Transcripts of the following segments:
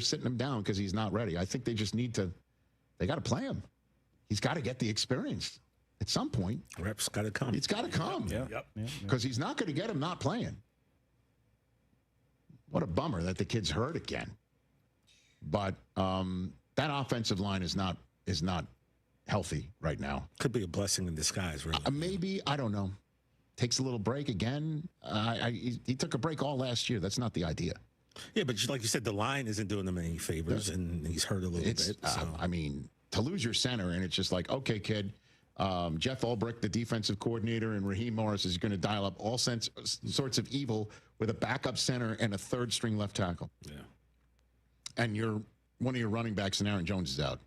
sitting him down because he's not ready. I think they just need to. They got to play him. He's got to get the experience at some point. Reps got to come. It's got to come. Yep. Because he's not going to get him not playing. What a bummer that the kid's hurt again. But that offensive line is not healthy right now. Could be a blessing in disguise, really. Maybe, I don't know. Takes a little break again. He took a break all last year. That's not the idea. Yeah, but like you said, the line isn't doing him any favors, and he's hurt a little bit. So. I mean, to lose your center, and it's just like, okay, kid, Jeff Ulbrich, the defensive coordinator, and Raheem Morris is going to dial up all sorts of evil with a backup center and a third-string left tackle. Yeah. And one of your running backs, and Aaron Jones is out.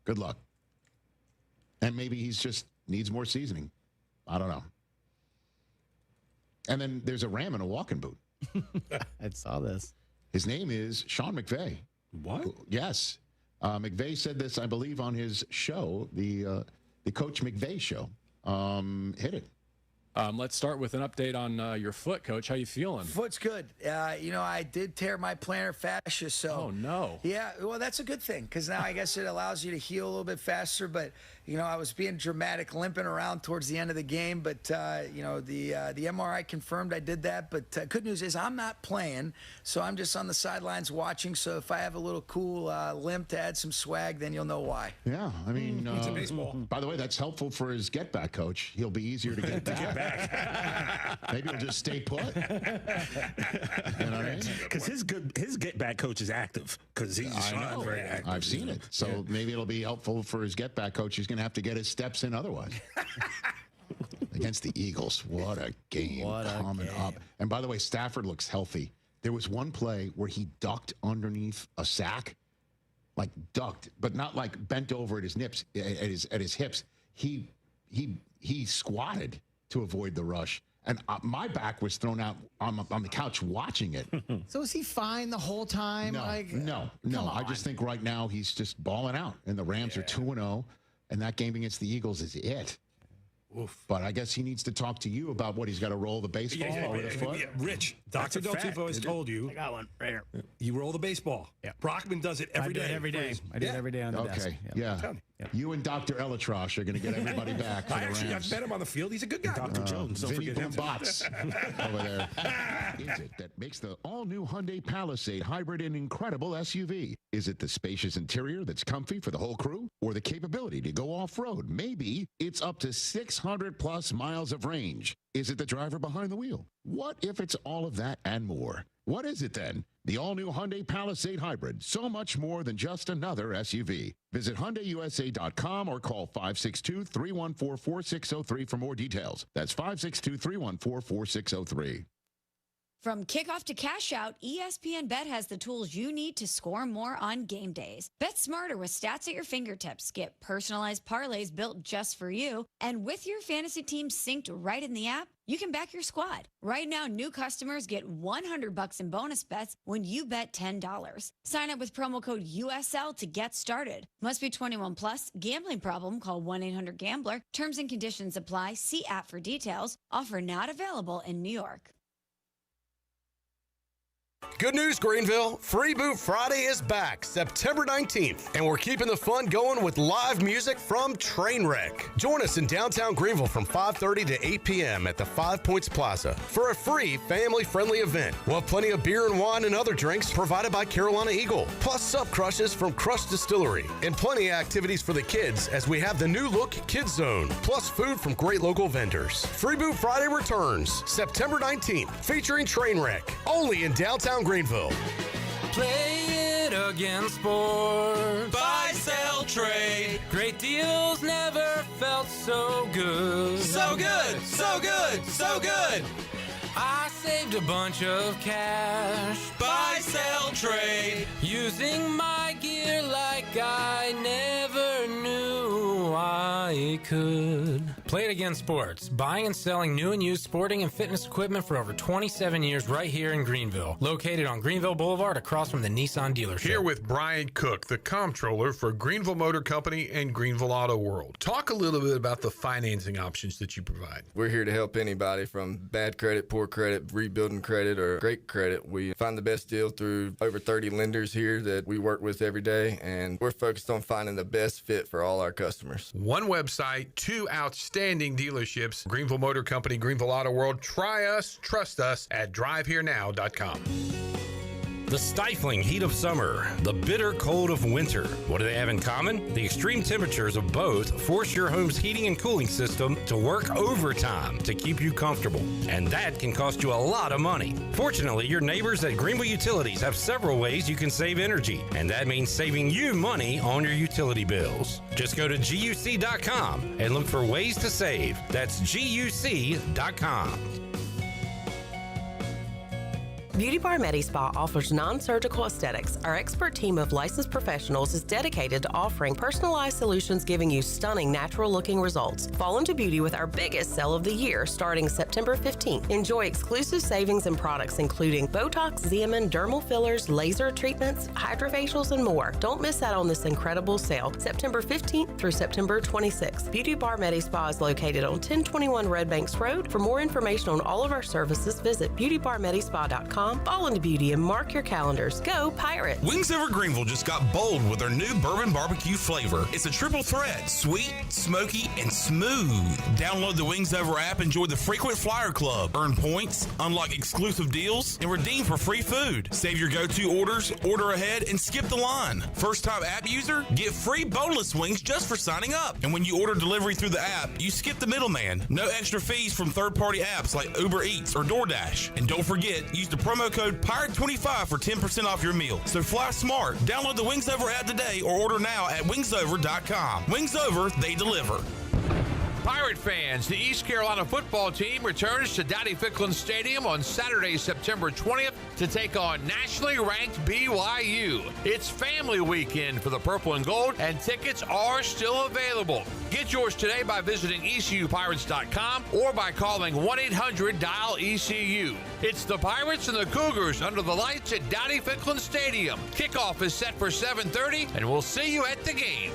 Good luck. And maybe he's just needs more seasoning. I don't know. And then there's a ram in a walking boot. I saw this. His name is Sean McVay. What? Yes. McVay said this, I believe, on his show, the Coach McVay show. Hit it. Let's start with an update on your foot, Coach. How you feeling? Foot's good. I did tear my plantar fascia, so. Oh, no. Yeah, well, that's a good thing, because now I guess it allows you to heal a little bit faster. But, I was being dramatic, limping around towards the end of the game. But, the MRI confirmed I did that. But good news is I'm not playing, so I'm just on the sidelines watching. So if I have a little cool limp to add some swag, then you'll know why. Yeah, I mean, it's a baseball. By the way, that's helpful for his get back, Coach. He'll be easier to get back. Maybe he'll just stay put. You know what I mean? Because his get back coach is active. Because he's not very active. I've seen it. So maybe it'll be helpful for his get back coach. He's going to have to get his steps in otherwise. Against the Eagles. What a game coming up. And by the way, Stafford looks healthy. There was one play where he ducked underneath a sack. Like ducked, but not like bent over at his hips. He squatted to avoid the rush. And my back was thrown out on the couch watching it. So is he fine the whole time? No. I just think right now he's just balling out. And the Rams are 2-0. And that game against the Eagles is it. Oof. But I guess he needs to talk to you about what he's got to roll the baseball or the foot. Rich, Dr. Del Tufo has told you. I got one right here. You roll the baseball. Yeah. Brockman does it every day. I do it every day on the desk. Okay, yeah. You and Dr. Elatrosh are going to get everybody back for the Rams. I've met him on the field. He's a good guy. Dr. Jones, don't Vinny forget him. Bots over there. Is it that makes the all-new Hyundai Palisade hybrid an incredible SUV? Is it the spacious interior that's comfy for the whole crew? Or the capability to go off-road? Maybe it's up to 600-plus miles of range. Is it the driver behind the wheel? What if it's all of that and more? What is it then? The all-new Hyundai Palisade Hybrid. So much more than just another SUV. Visit HyundaiUSA.com or call 562-314-4603 for more details. That's 562-314-4603. From kickoff to cash out, ESPN Bet has the tools you need to score more on game days. Bet smarter with stats at your fingertips. Get personalized parlays built just for you. And with your fantasy team synced right in the app, you can back your squad. Right now, new customers get $100 in bonus bets when you bet $10. Sign up with promo code USL to get started. Must be 21 plus. Gambling problem? Call 1-800-GAMBLER. Terms and conditions apply. See app for details. Offer not available in New York. Good news, Greenville. Free Boot Friday is back September 19th, and we're keeping the fun going with live music from Trainwreck. Join us in downtown Greenville from 5:30 to 8 p.m. at the 5 Points Plaza for a free family-friendly event. We'll have plenty of beer and wine and other drinks provided by Carolina Eagle, plus sub crushes from Crush Distillery, and plenty of activities for the kids as we have the new look Kids Zone, plus food from great local vendors. Free Boot Friday returns September 19th, featuring Trainwreck, only in downtown Greenville. Play it again, sport. Buy, sell, trade. Great deals never felt so good. So good, so good, so good. I saved a bunch of cash. Buy, sell, trade. Using my gear like I never knew I could. Play It Again Sports, buying and selling new and used sporting and fitness equipment for over 27 years right here in Greenville. Located on Greenville Boulevard across from the Nissan dealership. Here with Brian Cook, the comptroller for Greenville Motor Company and Greenville Auto World. Talk a little bit about the financing options that you provide. We're here to help anybody from bad credit, poor credit, rebuilding credit, or great credit. We find the best deal through over 30 lenders here that we work with every day, and we're focused on finding the best fit for all our customers. One website, 2 outstanding dealerships, Greenville Motor Company, Greenville Auto World. Try us, trust us at drivehherenow.com. The stifling heat of summer, the bitter cold of winter. What do they have in common? The extreme temperatures of both force your home's heating and cooling system to work overtime to keep you comfortable. And that can cost you a lot of money. Fortunately, your neighbors at Greenville Utilities have several ways you can save energy. And that means saving you money on your utility bills. Just go to GUC.com and look for ways to save. That's GUC.com. Beauty Bar Medi Spa offers non-surgical aesthetics. Our expert team of licensed professionals is dedicated to offering personalized solutions giving you stunning natural-looking results. Fall into beauty with our biggest sale of the year starting September 15th. Enjoy exclusive savings and products including Botox, Xeomin, dermal fillers, laser treatments, hydrofacials, and more. Don't miss out on this incredible sale. September 15th through September 26th. Beauty Bar Medi Spa is located on 1021 Red Banks Road. For more information on all of our services, visit beautybarmedispa.com. Fall into beauty and mark your calendars. Go Pirates! Wings Over Greenville just got bold with their new bourbon barbecue flavor. It's a triple threat, sweet, smoky, and smooth. Download the Wings Over app, enjoy the frequent flyer club, earn points, unlock exclusive deals, and redeem for free food. Save your go-to orders, order ahead, and skip the line. First-time app user, get free boneless wings just for signing up. And when you order delivery through the app, you skip the middleman. No extra fees from third-party apps like Uber Eats or DoorDash. And don't forget, use the promo code PIRATE25 for 10% off your meal. So fly smart. Download the Wings Over app today or order now at wingsover.com. Wings Over, they deliver. Pirate fans, the East Carolina football team returns to Dowdy-Ficklin Stadium on Saturday, September 20th to take on nationally ranked BYU. It's family weekend for the Purple and Gold, and tickets are still available. Get yours today by visiting ECUPirates.com or by calling 1-800-DIAL-ECU. It's the Pirates and the Cougars under the lights at Dowdy-Ficklin Stadium. Kickoff is set for 7:30, and we'll see you at the game.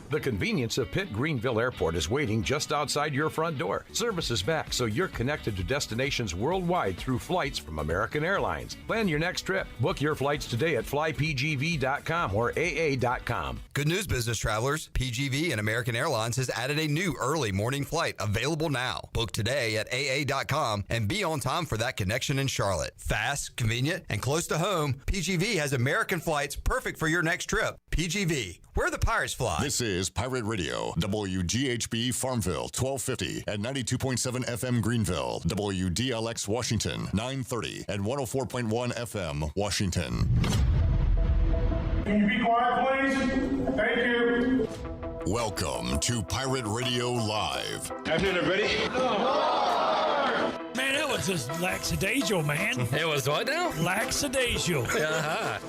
The convenience of Pitt Greenville Airport is waiting just outside your front door. Service is back, so you're connected to destinations worldwide through flights from American Airlines. Plan your next trip. Book your flights today at flypgv.com or aa.com. Good news, business travelers. PGV and American Airlines has added a new early morning flight available now. Book today at aa.com and be on time for that connection in Charlotte. Fast, convenient, and close to home, PGV has American flights perfect for your next trip. PGV, where the Pirates fly. This is Pirate Radio, WGHB Farmville, 1250 and 92.7 FM Greenville, WDLX Washington, 930 and 104.1 FM Washington. Can you be quiet, please? Thank you. Welcome to Pirate Radio Live. Afternoon, everybody. Man, that was just lackadaisical, man. It was what now? Lackadaisical.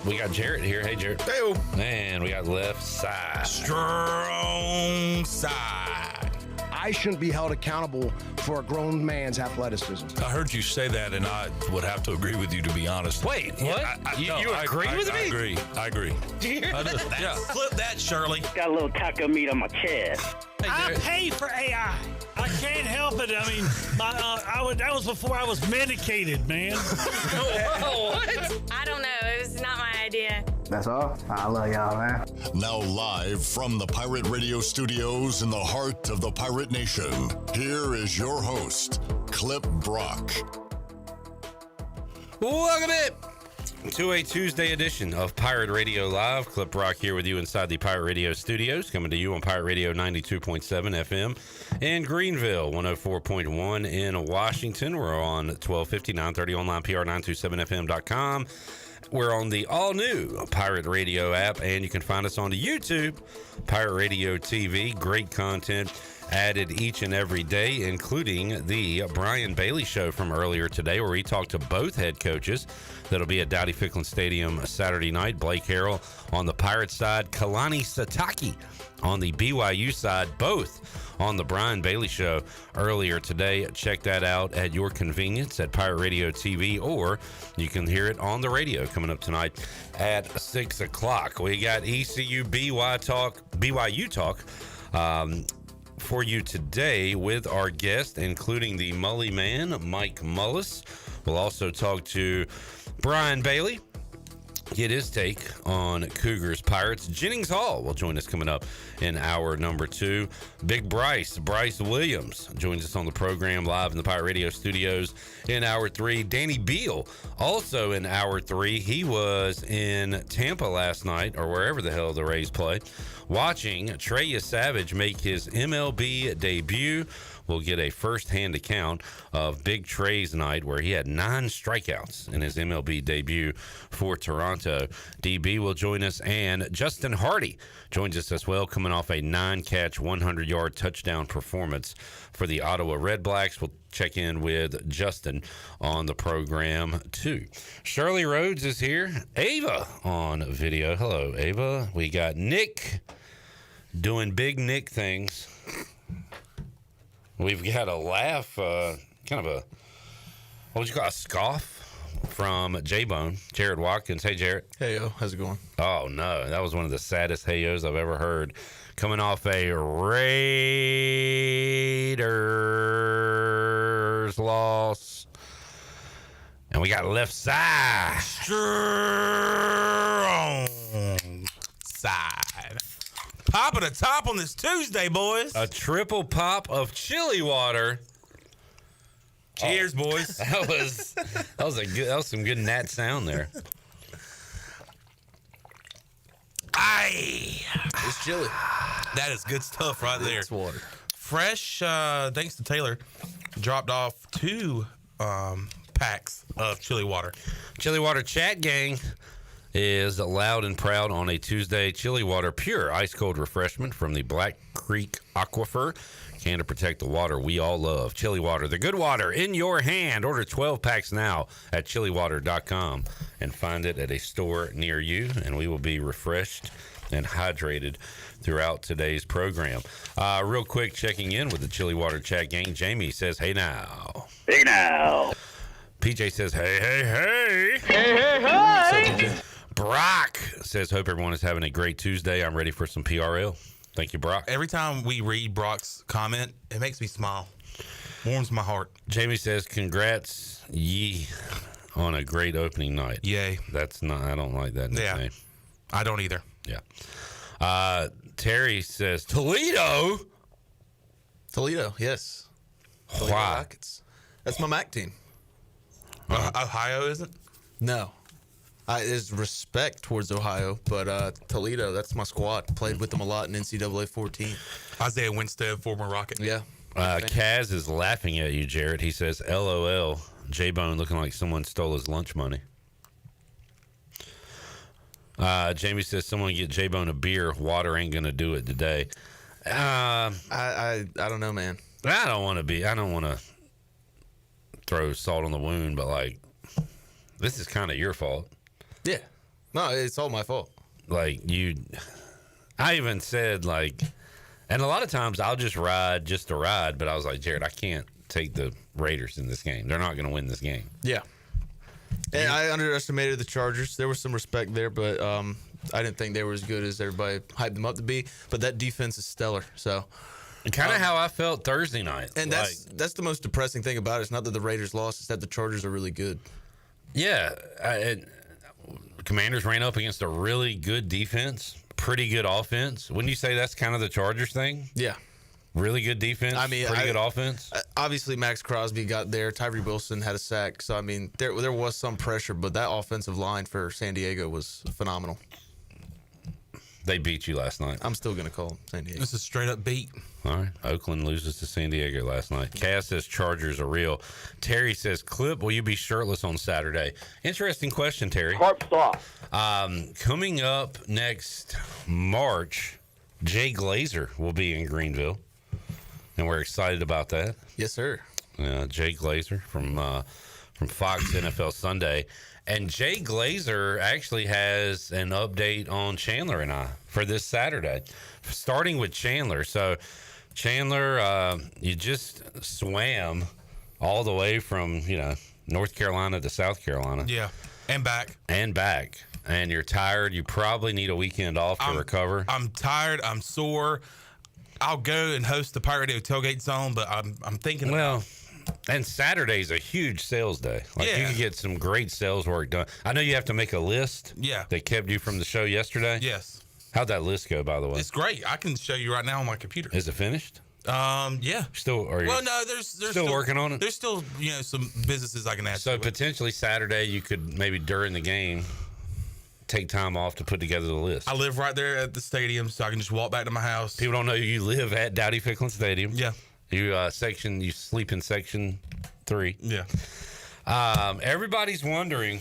We got Jarrett here. Hey, Jarrett. Hey. And we got left side. Strong side. I shouldn't be held accountable for a grown man's athleticism. I heard you say that, and I would have to agree with you, to be honest. Wait, what? You agree with me? I agree. Do you hear that? Yeah. Clip that, Shirley. Got a little taco meat on my chest. I pay for AI. I can't help it. I mean, that was before I was medicated, man. What? I don't know. It was not my idea. That's all. I love y'all, man. Now live from the Pirate Radio studios in the heart of the Pirate Nation, here is your host, Clip Brock. Welcome in to a Tuesday edition of Pirate Radio Live. Clip Brock here with you inside the Pirate Radio studios, coming to you on Pirate Radio 92.7 FM in Greenville, 104.1 in Washington. We're on 1250, 930 online, PR927fm.com. We're on the all-new Pirate Radio app, and you can find us on the YouTube, Pirate Radio TV. Great content. added each and every day, including the Brian Bailey Show from earlier today, where we talked to both head coaches. That'll be at Dowdy-Ficklin Stadium Saturday night. Blake Harrell on the Pirates side, Kalani Sitake on the BYU side, both on the Brian Bailey Show earlier today. Check that out at your convenience at Pirate Radio TV, or you can hear it on the radio coming up tonight at 6 o'clock. We got ECU BYU talk for you today with our guest, including the Mully man, Mike Mullis. We'll also talk to Brian Bailey, get his take on Cougars Pirates. Jennings Hall will join us coming up in hour number 2. Big Bryce Williams joins us on the program live in the Pirate Radio studios in hour 3. Danny Beal also in hour 3. He was in Tampa last night, or wherever the hell the Rays play, watching Trey Savage make his MLB debut. We'll get a first-hand account of Big Trey's night, where he had 9 strikeouts in his MLB debut for Toronto. DB will join us, and Justin Hardy joins us as well, coming off a 9-catch, 100-yard touchdown performance for the Ottawa Red Blacks. We'll check in with Justin on the program, too. Shirley Rhodes is here. Ava on video. Hello, Ava. We got Nick doing big Nick things. We've got a laugh, kind of a, what would you call it, a scoff from J-Bone, Jared Watkins. Hey, Jared. Hey, yo, how's it going? Oh, no, that was one of the saddest hey-yos I've ever heard. Coming off a Raiders loss. And we got left side. Strong side. Pop at the top on this Tuesday, boys. A triple pop of chili water. Cheers, boys. That was some good Nat sound there. Aye. It's chili. That is good stuff right there. It's water. Fresh, thanks to Taylor, dropped off 2 packs of chili water. Chili water chat gang is loud and proud on a Tuesday. Chili water, pure ice-cold refreshment from the Black Creek Aquifer. Can to protect the water we all love. Chili water, the good water in your hand. Order 12 packs now at chiliwater.com and find it at a store near you, and we will be refreshed and hydrated throughout today's program. Real quick, checking in with the Chili Water chat gang. Jamie says, hey now. Hey now. PJ says, hey, hey, hey. Hey, hey, hey. Brock says, hope everyone is having a great Tuesday. I'm ready for some PRL. Thank you, Brock. Every time we read Brock's comment, it makes me smile. Warms my heart. Jamie says, congrats, ye, on a great opening night. Yay. That's not, I don't like that nickname. Yeah, I don't either. Yeah. Terry says, Toledo? Toledo, yes. Toledo Why? Rockets. That's my MAC team. Ohio isn't? No. There's respect towards Ohio, but Toledo, that's my squad. Played with them a lot in NCAA 14. Isaiah Winstead, former Rocket. Yeah. Kaz is laughing at you, Jared. He says, LOL, J-Bone looking like someone stole his lunch money. Jamie says, someone get J-Bone a beer. Water ain't going to do it today. I don't know, man. I don't want to throw salt on the wound, but, like, this is kind of your fault. Yeah. No, it's all my fault. Like, I even said, like, and a lot of times I'll just ride just to ride, but I was like, Jared, I can't take the Raiders in this game. They're not going to win this game. Yeah. And I underestimated the Chargers. There was some respect there, but I didn't think they were as good as everybody hyped them up to be. But that defense is stellar. So, kind of how I felt Thursday night. And that's the most depressing thing about it. It's not that the Raiders lost; it's that the Chargers are really good. Yeah, Commanders ran up against a really good defense, pretty good offense. Wouldn't you say that's kind of the Chargers thing? Yeah. Really good defense, pretty good offense. Obviously, Max Crosby got there. Tyree Wilson had a sack. So, I mean, there was some pressure, but that offensive line for San Diego was phenomenal. They beat you last night. I'm still going to call them San Diego. This is straight up beat. All right. Oakland loses to San Diego last night. Cass says Chargers are real. Terry says, Clip, will you be shirtless on Saturday? Interesting question, Terry. Carp off. Coming up next March, Jay Glazer will be in Greenville. and we're excited about that. Yes, sir. Jay Glazer from Fox NFL Sunday. And Jay Glazer actually has an update on Chandler and I for this Saturday, starting with Chandler. So, Chandler, you just swam all the way from, North Carolina to South Carolina. Yeah, and back. And you're tired. You probably need a weekend off to recover. I'm tired. I'm sore. I'll go and host the Pirate Radio Tailgate Zone, but I'm thinking and Saturday's a huge sales day. You can get some great sales work done. I know you have to make a list. Yeah. That kept you from the show yesterday. Yes. How'd that list go, by the way? It's great. I can show you right now on my computer. Is it finished? Yeah. Still, no, there's still working on it? There's still, some businesses I can add. So potentially Saturday, you could maybe during the game take time off to put together the list. I live right there at the stadium, so I can just walk back to my house. People don't know you live at Dowdy Ficklin Stadium. Yeah. You sleep in section 3. Yeah. Everybody's wondering,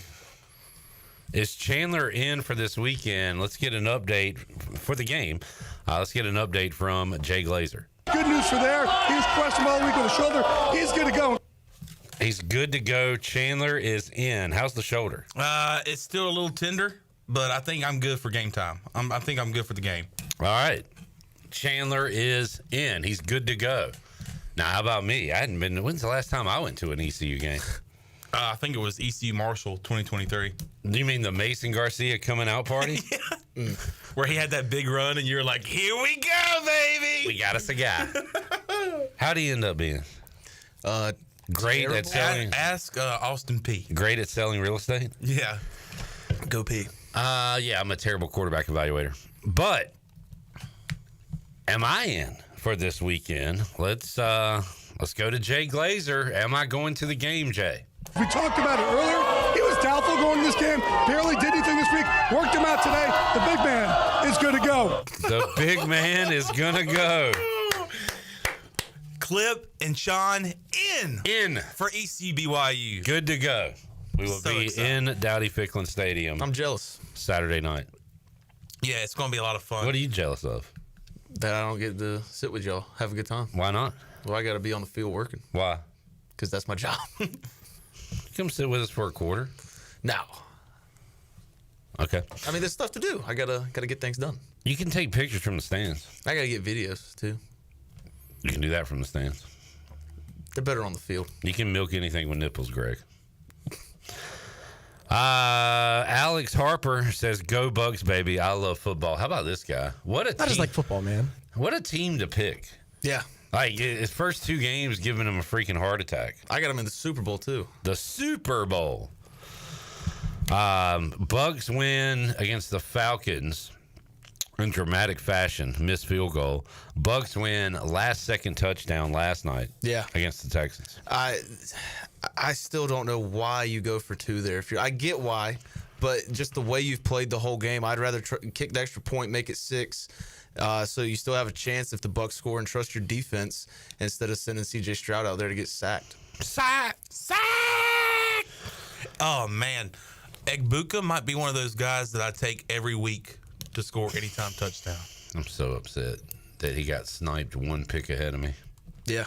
is Chandler in for this weekend? Let's get an update for the game. Let's get an update from Jay Glazer. Good news for there. He was questionable all week with a shoulder. He's good to go. He's good to go. Chandler is in. How's the shoulder? It's still a little tender, but I think I'm good for game time. I think I'm good for the game. All right. Chandler is in. He's good to go. Now, how about me? I hadn't been. When's the last time I went to an ECU game? I think it was ECU Marshall 2023. Do you mean the Mason Garcia coming out party? Yeah. Where he had that big run and you're like, here we go, baby. We got us a guy. How'd he end up being? Great terrible. at selling. Ask Austin P. Great at selling real estate? Yeah. Go P. Yeah, I'm a terrible quarterback evaluator. But am I in for this weekend? Let's go to Jay Glazer. Am I going to the game, Jay? We talked about it earlier. He was doubtful going to this game. Barely did anything this week. Worked him out today. The big man is good to go. The big man is going to go. Clip and Sean in for ECU BYU. Good to go. We will be in Dowdy Ficklin Stadium. I'm jealous. Saturday night. Yeah, it's going to be a lot of fun. What are you jealous of? That I don't get to sit with y'all, have a good time. Why not? Well, I got to be on the field working. Why? Because that's my job. Come sit with us for a quarter. No. Okay. I mean, there's stuff to do. I gotta get things done. You can take pictures from the stands. I gotta get videos too. You can do that from the stands. They're better on the field. You can milk anything with nipples, Greg. Alex Harper says, "Go Bucks, baby! I love football." How about this guy? What a team. I just like football, man. What a team to pick. Yeah. Like his first 2 games, giving him a freaking heart attack. I got him in the Super Bowl too. The Super Bowl. Bucks win against the Falcons in dramatic fashion. Missed field goal. Bucks win last second touchdown last night. Yeah. Against the Texans. I still don't know why you go for 2 there. I get why, but just the way you've played the whole game, I'd rather kick the extra point, make it 6. So you still have a chance if the Bucks score and trust your defense instead of sending C.J. Stroud out there to get sacked. Sack! Oh, man. Egbuka might be one of those guys that I take every week to score anytime touchdown. I'm so upset that he got sniped 1 pick ahead of me. Yeah.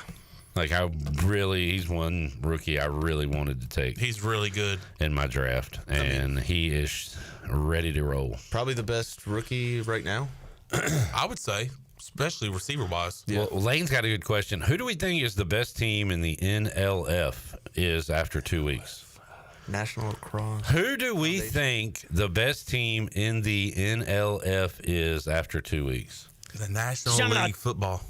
Like, he's one rookie I really wanted to take. He's really good. In my draft, and he is ready to roll. Probably the best rookie right now. I would say, especially receiver-wise. Yeah. Well, Lane's got a good question. Who do we think is the best team in the NLF is after 2 weeks? National Lacrosse. Who do we think the best team in the NLF is after 2 weeks? The National League Football.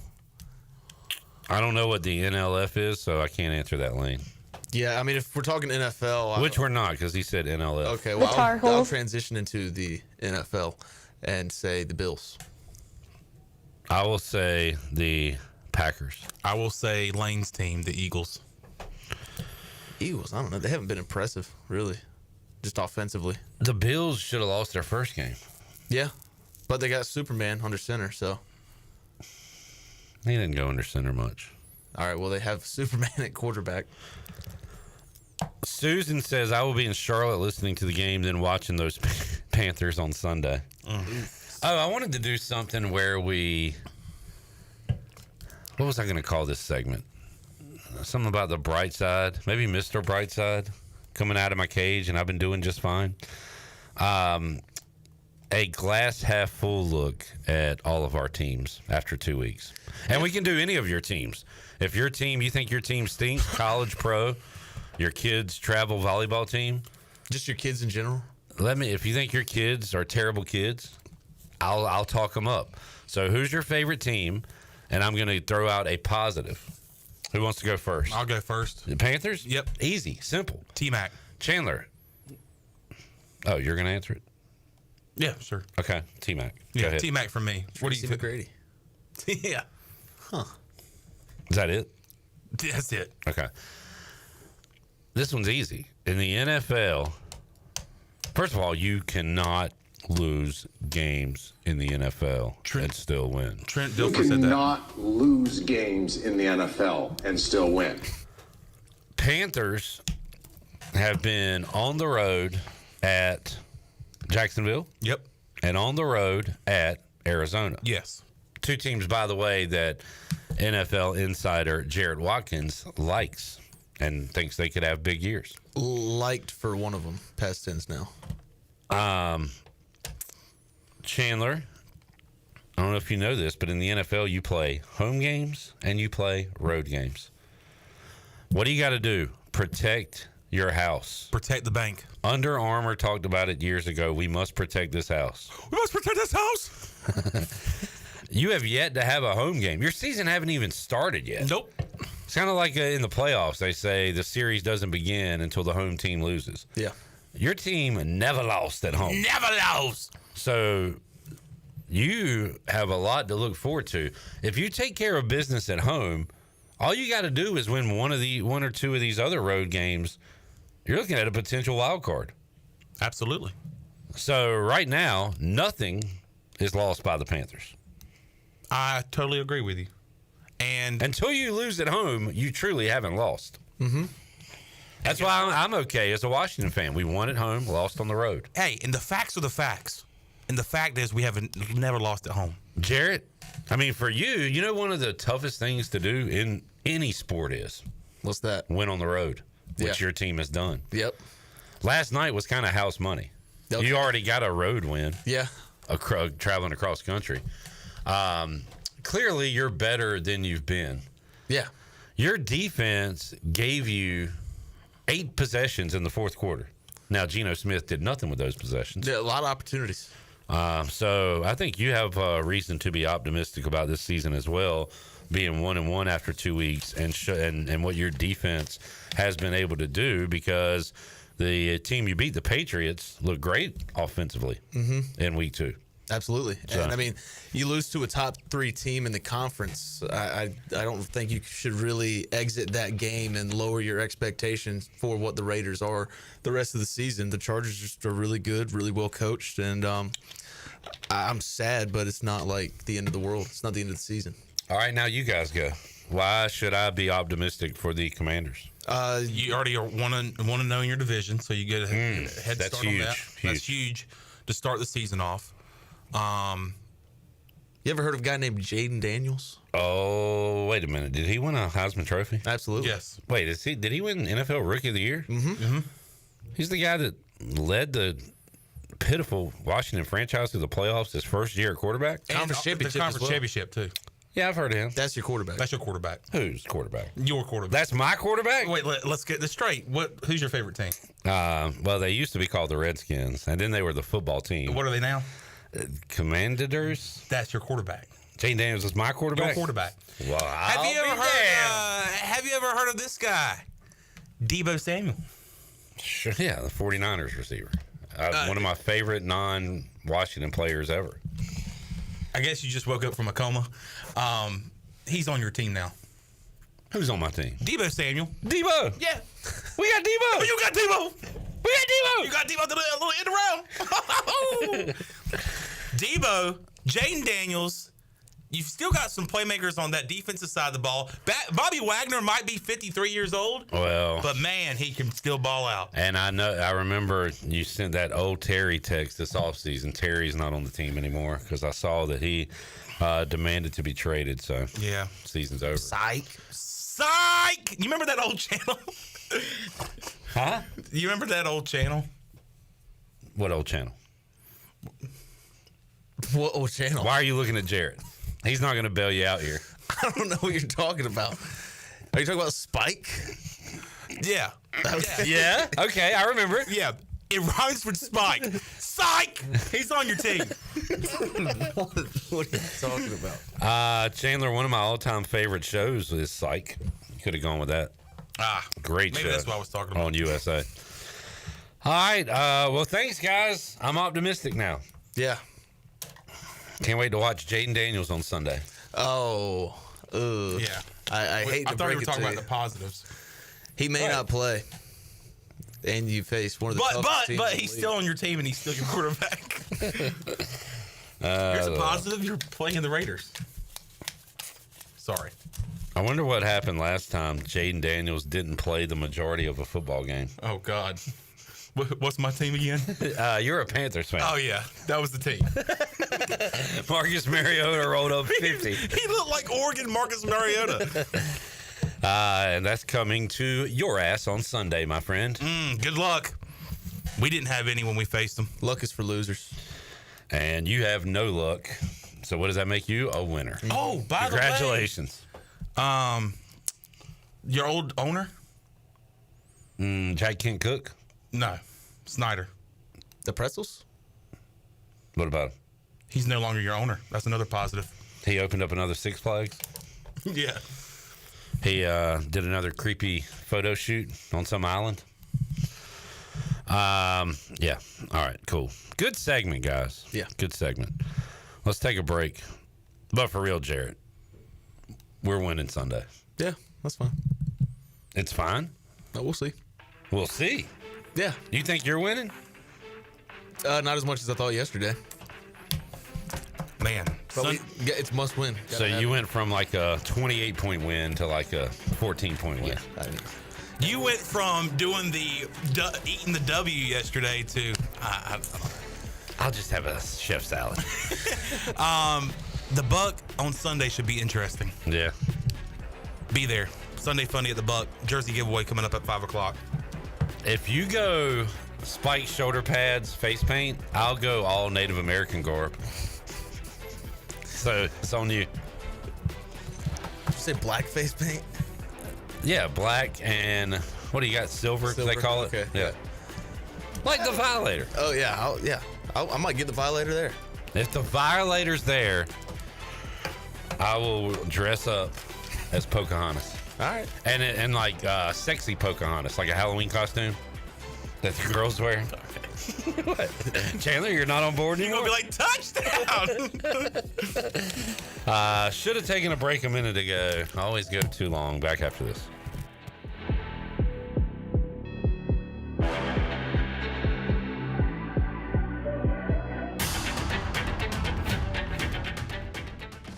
I don't know what the NLF is, so I can't answer that, Lane. Yeah, I mean, if we're talking NFL. Which we're not, because he said NLF. Okay, well, I'll transition into the NFL and say the Bills. I will say the Packers. I will say Lane's team, the Eagles. Eagles, I don't know. They haven't been impressive, really, just offensively. The Bills should have lost their first game. Yeah, but they got Superman under center, so. He didn't go under center much. All right, well, they have Superman at quarterback. Susan says, I will be in Charlotte listening to the game, then watching those Panthers on Sunday. Oh, I wanted to do something where we what was I going to call this segment? Something about the bright side, maybe Mr. Brightside, coming out of my cage, and I've been doing just fine. A glass half full look at all of our teams after 2 weeks. And we can do any of your teams. If your team, you think your team stinks, college, pro, your kids' travel volleyball team. Just your kids in general? If you think your kids are terrible kids, I'll talk them up. So who's your favorite team? And I'm going to throw out a positive. Who wants to go first? I'll go first. The Panthers? Yep. Easy, simple. T-Mac. Chandler. Oh, you're going to answer it? Yeah, sure. Okay, T-Mac. Go Yeah, ahead. T-Mac for me. What do you think? McGrady. Yeah. Huh. Is that it? That's it. Okay. This one's easy. In the NFL, first of all, you cannot lose games in the NFL and still win. Trent You Dilfer said that. cannot lose games in the NFL and still win. Panthers have been on the road at Jacksonville. Yep. And on the road at Arizona. Yes. Two teams, by the way, that NFL insider Jared Watkins likes and thinks they could have big years. Liked for one of them. Past tense now. Chandler, I don't know if you know this, but in the NFL, you play home games and you play road games. What do you got to do? Protect your house. Protect the bank. Under Armour talked about it years ago. We must protect this house. We must protect this house. You have yet to have a home game. Your season haven't even started yet. Nope. It's kind of like in the playoffs. They say the series doesn't begin until the home team loses. Yeah. Your team never lost at home. Never lost. So you have a lot to look forward to. If you take care of business at home, all you got to do is win one or two of these other road games. You're looking at a potential wild card. Absolutely. So right now, nothing is lost by the Panthers. I totally agree with you. And until you lose at home, you truly haven't lost. Mm-hmm. That's why I'm okay as a Washington fan. We won at home, lost on the road. Hey, and the facts are the facts. And the fact is we haven't never lost at home. Jarrett, I mean, for you know one of the toughest things to do in any sport is? What's that? Win on the road, which Yeah. your team has done. Yep. Last night was kind of house money. Okay. You already got a road win. Yeah. Traveling across country. Clearly, you're better than you've been. Yeah. Your defense gave you 8 possessions in the fourth quarter. Now, Geno Smith did nothing with those possessions. Yeah, a lot of opportunities. So I think you have reason to be optimistic about this season as well, being 1-1 after 2 weeks, and what your defense has been able to do, because the team you beat, the Patriots, looked great offensively in week 2. Absolutely. So. And I mean, you lose to a top 3 team in the conference. I don't think you should really exit that game and lower your expectations for what the Raiders are the rest of the season. The Chargers just are really good, really well coached, and I'm sad, but it's not like the end of the world. It's not the end of the season. All right, now you guys go. Why should I be optimistic for the Commanders? You already want to know in your division, so you get a head that's start on huge, that. That's huge to start the season off. You ever heard of a guy named Jaden Daniels? Oh, wait a minute. Did he win a Heisman Trophy? Absolutely. Yes. Wait, did he win NFL Rookie of the Year? Mm-hmm. He's the guy that led the pitiful Washington franchise to the playoffs his first year at quarterback. Conference championship The conference as well. championship, too. Yeah, I've heard of him. That's your quarterback. That's your quarterback. Who's quarterback? Your quarterback. That's my quarterback? Wait, let's get this straight. Who's your favorite team? Well, they used to be called the Redskins, and then they were the football team. What are they now? Commanders? That's your quarterback. Jane Daniels is my quarterback? Your quarterback. Well, Have you ever heard of this guy? Deebo Samuel. Sure, yeah, the 49ers receiver. One of my favorite non-Washington players ever. I guess you just woke up from a coma. He's on your team now. Who's on my team? Deebo Samuel. Deebo! Yeah. We got Deebo! You got Deebo! We got Deebo! You got Deebo the little end around. Deebo, Jaden Daniels, You've still got some playmakers on that defensive side of the ball. Bobby Wagner might be 53 years old. Well, but man, he can still ball out. And I remember you sent that old Terry text this offseason. Terry's not on the team anymore because I saw that he demanded to be traded. So yeah, season's over. Psych. You remember that old channel? Huh? You remember that old channel? What old channel? What old channel? Why are you looking at Jarrett? He's not going to bail you out here. I don't know what you're talking about. Are you talking about Spike? Yeah. Yeah? Okay, I remember. Yeah. It rhymes with Spike. Psych! He's on your team. What are you talking about? Chandler, one of my all-time favorite shows is Psych. You could have gone with that. Great show. Maybe that's what I was talking about. On USA. All right. Well, thanks, guys. I'm optimistic now. Yeah. Can't wait to watch Jaden Daniels on Sunday. Oh. Yeah. I hate to I thought break you were it talking to about you. the positives. He may not play. And you face one of the toughest teams But in the he's league. still on your team and he's still your quarterback. Here's a positive. You're playing the Raiders. Sorry. I wonder what happened last time Jaden Daniels didn't play the majority of a football game. Oh, God. What's my team again? You're a Panthers fan. Oh, yeah. That was the team. Marcus Mariota rolled up 50. He looked like Oregon Marcus Mariota. And that's coming to your ass on Sunday, my friend. Good luck. We didn't have any when we faced them. Luck is for losers. And you have no luck. So what does that make you? A winner. Oh, by the way. Congratulations. Your old owner? Jack Kent Cook? No. Snyder. The Pretzels? What about him? He's no longer your owner. That's another positive. He opened up another Six Flags? Yeah. He did another creepy photo shoot on some island. Yeah. All right, cool. Good segment, guys. Yeah. Good segment. Let's take a break. But for real, Jarrett, we're winning Sunday. Yeah, that's fine. It's fine? No, we'll see. We'll see. Yeah. You think you're winning? Not as much as I thought yesterday. Man. But it's must win. So you went from like a 28-point win to like a 14-point win. Yeah. You went from doing eating the W yesterday to I'll just have a chef salad. The Buck on Sunday should be interesting. Yeah. Be there. Sunday Funny at the Buck. Jersey giveaway coming up at 5 o'clock. If you go spiked shoulder pads, face paint, I'll go all Native American garb. So it's on you. Did you say black face paint? Yeah, black and what do you got? Silver? They call it? Okay. Yeah. Like the Violator. Oh, yeah. I might get the Violator there. If the Violator's there, I will dress up as Pocahontas. All right. And like sexy Pocahontas, like a Halloween costume that the girls wear. What? Chandler, you're not on board anymore? You're going to be like, touchdown! Should have taken a break a minute ago. I always go too long. Back after this.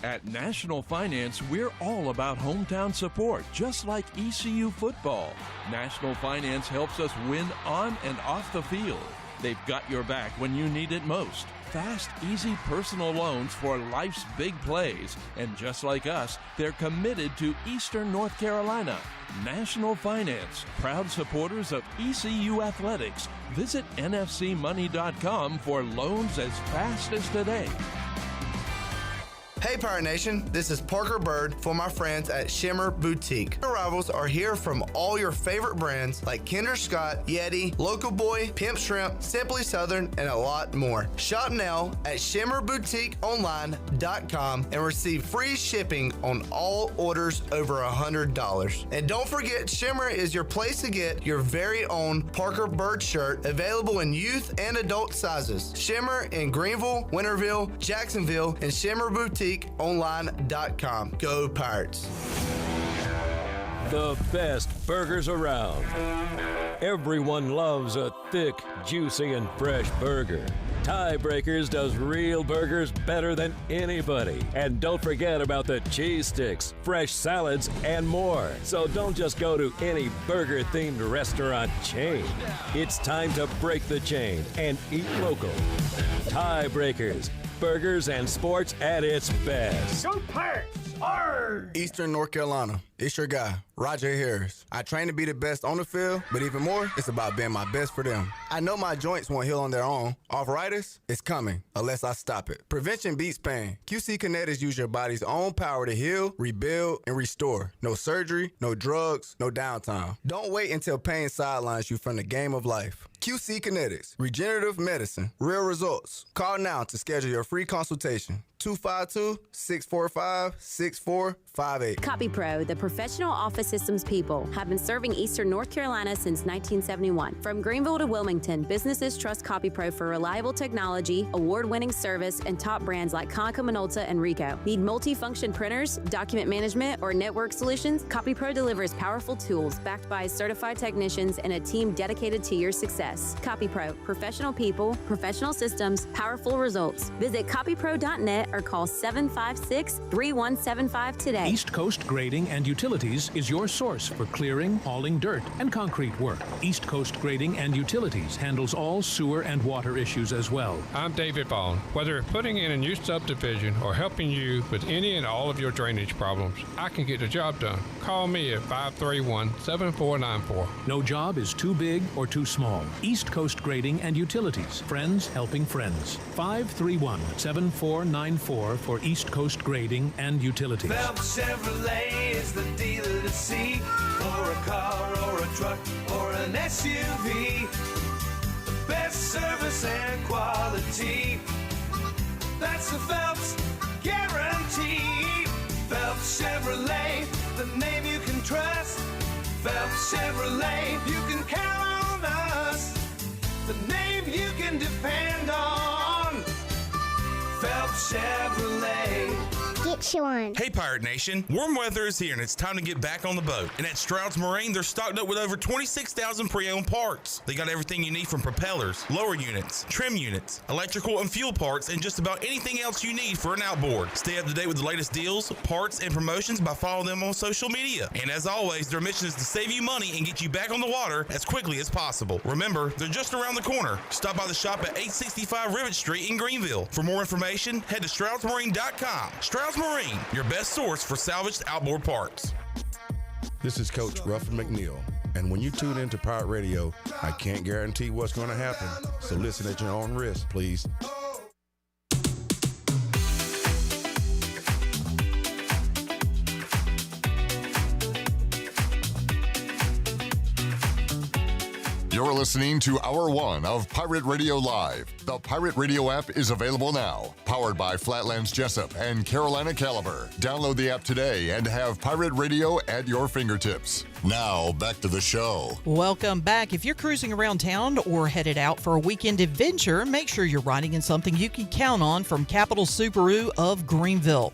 At National Finance, we're all about hometown support, just like ECU football. National Finance helps us win on and off the field. They've got your back when you need it most. Fast, easy personal loans for life's big plays. And just like us, they're committed to Eastern North Carolina. National Finance, proud supporters of ECU athletics. Visit nfcmoney.com for loans as fast as today. Hey Pirate Nation, this is Parker Bird for my friends at Shimmer Boutique. Arrivals are here from all your favorite brands like Kinder Scott, Yeti, Local Boy, Pimp Shrimp, Simply Southern, and a lot more. Shop now at shimmerboutiqueonline.com and receive free shipping on all orders over $100. And don't forget, Shimmer is your place to get your very own Parker Bird shirt, available in youth and adult sizes. Shimmer in Greenville, Winterville, Jacksonville, and Shimmer Boutique online.com. Go Pirates. The best burgers around. Everyone loves a thick, juicy, and fresh burger. Tiebreakers does real burgers better than anybody. And don't forget about the cheese sticks, fresh salads, and more. So don't just go to any burger-themed restaurant chain. It's time to break the chain and eat local. Tiebreakers, burgers and sports at its best. Go Pirates! Eastern North Carolina. It's your guy, Roger Harris. I train to be the best on the field, but even more, it's about being my best for them. I know my joints won't heal on their own. Arthritis, it's coming, unless I stop it. Prevention beats pain. QC Kinetics use your body's own power to heal, rebuild, and restore. No surgery, no drugs, no downtime. Don't wait until pain sidelines you from the game of life. QC Kinetics, regenerative medicine, real results. Call now to schedule your free consultation. 252-645-6458. CopyPro, the professional office systems people, have been serving Eastern North Carolina since 1971. From Greenville to Wilmington, businesses trust CopyPro for reliable technology, award-winning service, and top brands like Konica Minolta and Ricoh. Need multi-function printers, document management, or network solutions? CopyPro delivers powerful tools backed by certified technicians and a team dedicated to your success. CopyPro, professional people, professional systems, powerful results. Visit copypro.net or call 756-3175 today. East Coast Grading and Utilities is your source for clearing, hauling dirt, and concrete work. East Coast Grading and Utilities handles all sewer and water issues as well. I'm David Bond. Whether putting in a new subdivision or helping you with any and all of your drainage problems, I can get the job done. Call me at 531-7494. No job is too big or too small. East Coast Grading and Utilities. Friends helping friends. 531-7494 for East Coast Grading and Utilities. Phelps Chevrolet is the dealer to see for a car or a truck or an SUV. The best service and quality. That's the Phelps guarantee. Phelps Chevrolet, the name you can trust. Phelps Chevrolet, you can count on us. The name you can depend on. Phelps Chevrolet. Get you one. Hey, Pirate Nation. Warm weather is here, and it's time to get back on the boat. And at Stroud's Marine, they're stocked up with over 26,000 pre-owned parts. They got everything you need from propellers, lower units, trim units, electrical and fuel parts, and just about anything else you need for an outboard. Stay up to date with the latest deals, parts, and promotions by following them on social media. And as always, their mission is to save you money and get you back on the water as quickly as possible. Remember, they're just around the corner. Stop by the shop at 865 Rivet Street in Greenville. For more information, head to StroudsMarine.com. Stroud's Marine, your best source for salvaged outboard parts. This is Coach Ruffin McNeil, and when you tune into Pirate Radio, I can't guarantee what's going to happen, so listen at your own risk, please. You're listening to Hour 1 of Pirate Radio Live. The Pirate Radio app is available now. Powered by Flatlands Jessup and Carolina Caliber. Download the app today and have Pirate Radio at your fingertips. Now, back to the show. Welcome back. If you're cruising around town or headed out for a weekend adventure, make sure you're riding in something you can count on from Capital Subaru of Greenville.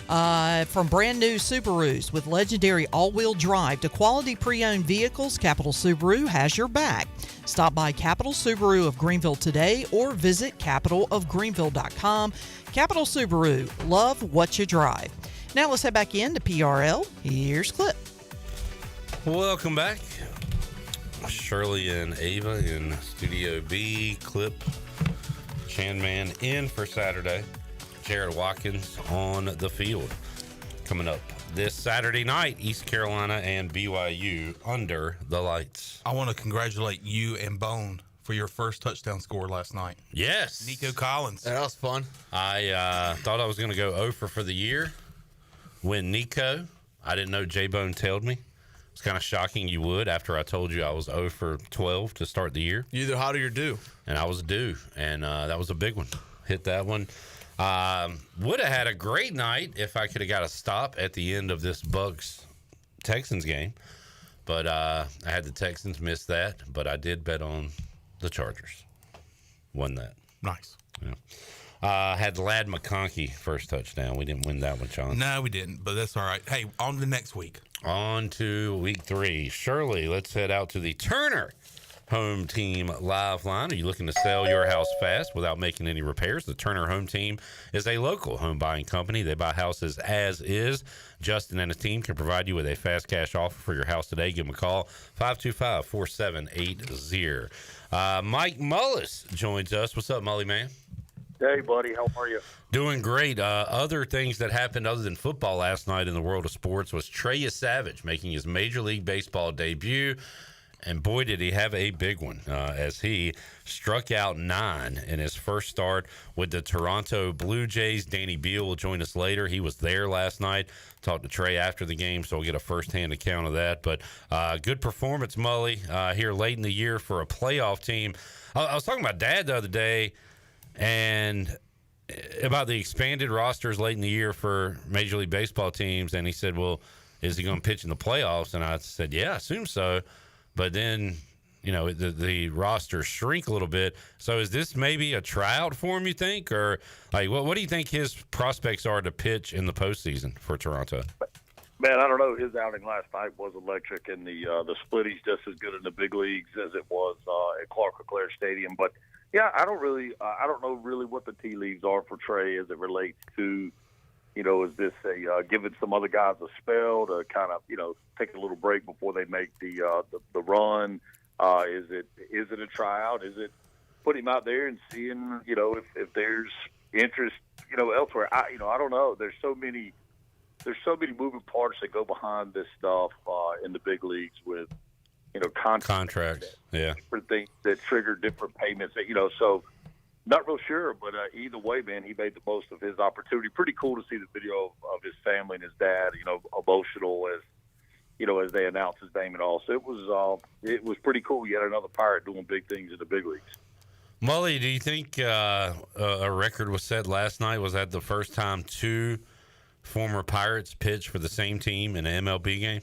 From brand new Subarus with legendary all-wheel drive to quality pre-owned vehicles, Capital Subaru has your back. Stop by Capital Subaru of Greenville today or visit capitalofgreenville.com. Capital Subaru, love what you drive. Now let's head back in to PRL. Here's Clip. Welcome back. Shirley and Ava in Studio B. Clip, Chanman in for Saturday. Jared Watkins on the field. Coming up this Saturday night, East Carolina and BYU under the lights. I want to congratulate you and Bone for your first touchdown score last night. Yes. Nico Collins. That was fun. I thought I was going to go 0 for the year. When Nico, I didn't know J-Bone tailed me. It's kind of shocking you would after I told you I was 0 for 12 to start the year. You either hot or you're due. And I was due, and that was a big one. Hit that one. Would have had a great night if I could have got a stop at the end of this Bucs-Texans game. But I had the Texans miss that, but I did bet on the Chargers. Won that. Nice. Yeah. Had Ladd McConkey first touchdown. We didn't win that one, John. No, we didn't, but that's all right. Hey, on to next week. On to week 3. Shirley, let's head out to the Turner Home Team Lifeline. Are you looking to sell your house fast without making any repairs? The Turner Home Team is a local home buying company. They buy houses as is. Justin and his team can provide you with a fast cash offer for your house today. Give them a call, 525-4780. Mike Mullis joins us. What's up, Mully, man? Hey, buddy. How are you? Doing great. Other things that happened other than football last night in the world of sports was Trey Savage making his Major League Baseball debut. And boy, did he have a big one as he struck out 9 in his first start with the Toronto Blue Jays. Danny Beal will join us later. He was there last night. Talked to Trey after the game, so we'll get a firsthand account of that. But good performance, Mully, here late in the year for a playoff team. I was talking about Dad the other day and about the expanded rosters late in the year for Major League Baseball teams. And he said, well, is he going to pitch in the playoffs? And I said, yeah, I assume so. But then, you know, the rosters shrink a little bit. So is this maybe a tryout for him, you think? Or, like, what do you think his prospects are to pitch in the postseason for Toronto? Man, I don't know. His outing last night was electric, and the split, he's just as good in the big leagues as it was at Clark LeClaire Stadium. But, yeah, I don't know really what the tea leaves are for Trey as it relates to, you know, is this giving some other guys a spell to kind of, you know, take a little break before they make the run? Is it a tryout? Is it put him out there and seeing, you know, if there's interest, you know, elsewhere? I don't know. There's so many moving parts that go behind this stuff in the big leagues with, you know, contracts, different things that trigger different payments. You know, so. Not real sure, but either way, man, he made the most of his opportunity. Pretty cool to see the video of his family and his dad, you know, emotional as, you know, as they announced his name and all. So it was pretty cool. You had another Pirate doing big things in the big leagues. Mully, do you think a record was set last night? Was that the first time 2 former Pirates pitched for the same team in an MLB game?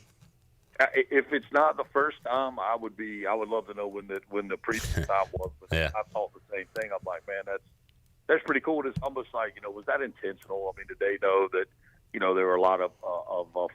If it's not the first time, I would love to know when the previous time was. But yeah. I thought the same thing. I'm like, man, that's pretty cool. It's almost like, you know, was that intentional? I mean, did they know that, you know, there were a lot of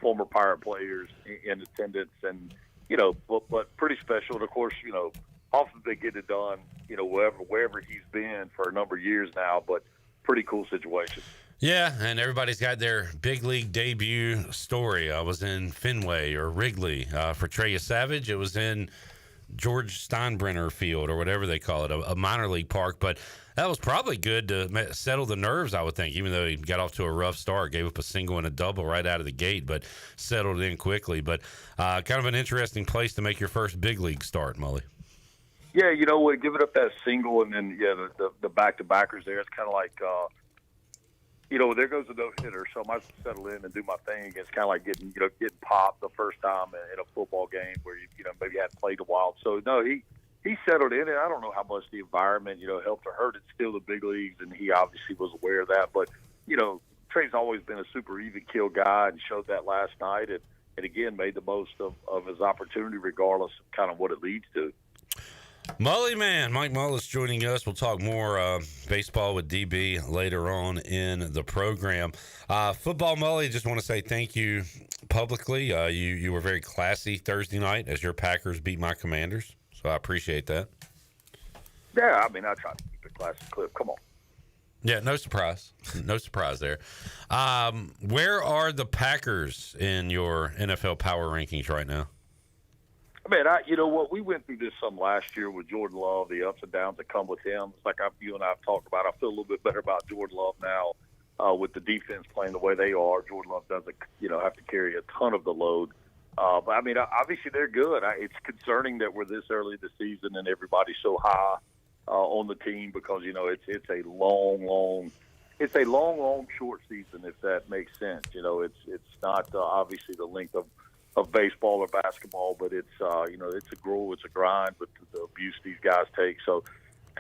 former Pirate players in attendance, and, you know, but pretty special. And of course, you know, often they get it done, you know, wherever he's been for a number of years now. But pretty cool situation. Yeah, and everybody's got their big league debut story. I was in Fenway or Wrigley. For Trey Savage, it was in George Steinbrenner Field or whatever they call it, a minor league park. But that was probably good to settle the nerves, I would think, even though he got off to a rough start, gave up a single and a double right out of the gate, but settled in quickly. But kind of an interesting place to make your first big league start, Mully. Yeah, you know what, giving up that single and then, the back-to-backers there, it's kind of like you know, there goes a no-hitter, so I might settle in and do my thing. It's kind of like getting popped the first time in a football game where you know, maybe hadn't played a while. So, no, he settled in, and I don't know how much the environment, you know, helped or hurt. It's still the big leagues, and he obviously was aware of that. But, you know, Trey's always been a super even-kill guy and showed that last night and again, made the most of his opportunity regardless of kind of what it leads to. Mully, man, Mike Mullis joining us. We'll talk more baseball with DB later on in the program. Football, Mully, just want to say thank you publicly. You were very classy Thursday night as your Packers beat my Commanders, so I appreciate that. Yeah, I mean, I try to keep it classy, Cliff. Come on. Yeah, no surprise. No surprise there. Where are the Packers in your NFL power rankings right now? Man, you know what? We went through this some last year with Jordan Love, the ups and downs that come with him. It's like you and I have talked about. I feel a little bit better about Jordan Love now with the defense playing the way they are. Jordan Love doesn't, you know, have to carry a ton of the load. But, I mean, obviously they're good. It's concerning that we're this early in the season and everybody's so high on the team because, you know, it's a long short season, if that makes sense. You know, it's not obviously the length of baseball or basketball, but it's you know, it's a grind with the abuse these guys take. So,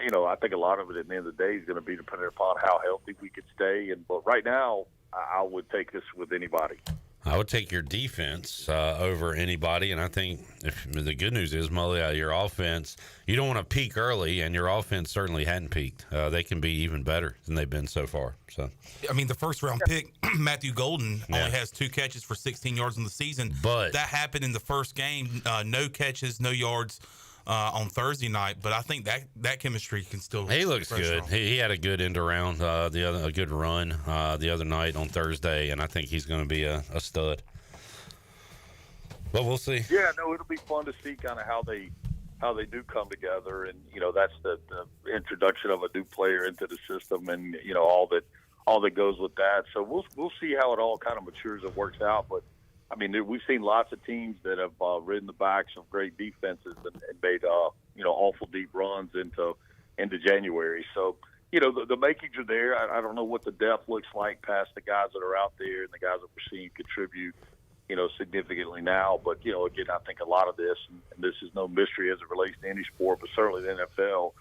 you know, I think a lot of it at the end of the day is going to be dependent upon how healthy we can stay. But right now, I would take this with anybody. I would take your defense over anybody, and I think if the good news is, Mully, your offense, you don't want to peak early, and your offense certainly hadn't peaked. They can be even better than they've been so far. So, I mean, the first-round pick, Matthew Golden, only has 2 catches for 16 yards in the season. But that happened in the first game. No catches, no yards. on Thursday night, but I think that chemistry can still. He looks very good. strong. He had a good end around a good run the other night on Thursday, and I think he's going to be a stud. But we'll see. Yeah, no, it'll be fun to see kind of how they do come together, and that's the introduction of a new player into the system, and all that goes with that. So we'll see how it all kind of matures and works out. But I mean, we've seen lots of teams that have ridden the backs of great defenses and made awful deep runs into January. So the makings are there. I don't know what the depth looks like past the guys that are out there and the guys that we're seeing contribute significantly now. But, again, I think a lot of this, and this is no mystery as it relates to any sport, but certainly the NFL,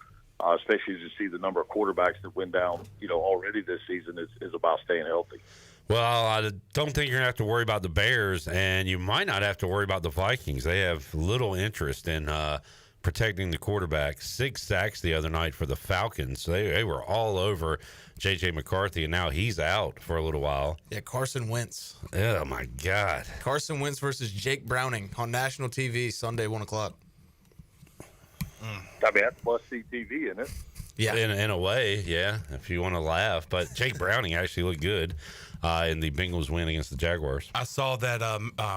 especially as you see the number of quarterbacks that went down, already this season, is about staying healthy. Well, I don't think you're going to have to worry about the Bears, and you might not have to worry about the Vikings. They have little interest in protecting the quarterback. 6 sacks the other night for the Falcons. They were all over J.J. McCarthy, and now he's out for a little while. Yeah, Carson Wentz. Oh, my God. Carson Wentz versus Jake Browning on national TV Sunday, 1 o'clock. I mean, that's must-see TV, isn't it? Yeah, in a way, yeah, if you want to laugh. But Jake Browning actually looked good in the Bengals win against the Jaguars. I saw that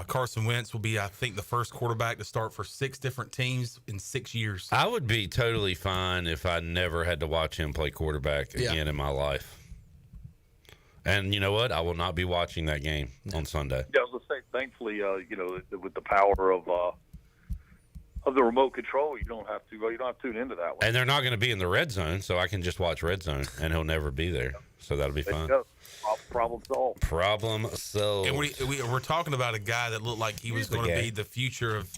Carson Wentz will be, I think, the first quarterback to start for 6 different teams in 6 years. I would be totally fine if I never had to watch him play quarterback again in my life. And you know what? I will not be watching that game on Sunday. Yeah, I was going to say, thankfully, with the power of the remote control, you don't have to tune into that one. And they're not going to be in the red zone, so I can just watch red zone, and he'll never be there. So that'll be fun. Problem solved. Problem solved. And we're talking about a guy that looked like he was going to be the future of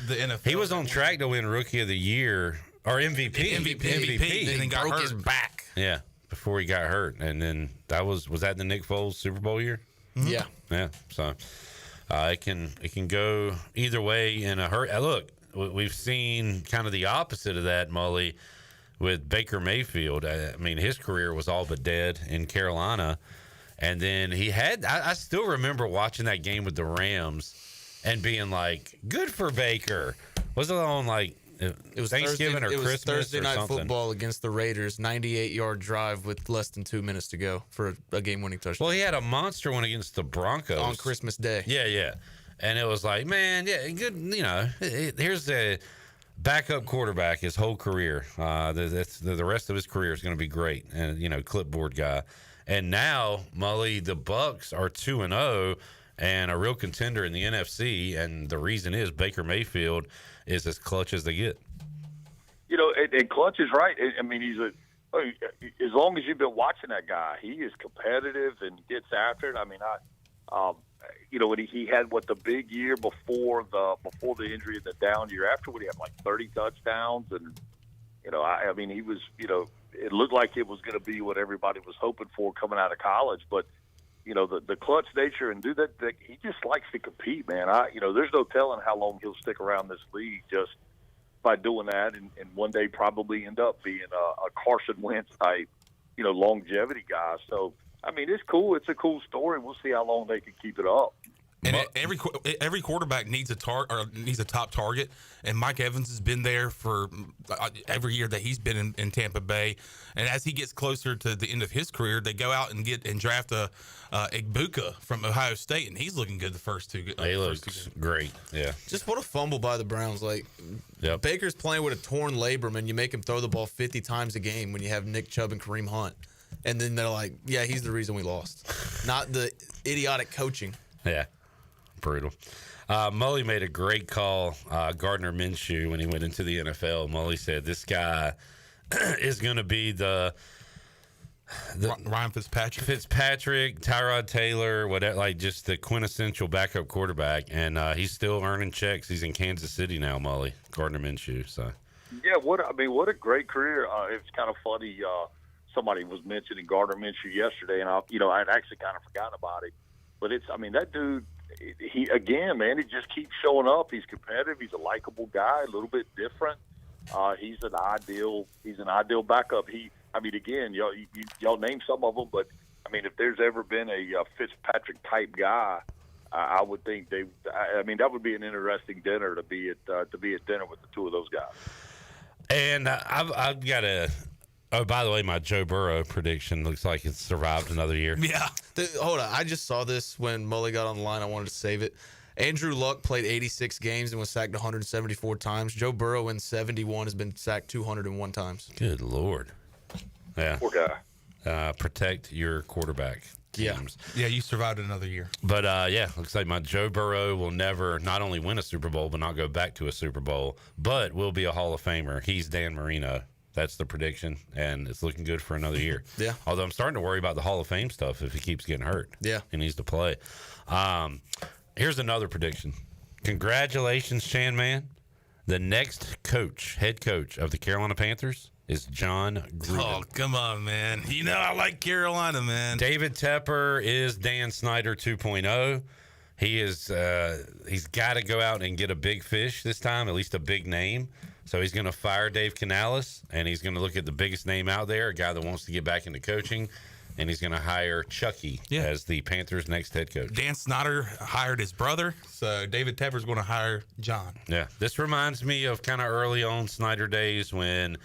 the NFL. He was on track to win Rookie of the Year or MVP. MVP. And then got broke hurt. his back. Yeah, before he got hurt, and then was that the Nick Foles Super Bowl year? Yeah. Yeah. So it can go either way in a hurry. Look, we've seen kind of the opposite of that, Mully, with Baker Mayfield. I mean, his career was all but dead in Carolina. And then he had – I still remember watching that game with the Rams and being like, good for Baker. Was it on like it was Thanksgiving Thursday, or Christmas It was Thursday night something? football against the Raiders, 98-yard drive with less than 2 minutes to go for a game-winning touchdown. Well, he had a monster one against the Broncos. On Christmas Day. Yeah. And it was like, man, yeah, good. Here's the backup quarterback his whole career. The rest of his career is going to be great, and clipboard guy. And now, Mully, the Bucs are 2-0 and a real contender in the NFC. And the reason is Baker Mayfield is as clutch as they get. And Clutch is right. I mean, as long as you've been watching that guy, he is competitive and gets after it. I mean, when he had the big year before the injury and the down year after, when he had like 30 touchdowns, and I mean he was it looked like it was going to be what everybody was hoping for coming out of college, but the clutch nature and do that he just likes to compete, man. There's no telling how long he'll stick around this league just by doing that, and one day probably end up being a Carson Wentz type longevity guy. So I mean, it's cool. It's a cool story. We'll see how long they can keep it up. And every quarterback needs a top target, and Mike Evans has been there for every year that he's been in Tampa Bay. And as he gets closer to the end of his career, they go out and draft Igbuka from Ohio State, and he's looking good the first two. He looks great. Yeah. Just what a fumble by the Browns. Baker's playing with a torn labrum, and you make him throw the ball 50 times a game when you have Nick Chubb and Kareem Hunt. And then they're like, yeah, he's the reason we lost, not the idiotic coaching. Yeah. Brutal. Mully made a great call, Gardner Minshew, when he went into the NFL. Mully said this guy is going to be the Ryan Fitzpatrick, Tyrod Taylor, whatever, just the quintessential backup quarterback, and he's still earning checks. He's in Kansas City now, Mully, Gardner Minshew. So yeah, what a great career. It's kind of funny. Somebody was mentioning Gardner Minshew yesterday, and I'd actually kind of forgotten about it. But that dude. He just keeps showing up. He's competitive. He's a likable guy, a little bit different. He's an ideal backup. Y'all name some of them, but if there's ever been a Fitzpatrick type guy, I would think I mean, that would be an interesting dinner to be at dinner with the two of those guys. And I've got a. Oh, by the way, my Joe Burrow prediction looks like it's survived another year. Yeah. Hold on. I just saw this when Mully got on the line. I wanted to save it. Andrew Luck played 86 games and was sacked 174 times. Joe Burrow in 71 has been sacked 201 times. Good Lord. Yeah. Poor guy. Protect your quarterback. Teams. Yeah, you survived another year. But, looks like my Joe Burrow will never not only win a Super Bowl, but not go back to a Super Bowl, but will be a Hall of Famer. He's Dan Marino. That's the prediction, and it's looking good for another year. Yeah. Although I'm starting to worry about the Hall of Fame stuff if he keeps getting hurt. Yeah. He needs to play. Here's another prediction. Congratulations, Chan Man. The next head coach of the Carolina Panthers is John Gruden. Oh, come on, man. You know I like Carolina, man. David Tepper is Dan Snyder 2.0. He's got to go out and get a big fish this time, at least a big name. So he's going to fire Dave Canales, and he's going to look at the biggest name out there, a guy that wants to get back into coaching, and he's going to hire Chucky as the Panthers' next head coach. Dan Snyder hired his brother, so David Tepper's going to hire John. Yeah, this reminds me of kind of early on Snyder days when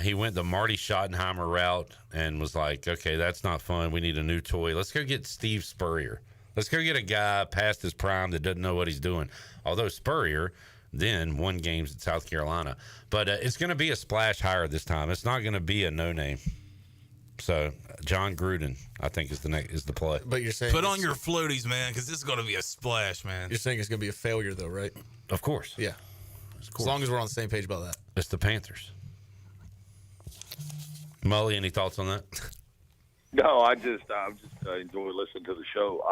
he went the Marty Schottenheimer route and was like, okay, that's not fun. We need a new toy. Let's go get Steve Spurrier. Let's go get a guy past his prime that doesn't know what he's doing. Although Spurrier then won games at South Carolina. But it's going to be a splash hire this time. It's not going to be a no-name. So John Gruden, I think, is the play. But you're saying put on your floaties, man, because this is going to be a splash, man. You're saying it's going to be a failure, though, right? Of course. Yeah. As long as we're on the same page about that. It's the Panthers. Mully, any thoughts on that? No, I just enjoy listening to the show.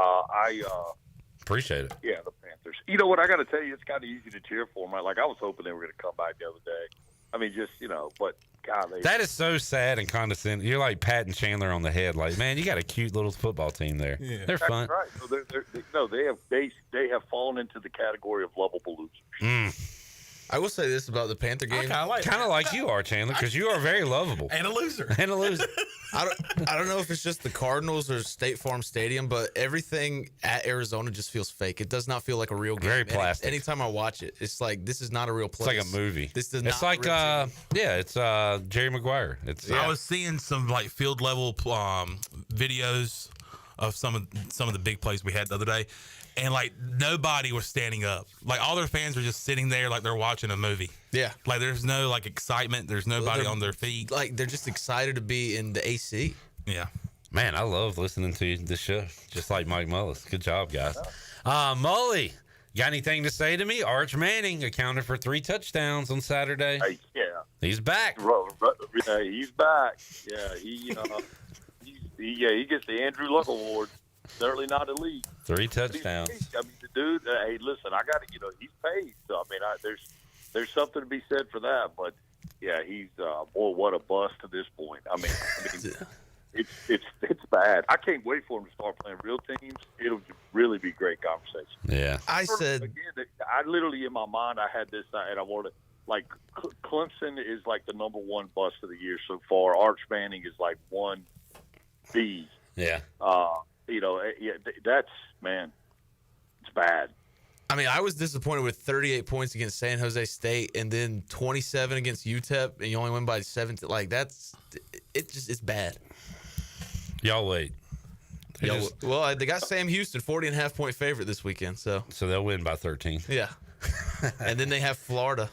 Appreciate it. Yeah, the Panthers. You know what? I got to tell you, it's kind of easy to cheer for them. Like I was hoping they were going to come back the other day. I mean, just but God, that is so sad and condescending. You're like patting Chandler on the head, like, man, you got a cute little football team there. Yeah. They're fun. Right. So they have fallen into the category of lovable losers. I will say this about the Panther game. Kind of like you are, Chandler, because you are very lovable. And a loser. I don't know if it's just the Cardinals or State Farm Stadium, but everything at Arizona just feels fake. It does not feel like a real game. Very plastic. Anytime I watch it, it's like this is not a real place. It's like a movie. This does it's not. It's like it's Jerry Maguire. I was seeing some like field level videos of some of the big plays we had the other day. And, like, nobody was standing up. Like, all their fans were just sitting there like they're watching a movie. Yeah. Like, there's no, like, excitement. There's nobody on their feet. Like, they're just excited to be in the AC. Yeah. Man, I love listening to this show, just like Mike Mullis. Good job, guys. Mully, got anything to say to me? Arch Manning accounted for 3 touchdowns on Saturday. Yeah. He's back. He's back. Yeah, he gets the Andrew Luck Award. Certainly not elite. 3 touchdowns. I mean, the dude. Hey, listen, I got to. He's paid. So I mean, there's something to be said for that. But yeah, he's boy, what a bust to this point. I mean, it's bad. I can't wait for him to start playing real teams. It'll really be great conversation. Yeah, I literally in my mind I had this, and I wanted Clemson is like the number 1 bust of the year so far. Arch Manning is like 1B. Yeah. That's, man, it's bad. I mean, I was disappointed with 38 points against San Jose State and then 27 against UTEP, and you only win by 17. Like, it's bad. Y'all wait. Well, they got Sam Houston, 40.5-point favorite this weekend. So they'll win by 13. Yeah. And then they have Florida.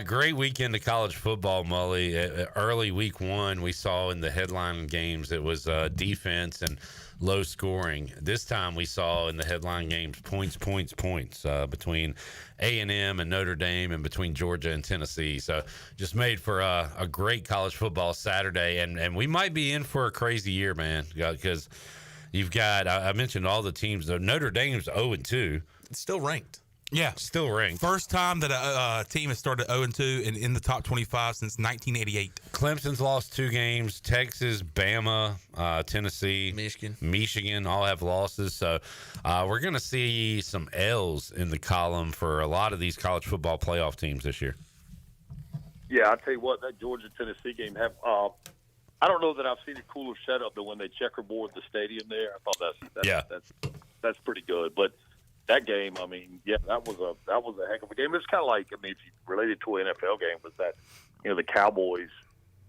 Great weekend of college football, Mully. Early week 1, we saw in the headline games it was defense and low scoring. This time we saw in the headline games points between A&M and Notre Dame and between Georgia and Tennessee. So just made for a great college football Saturday. And we might be in for a crazy year, man, because you've got, I mentioned all the teams. Notre Dame's 0-2. It's still ranked. Yeah. Still ranked. First time that a team has started 0-2 and in the top 25 since 1988. Clemson's lost 2 games. Texas, Bama, Tennessee, Michigan all have losses. So we're going to see some L's in the column for a lot of these college football playoff teams this year. Yeah, I'll tell you what, that Georgia-Tennessee game, I don't know that I've seen a cooler setup than when they checkerboard the stadium there. I thought that's pretty good. But that game, I mean, yeah, that was a heck of a game. It's kind of like, I mean, if you relate it to an NFL game, was that, you know, the Cowboys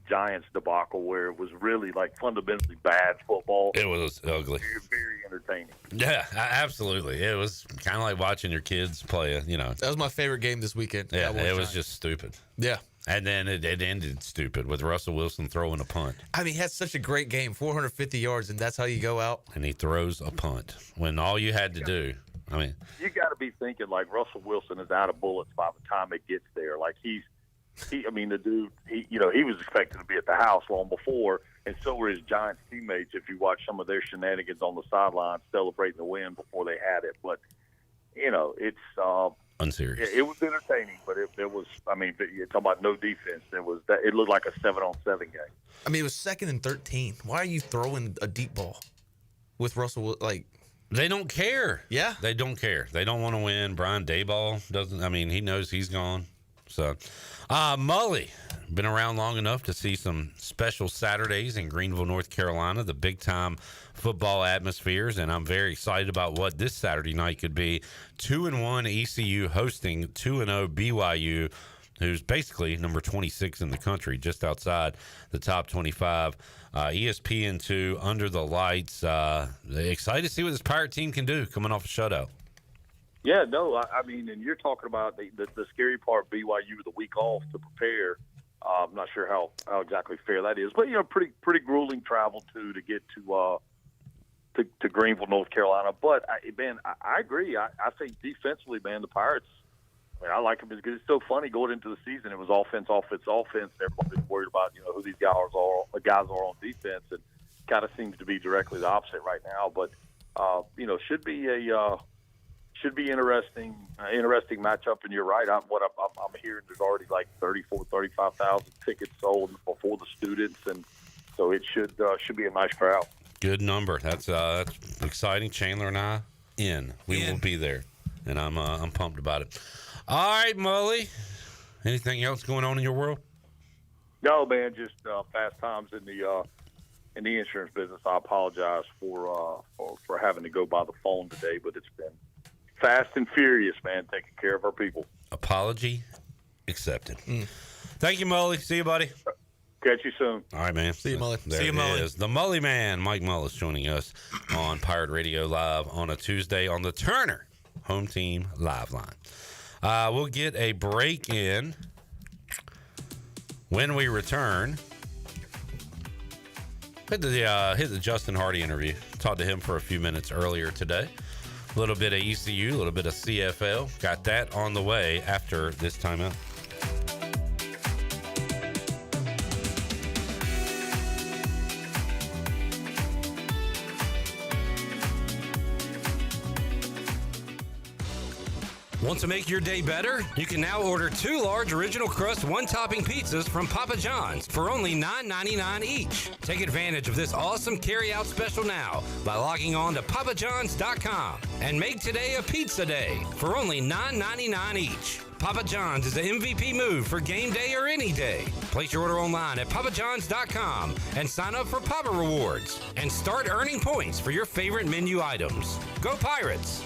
Giants debacle where it was really like fundamentally bad football. It was ugly. Very entertaining. Yeah, absolutely. It was kind of like watching your kids play. That was my favorite game this weekend. Yeah, Cowboys it was Giants. just stupid. Yeah. And then it ended stupid with Russell Wilson throwing a punt. I mean, he had such a great game, 450 yards, and that's how you go out. And he throws a punt when all you had to do. I mean, you got to be thinking like Russell Wilson is out of bullets by the time it gets there. Like I mean, the dude, he was expected to be at the house long before, and so were his Giants teammates. If you watch some of their shenanigans on the sidelines celebrating the win before they had it, but you know, it's unserious. It was entertaining, but it was. I mean, you're talking about no defense. It looked like a 7-on-7 game. I mean, it was 2nd and 13. Why are you throwing a deep ball with Russell? Like, they don't care. Yeah, they don't care. They don't want to win. Brian Daboll doesn't. I mean, he knows he's gone. So, Mully, been around long enough to see some special Saturdays in Greenville, North Carolina, the big-time football atmospheres, and I'm very excited about what this Saturday night could be. 2-1 ECU hosting 2-0 BYU, who's basically number 26 in the country, just outside the top 25. ESPN2, under the lights. Excited to see what this Pirate team can do coming off a shutout. Yeah, no, I mean, and you're talking about the scary part, BYU, the week off to prepare. I'm not sure how exactly fair that is, but, you know, pretty grueling travel, too, to get to Greenville, North Carolina. But, I agree. I think defensively, man, the Pirates, I mean, I like them because it's so funny going into the season. It was offense. Everybody's worried about, you know, who these guys are on defense, and kind of seems to be directly the opposite right now. But, you know, should be interesting matchup. And you're right. I'm hearing there's already like 35,000 tickets sold for the students, and so it should be a nice crowd. Good number. That's exciting. Chandler and I we will be there, and I'm pumped about it. All right, Mully. Anything else going on in your world? No, man. Just fast times in the insurance business. I apologize for having to go by the phone today, but it's been fast and furious, man, taking care of our people. Apology accepted. Thank you, Mully. See you, buddy. Catch you soon. All right, man. See you, Mully. There See you, Mully. is the Mully man, Mike Mullis, joining us on Pirate Radio Live on a Tuesday on the Turner Home Team Live Line. We'll get a break in. When we return, hit the Justin Hardy interview. Talked to him for a few minutes earlier today. A little bit of ECU, a little bit of CFL. Got that on the way after this timeout. Want to make your day better? You can now order 2 large original crust, 1-topping pizzas from Papa John's for only $9.99 each. Take advantage of this awesome carry-out special now by logging on to papajohns.com and make today a pizza day for only $9.99 each. Papa John's is the MVP move for game day or any day. Place your order online at papajohns.com and sign up for Papa Rewards and start earning points for your favorite menu items. Go Pirates!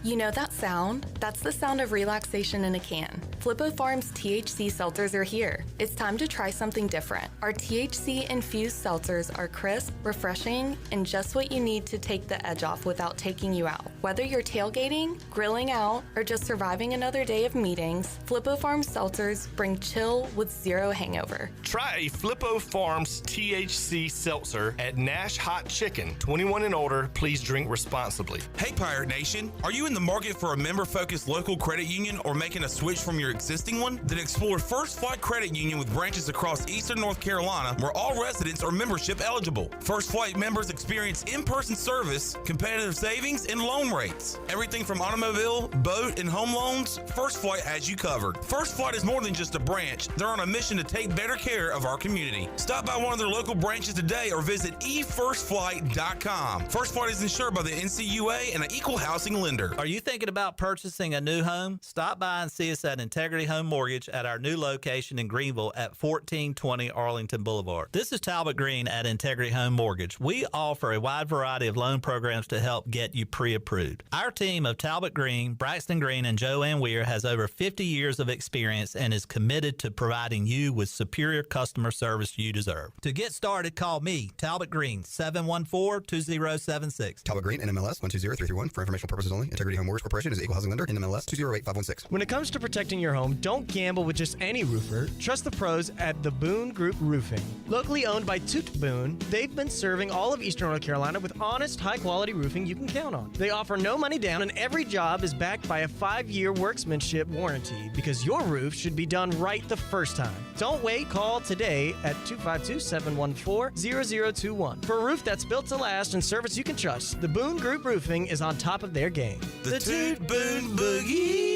You know that sound? That's the sound of relaxation in a can. Flippo Farms THC seltzers are here. It's time to try something different. Our THC-infused seltzers are crisp, refreshing, and just what you need to take the edge off without taking you out. Whether you're tailgating, grilling out, or just surviving another day of meetings, Flippo Farms seltzers bring chill with zero hangover. Try a Flippo Farms THC seltzer at Nash Hot Chicken. 21 and older, please drink responsibly. Hey, Pirate Nation. Are you in the market for a member-focused local credit union or making a switch from your existing one? Then explore First Flight Credit Union with branches across Eastern North Carolina, where all residents are membership eligible. First Flight members experience in-person service, competitive savings, and loan rates. Everything from automobile, boat, and home loans, First Flight has you covered. First Flight is more than just a branch. They're on a mission to take better care of our community. Stop by one of their local branches today or visit efirstflight.com. First Flight is insured by the NCUA and an equal housing lender. Are you thinking about purchasing a new home? Stop by and see us at Integrity Integrity Home Mortgage at our new location in Greenville at 1420 Arlington Boulevard. This is Talbot Green at Integrity Home Mortgage. We offer a wide variety of loan programs to help get you pre-approved. Our team of Talbot Green, Braxton Green, and Joanne Weir has over 50 years of experience and is committed to providing you with superior customer service you deserve. To get started, call me, Talbot Green, 714-2076. Talbot Green, NMLS 120331. For informational purposes only. Integrity Home Mortgage Corporation is equal housing lender. NMLS 208516. When it comes to protecting your home, don't gamble with just any roofer. Trust the pros at the Boone Group Roofing. Locally owned by Toot Boone, they've been serving all of Eastern North Carolina with honest, high-quality roofing you can count on. They offer no money down, and every job is backed by a 5-year workmanship warranty because your roof should be done right the first time. Don't wait. Call today at 252-714-0021 for a roof that's built to last and service you can trust. The Boone Group Roofing is on top of their game. The Toot Boone Boogie.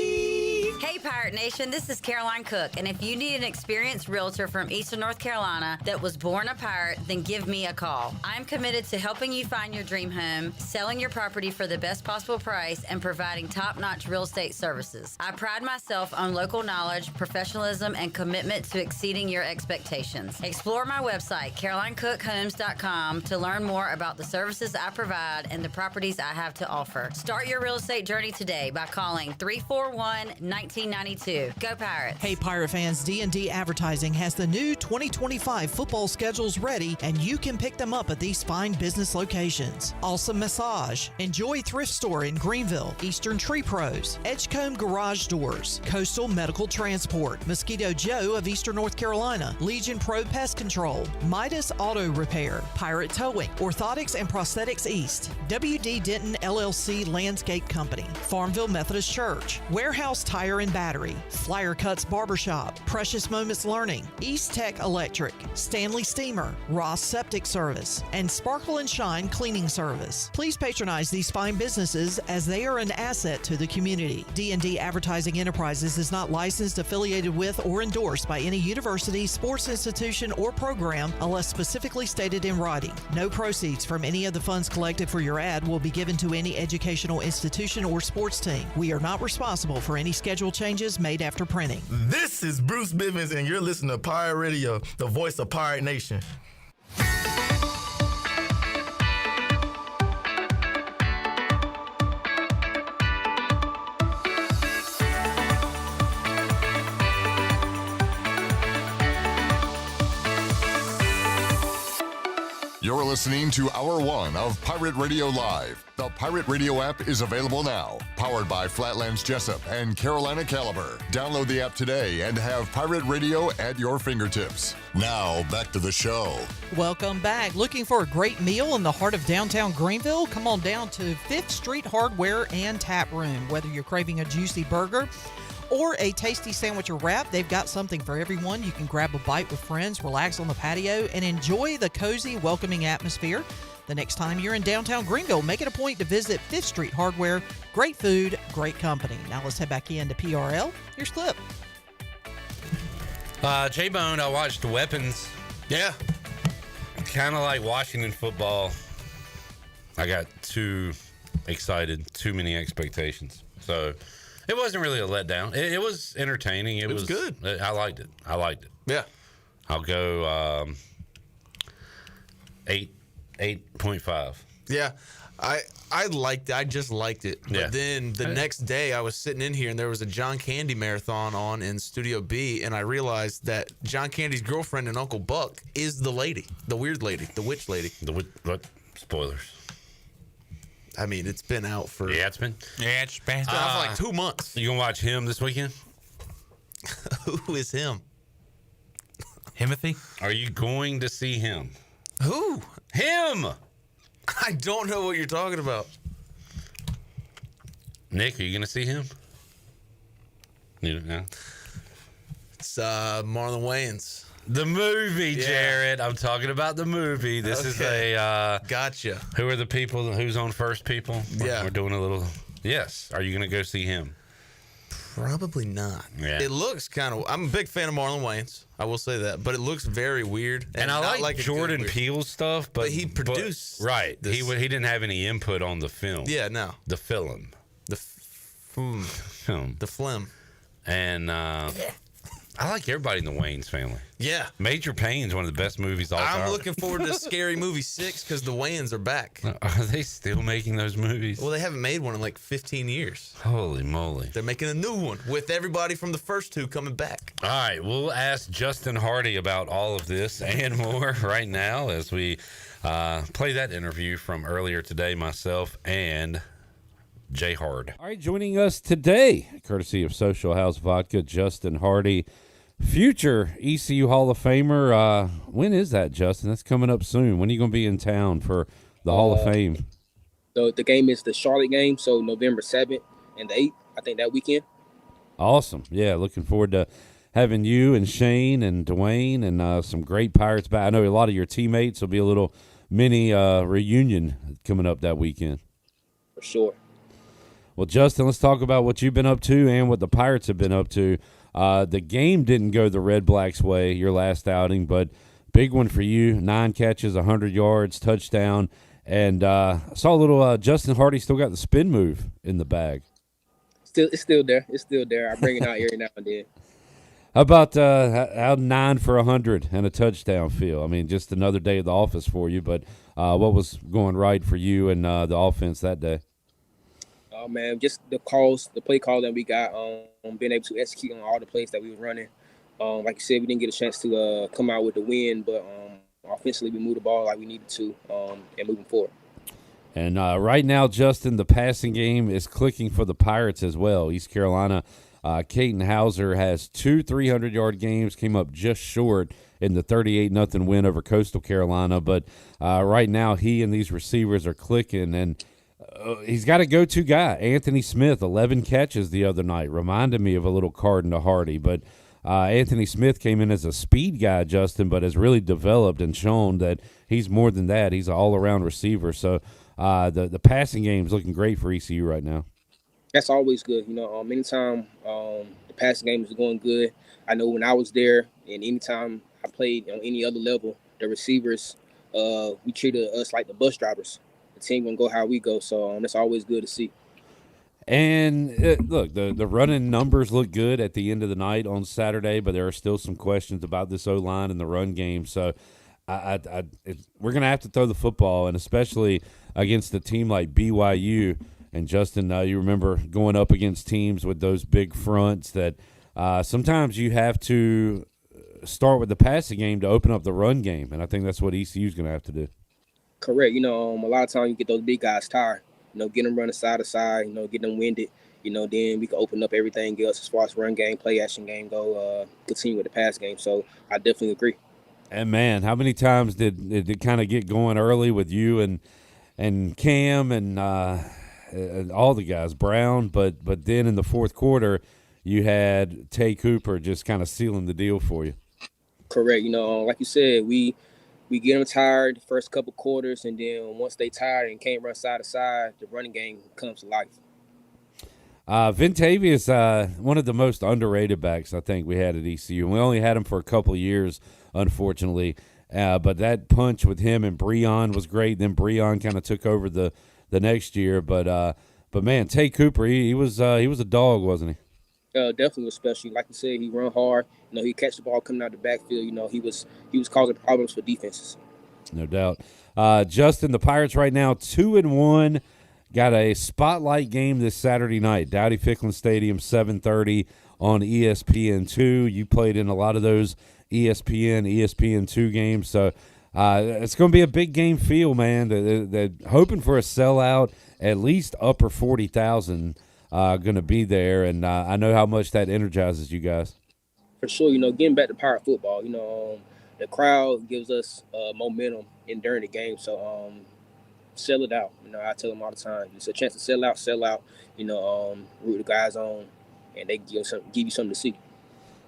Hey Pirate Nation, this is Caroline Cook, and if you need an experienced realtor from Eastern North Carolina that was born a pirate, then give me a call. I'm committed to helping you find your dream home, selling your property for the best possible price, and providing top-notch real estate services. I pride myself on local knowledge, professionalism, and commitment to exceeding your expectations. Explore my website, CarolineCookHomes.com, to learn more about the services I provide and the properties I have to offer. Start your real estate journey today by calling 341-1992. Go Pirates. Hey Pirate fans, D&D Advertising has the new 2025 football schedules ready, and you can pick them up at these fine business locations. Awesome Massage, Enjoy Thrift Store in Greenville, Eastern Tree Pros, Edgecombe Garage Doors, Coastal Medical Transport, Mosquito Joe of Eastern North Carolina, Legion Pro Pest Control, Midas Auto Repair, Pirate Towing, Orthotics and Prosthetics East, WD Denton LLC Landscape Company, Farmville Methodist Church, Warehouse Tire and Battery, Flyer Cuts Barbershop, Precious Moments Learning, East Tech Electric, Stanley Steamer, Ross Septic Service, and Sparkle and Shine Cleaning Service. Please patronize these fine businesses as they are an asset to the community. D&D Advertising Enterprises is not licensed, affiliated with, or endorsed by any university, sports institution, or program unless specifically stated in writing. No proceeds from any of the funds collected for your ad will be given to any educational institution or sports team. We are not responsible for any schedule changes made after printing. This is Bruce Bivens, and you're listening to Pirate Radio, the voice of Pirate Nation. You're listening to Hour 1 of Pirate Radio Live. The Pirate Radio app is available now. Powered by Flatlands Jessup and Carolina Caliber. Download the app today and have Pirate Radio at your fingertips. Now, back to the show. Welcome back. Looking for a great meal in the heart of downtown Greenville? Come on down to 5th Street Hardware and Tap Room. Whether you're craving a juicy burger or a tasty sandwich or wrap, they've got something for everyone. You can grab a bite with friends, relax on the patio, and enjoy the cozy, welcoming atmosphere. The next time you're in downtown Greenville, make it a point to visit 5th Street Hardware. Great food, great company. Now let's head back into PRL. Here's Clip. J-Bone, I watched Weapons. Yeah. Kind of like Washington football. I got too excited, too many expectations. So it wasn't really a letdown. It was entertaining. It was good. I liked it. Yeah. I'll go 8.5. Yeah. I liked it. I just liked it. But then the next day I was sitting in here and there was a John Candy marathon on in Studio B, and I realized that John Candy's girlfriend and Uncle Buck is the lady, the weird lady, the witch lady. What? Spoilers. I mean, it's been out for... It's been out for like 2 months. You gonna watch him this weekend? Who is him? Timothy? Are you going to see him? Who? Him! I don't know what you're talking about. Nick, are you going to see him? You don't know? It's Marlon Wayans. The movie, Jared. I'm talking about the movie. This is a... Gotcha. Who are the people? Who's on first, people? Yeah. We're doing a little... Yes. Are you going to go see him? Probably not. Yeah. It looks kind of... I'm a big fan of Marlon Wayans. I will say that. But it looks very weird. And I like Jordan Peele's stuff. But he produced... Right. He didn't have any input on the film. Yeah, no. The film. The film. The phlegm. And I like everybody in the Wayans family. Yeah. Major Payne's one of the best movies all time. I'm looking forward to Scary Movie 6 because the Wayans are back. Are they still making those movies? Well, they haven't made one in like 15 years. Holy moly. They're making a new one with everybody from the first two coming back. All right, we'll ask Justin Hardy about all of this and more right now as we play that interview from earlier today, myself and Jay Hard. All right, joining us today, courtesy of Social House Vodka, Justin Hardy, future ECU Hall of Famer. When is that, Justin? That's coming up soon. When are you going to be in town for the Hall of Fame? The game is the Charlotte game, so November 7th and the 8th, I think that weekend. Awesome. Yeah, looking forward to having you and Shane and Dwayne and some great Pirates back. I know a lot of your teammates will be a little mini reunion coming up that weekend. For sure. Well, Justin, let's talk about what you've been up to and what the Pirates have been up to. The game didn't go the Red Blacks' way, your last outing, but big one for you, 9 catches, 100 yards, touchdown. And I saw a little Justin Hardy still got the spin move in the bag. It's still there. It's still there. I bring it out every now and then. How about how 9 for 100 and a touchdown feel? I mean, just another day of the office for you, but what was going right for you and the offense that day? Oh, man, just the play call that we got, being able to execute on all the plays that we were running. Like you said, we didn't get a chance to come out with the win, but offensively we moved the ball like we needed to and moving forward. And right now, Justin, the passing game is clicking for the Pirates as well. East Carolina, Caden Hauser has 2 300-yard games, came up just short in the 38-0 win over Coastal Carolina. But right now, he and these receivers are clicking, and he's got a go-to guy, Anthony Smith, 11 catches the other night. Reminded me of a little Carden to Hardy. But Anthony Smith came in as a speed guy, Justin, but has really developed and shown that he's more than that. He's an all-around receiver. So the passing game is looking great for ECU right now. That's always good. Anytime the passing game is going good, I know when I was there and anytime I played on any other level, the receivers, we treated us like the bus drivers. Team gonna go how we go, so that's always good to see. And look, the running numbers look good at the end of the night on Saturday, but there are still some questions about this O-line and the run game. So we're gonna have to throw the football, and especially against a team like BYU. And Justin, you remember going up against teams with those big fronts that sometimes you have to start with the passing game to open up the run game, and I think that's what ECU is gonna have to do. Correct. A lot of times you get those big guys tired, get them running side to side, get them winded, then we can open up everything else as far as run game, play action game go, continue with the pass game. So I definitely agree. And man, how many times did it kind of get going early with you and Cam and all the guys, Brown, but then in the fourth quarter you had Tay Cooper just kind of sealing the deal for you. Correct. Like you said, we get them tired the first couple quarters, and then once they tired and can't run side to side, the running game comes to life. Ventavious, one of the most underrated backs I think we had at ECU. We only had him for a couple of years, unfortunately, but that punch with him and Breon was great. Then Breon kind of took over the next year, but man, Tay Cooper, he was a dog, wasn't he? Definitely was special. Like you said, he run hard. He catch the ball coming out the backfield. He was causing problems for defenses. No doubt. Justin, the Pirates right now 2-1. Got a spotlight game this Saturday night. Dowdy Ficklin Stadium, 7:30 on ESPN2. You played in a lot of those ESPN2 games, so it's going to be a big game feel, man. They're hoping for a sellout, at least upper 40,000. Going to be there, and I know how much that energizes you guys. For sure, getting back to Pirate football, the crowd gives us momentum during the game, so sell it out. I tell them all the time, it's a chance to sell out, root the guys on, and they give you something to see.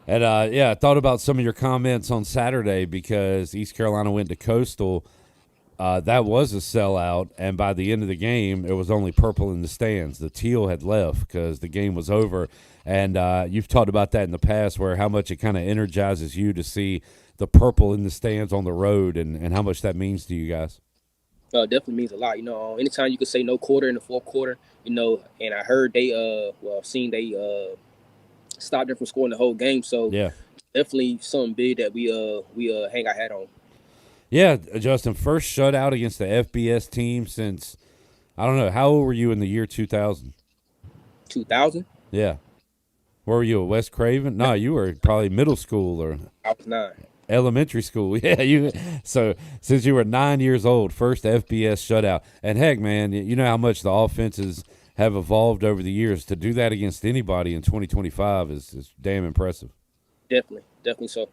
And, I thought about some of your comments on Saturday because East Carolina went to Coastal. That was a sellout, and by the end of the game, it was only purple in the stands. The teal had left because the game was over. And you've talked about that in the past, where how much it kind of energizes you to see the purple in the stands on the road, and how much that means to you guys. Definitely means a lot. Anytime you can say no quarter in the fourth quarter, and I heard seen they stopped them from scoring the whole game. So Yeah. definitely something big that we hang our hat on. Yeah, Justin, first shutout against the FBS team since, I don't know, how old were you in the year 2000? 2000? Yeah. Where were you, at West Craven? No, you were probably middle school or I was 9. elementary school. Yeah, so since you were 9 years old, first FBS shutout. And heck, man, you know how much the offenses have evolved over the years. To do that against anybody in 2025 is damn impressive. Definitely so.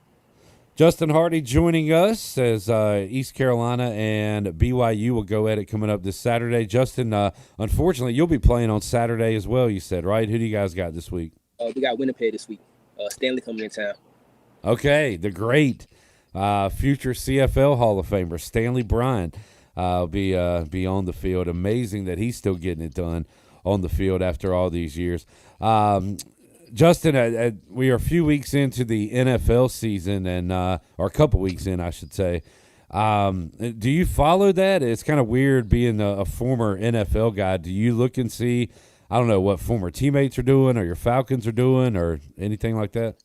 Justin Hardy joining us as East Carolina and BYU will go at it coming up this Saturday. Justin, unfortunately, you'll be playing on Saturday as well, you said, right? Who do you guys got this week? We got Winnipeg this week. Stanley coming in town. Okay, the great future CFL Hall of Famer Stanley Bryant be on the field. Amazing that he's still getting it done on the field after all these years. Justin, we are a few weeks into the NFL season, or a couple weeks in, I should say. Do you follow that? It's kind of weird being a former NFL guy. Do you look and see, I don't know, what former teammates are doing or your Falcons are doing or anything like that?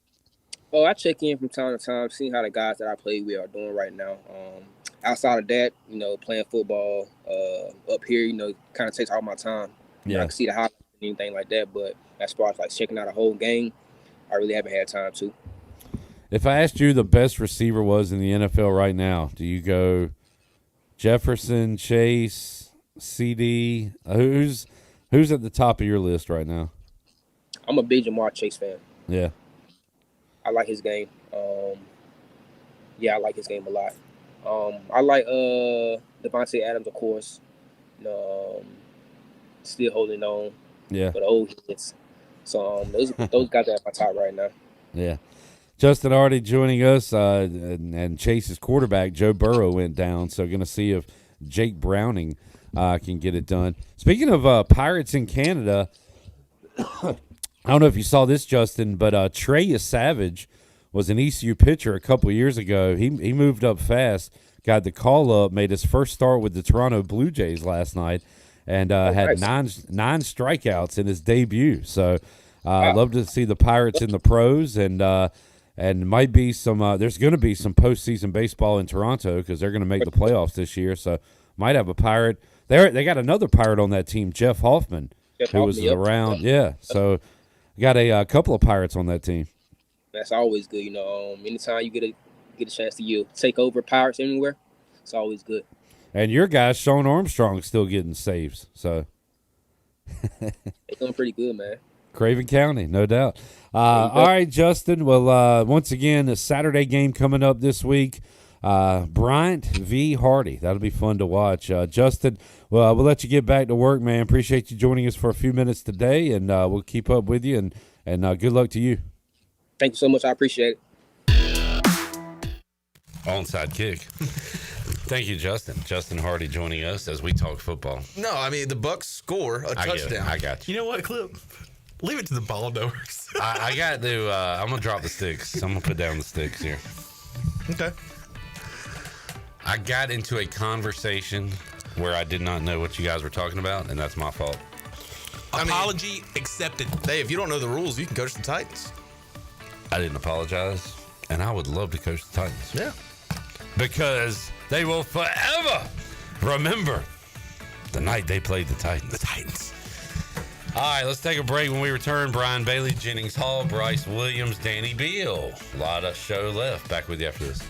Oh, I check in from time to time, seeing how the guys that I play with are doing right now. Outside of that, playing football up here, kind of takes all my time. Yeah. I can see the highlights and anything like that, but as far as like checking out a whole game, I really haven't had time to. If I asked you the best receiver was in the NFL right now, do you go Jefferson, Chase, CD? Who's at the top of your list right now? I'm a big Jamar Chase fan. Yeah. I like his game. I like his game a lot. I like Devontae Adams, of course. Still holding on. Yeah. For the old hits. So those guys are at my top right now. Yeah. Justin Hardy joining us, and Chase's quarterback, Joe Burrow, went down. So going to see if Jake Browning can get it done. Speaking of Pirates in Canada, I don't know if you saw this, Justin, but Trey Savage was an ECU pitcher a couple years ago. He moved up fast, got the call up, made his first start with the Toronto Blue Jays last night, and had nice. nine strikeouts in his debut. So I'd love to see the Pirates in the pros, and might be some there's going to be some postseason baseball in Toronto because they're going to make the playoffs this year. So might have a Pirate. They got another Pirate on that team, Jeff Hoffman, who was around. Yeah, so got a couple of Pirates on that team. That's always good. Anytime you get a chance to take over Pirates anywhere, it's always good. And your guy, Sean Armstrong, still getting saves. So they're doing pretty good, man. Craven County, no doubt. All right, Justin. Well, once again, a Saturday game coming up this week. Bryant v. Hardy. That'll be fun to watch. Justin, well, we'll let you get back to work, man. Appreciate you joining us for a few minutes today, and we'll keep up with you, and good luck to you. Thank you so much. I appreciate it. Onside kick. Thank you, Justin. Justin Hardy joining us as we talk football. No, I mean, the Bucks score a touchdown. I got you. You know what, Clip? Leave it to the ball knowers. I got to, I'm going to drop the sticks. I'm going to put down the sticks here. Okay. I got into a conversation where I did not know what you guys were talking about, and that's my fault. Apology accepted. Hey, if you don't know the rules, you can coach the Titans. I didn't apologize, and I would love to coach the Titans. Yeah. Because they will forever remember the night they played the Titans. The Titans. All right, let's take a break. When we return, Brian Bailey, Jennings Hall, Bryce Williams, Danny Beal. A lot of show left. Back with you after this.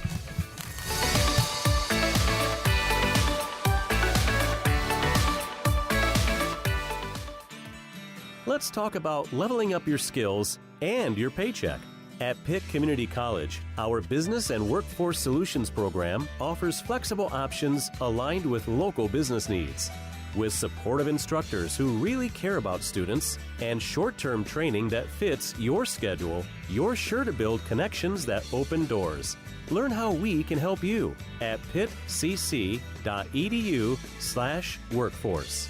Let's talk about leveling up your skills and your paycheck. At Pitt Community College, our Business and Workforce Solutions program offers flexible options aligned with local business needs. With supportive instructors who really care about students and short-term training that fits your schedule, you're sure to build connections that open doors. Learn how we can help you at pittcc.edu/workforce.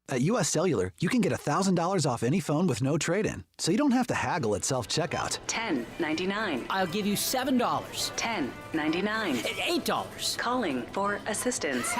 At U.S. Cellular, you can get $1,000 off any phone with no trade-in, so you don't have to haggle at self-checkout. $10.99. I'll give you $7. $10.99. $8. Calling for assistance.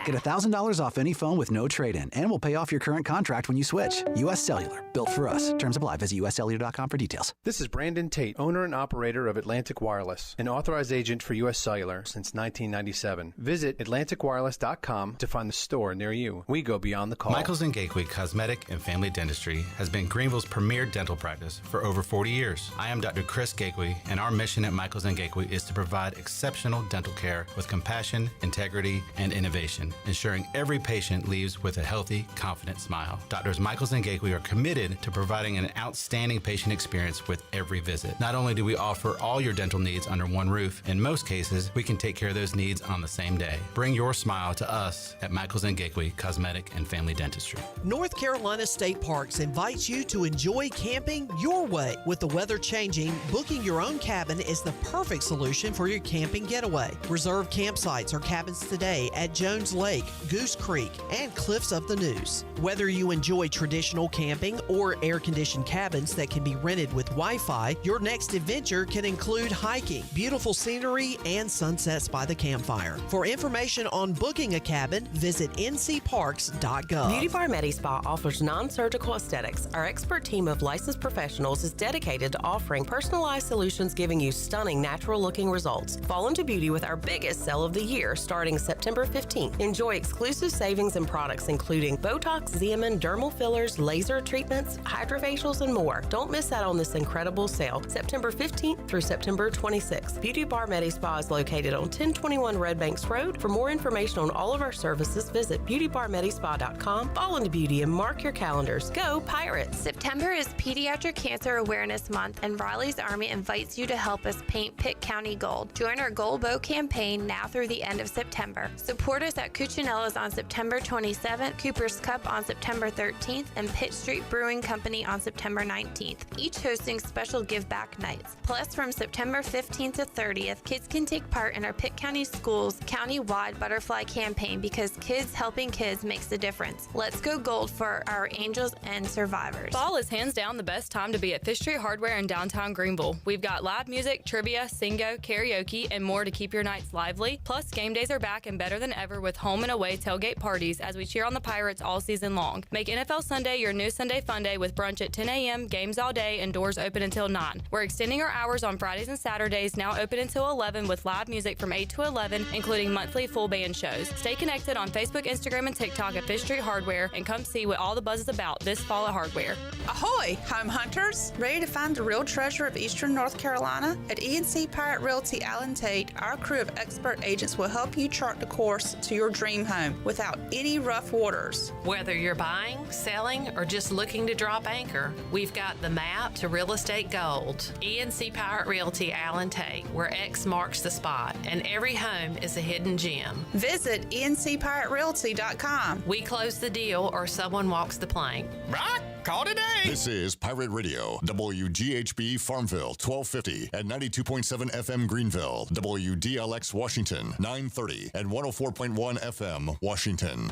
Get $1,000 off any phone with no trade-in, and we'll pay off your current contract when you switch. U.S. Cellular. Built for us. Terms apply. Visit uscellular.com for details. This is Brandon Tate, owner and operator of Atlantic Wireless, an authorized agent for U.S. Cellular since 1997. Visit atlanticwireless.com to find the store near you. We go beyond the call. Michaels & Gateway Cosmetic and Family Dentistry has been Greenville's premier dental practice for over 40 years. I am Dr. Chris Gateway, and our mission at Michaels & Gateway is to provide exceptional dental care with compassion, integrity, and innovation, ensuring every patient leaves with a healthy, confident smile. Doctors Michaels & Gateway are committed to providing an outstanding patient experience with every visit. Not only do we offer all your dental needs under one roof, in most cases, we can take care of those needs on the same day. Bring your smile to us at Michaels & Gateway Cosmetic and Family Dentistry. North Carolina State Parks invites you to enjoy camping your way. With the weather changing, booking your own cabin is the perfect solution for your camping getaway. Reserve campsites or cabins today at Jones Lake, Goose Creek, and Cliffs of the Neuse. Whether you enjoy traditional camping or air-conditioned cabins that can be rented with Wi-Fi, your next adventure can include hiking, beautiful scenery, and sunsets by the campfire. For information on booking a cabin, visit ncparks.gov. Beauty Bar Medi Spa offers non-surgical aesthetics. Our expert team of licensed professionals is dedicated to offering personalized solutions giving you stunning natural-looking results. Fall into beauty with our biggest sale of the year starting September 15th. Enjoy exclusive savings and products including Botox, Xeomin, dermal fillers, laser treatments, hydrofacials, and more. Don't miss out on this incredible sale, September 15th through September 26th. Beauty Bar Medi Spa is located on 1021 Red Banks Road. For more information on all of our services, visit beautybarmedispa.com. Fall into beauty and mark your calendars. Go Pirates! September is Pediatric Cancer Awareness Month, and Riley's Army invites you to help us paint Pitt County gold. Join our Gold Bow campaign now through the end of September. Support us at Cuccinella's on September 27th, Cooper's Cup on September 13th, and Pitt Street Brewing Company on September 19th, each hosting special give back nights. Plus, from September 15th to 30th, kids can take part in our Pitt County Schools county-wide butterfly campaign because kids helping kids makes a difference. Let's go gold for our angels and survivors. Fall is hands down the best time to be at Fish Street Hardware in downtown Greenville. We've got live music, trivia, singo, karaoke, and more to keep your nights lively. Plus, game days are back and better than ever with home and away tailgate parties as we cheer on the Pirates all season long. Make NFL Sunday your new Sunday fun day with brunch at 10 a.m., games all day, and doors open until 9. We're extending our hours on Fridays and Saturdays, now open until 11 with live music from 8 to 11, including monthly full band shows. Stay connected on Facebook, Instagram, and TikTok at Fish Street Hardware and come see what all the buzz is about this fall at Hardware. Ahoy, home hunters! Ready to find the real treasure of Eastern North Carolina? At ENC Pirate Realty Allen Tate, our crew of expert agents will help you chart the course to your dream home without any rough waters. Whether you're buying, selling, or just looking to drop anchor, we've got the map to real estate gold. ENC Pirate Realty Allen Tate, where X marks the spot, and every home is a hidden gem. Visit encpiraterealty.com. We close the deal or someone walks the plank. Right? Call today. This is Pirate Radio, WGHB Farmville, 1250 and 92.7 FM Greenville, WDLX Washington, 930 and 104.1 FM Washington.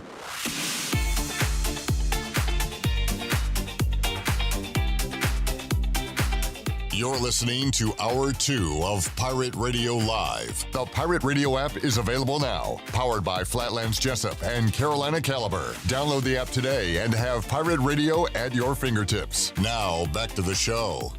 You're listening to Hour 2 of Pirate Radio Live. The Pirate Radio app is available now. Powered by Flatlands Jessup and Carolina Caliber. Download the app today and have Pirate Radio at your fingertips. Now, back to the show.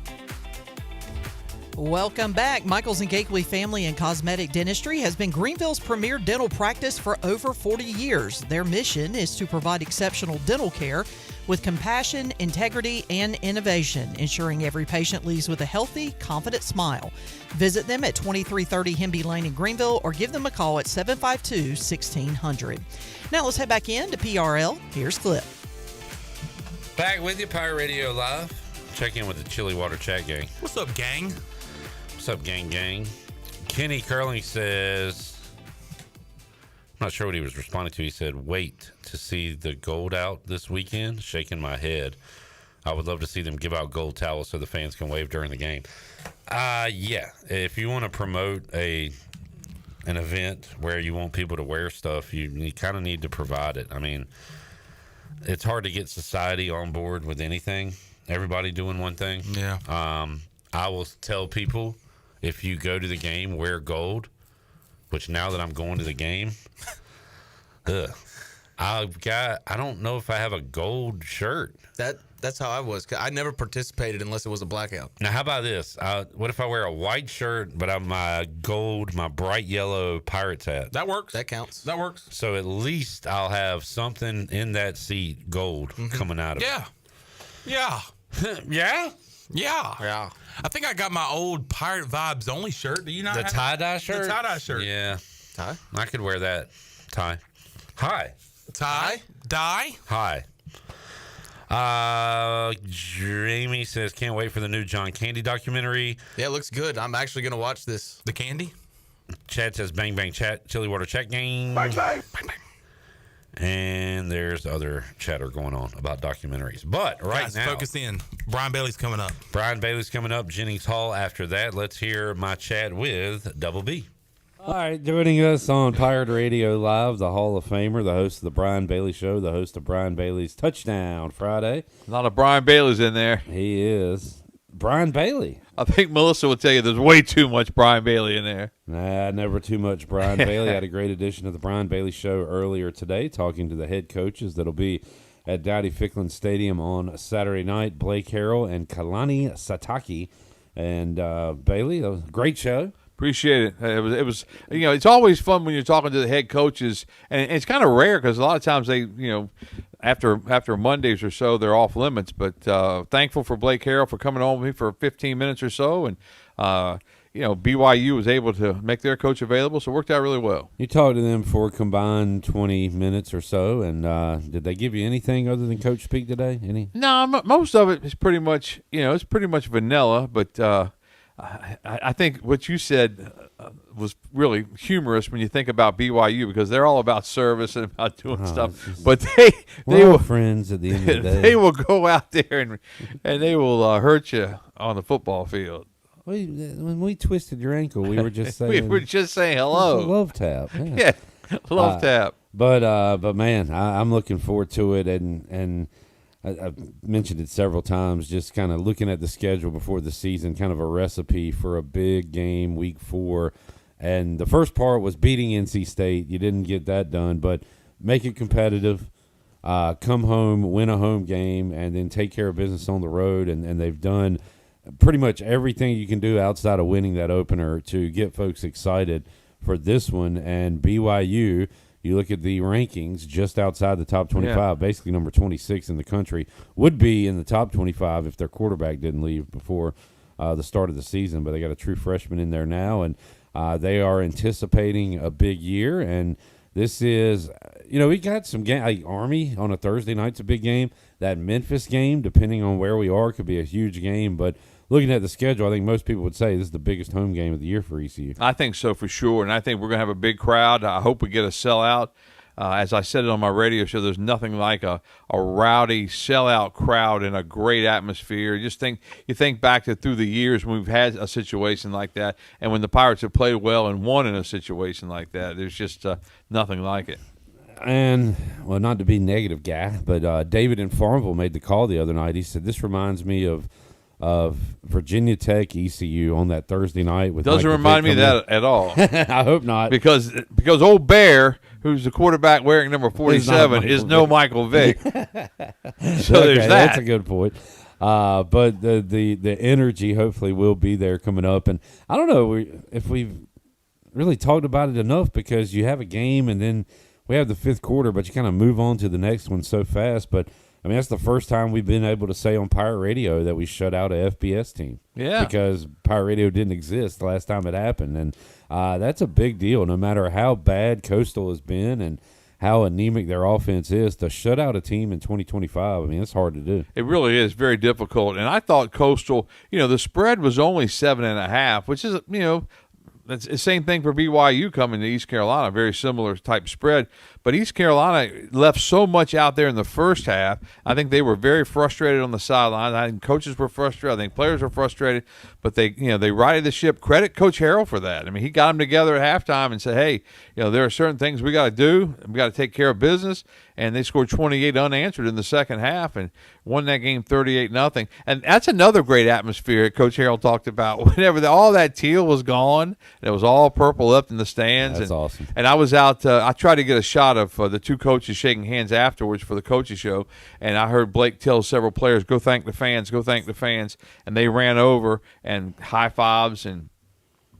Welcome back. Michaels & Gateway Family and Cosmetic Dentistry has been Greenville's premier dental practice for over 40 years. Their mission is to provide exceptional dental care with compassion, integrity, and innovation, ensuring every patient leaves with a healthy, confident smile. Visit them at 2330 Hemby Lane in Greenville or give them a call at 752-1600. Now let's head back in to PRL. Here's Clip. Back with you, Pirate Radio Live. Check in with the Chili Water Chat gang. What's up, gang? What's up, gang? Kenny Curling says, I'm not sure what he was responding to. He said, wait to see the gold out this weekend. Shaking my head. I would love to see them give out gold towels so the fans can wave during the game. Yeah. If you want to promote an event where you want people to wear stuff, you kind of need to provide it. I mean, it's hard to get society on board with anything. Everybody doing one thing. Yeah. I will tell people, if you go to the game, wear gold. Which now that I'm going to the game, Ugh. I don't know if I have a gold shirt. That's how I was. 'Cause I never participated unless it was a blackout. Now, how about this? What if I wear a white shirt, but I'm my bright yellow Pirates hat? That works. That counts. That works. So at least I'll have something in that seat, gold, coming out of it. Yeah. Yeah? Yeah. I think I got my old Pirate Vibes only shirt. Do you not The have tie-dye shirt? The tie-dye shirt. Yeah. Tie? I could wear that. Tie. Hi. Tie? Dye? Hi. Jamie says, can't wait for the new John Candy documentary. Yeah, it looks good. I'm actually going to watch this. The Candy? Chad says, bang, bang, chat, chili water check game. Bang, bang. Bang, bang. And there's other chatter going on about documentaries. But Guys, now, focus in. Brian Bailey's coming up. Jennings Hall after that. Let's hear my chat with Double B. All right, joining us on Pirate Radio Live, the Hall of Famer, the host of the Brian Bailey Show, the host of Brian Bailey's Touchdown Friday. A lot of Brian Bailey's in there. He is. Brian Bailey. I think Melissa would tell you there's way too much Brian Bailey in there. Nah, never too much Brian Bailey. Had a great edition of the Brian Bailey Show earlier today, talking to the head coaches that'll be at Dowdy Ficklin Stadium on Saturday night, Blake Harrell and Kalani Sataki. And Bailey, a great show. Appreciate it. It was. It's always fun when you're talking to the head coaches, and it's kind of rare because a lot of times they, after Mondays or so, they're off limits. But thankful for Blake Harrell for coming on with me for 15 minutes or so, and BYU was able to make their coach available, so it worked out really well. You talked to them for a combined 20 minutes or so, and did they give you anything other than coach speak today? Any? No, most of it is pretty much, it's pretty much vanilla, but. I think what you said was really humorous when you think about BYU because they're all about service and about doing stuff. But they all will friends at the end of the day. They will go out there and they will hurt you on the football field. When we twisted your ankle, we were just saying we were just saying hello. Love tap. Yeah, love tap. But man, I'm looking forward to it, and I've mentioned it several times, just kind of looking at the schedule before the season, kind of a recipe for a big game, week 4. And the first part was beating NC State. You didn't get that done, but make it competitive, come home, win a home game, and then take care of business on the road. And they've done pretty much everything you can do outside of winning that opener to get folks excited for this one. And BYU, you look at the rankings just outside the top 25, basically number 26 in the country, would be in the top 25 if their quarterback didn't leave before the start of the season. But they got a true freshman in there now, and they are anticipating a big year. And this is, we got some game, like Army on a Thursday night's a big game. That Memphis game, depending on where we are, could be a huge game. But looking at the schedule, I think most people would say this is the biggest home game of the year for ECU. I think so for sure, and I think we're going to have a big crowd. I hope we get a sellout. As I said it on my radio show, there's nothing like a rowdy sellout crowd and a great atmosphere. You think back to through the years when we've had a situation like that, and when the Pirates have played well and won in a situation like that. There's just nothing like it. And, well, not to be negative guy, but David in Farmville made the call the other night. He said, this reminds me of Virginia Tech ECU on that Thursday night. With Doesn't remind me of that at all. I hope not. Because old Bear, who's the quarterback wearing number 47, is no Michael Vick. So there's that. That's a good point. But the energy hopefully will be there coming up. And I don't know if we've really talked about it enough, because you have a game and then we have the fifth quarter, but you kind of move on to the next one so fast. But I mean, that's the first time we've been able to say on Pirate Radio that we shut out a FBS team. Yeah. Because Pirate Radio didn't exist the last time it happened. And that's a big deal, no matter how bad Coastal has been and how anemic their offense is. To shut out a team in 2025, I mean, it's hard to do. It really is very difficult. And I thought Coastal, the spread was only 7.5, which is, it's the same thing for BYU coming to East Carolina, very similar type spread. But East Carolina left so much out there in the first half. I think they were very frustrated on the sideline. I think coaches were frustrated. I think players were frustrated. But they righted the ship. Credit Coach Harrell for that. I mean, he got them together at halftime and said, hey, there are certain things we got to do. We got to take care of business. and they scored 28 unanswered in the second half and won that game 38-0. And that's another great atmosphere Coach Harold talked about. Whenever all that teal was gone, and it was all purple up in the stands. That's awesome. And I was out. I tried to get a shot of the two coaches shaking hands afterwards for the coaches show, and I heard Blake tell several players, "Go thank the fans, go thank the fans," and they ran over and high fives and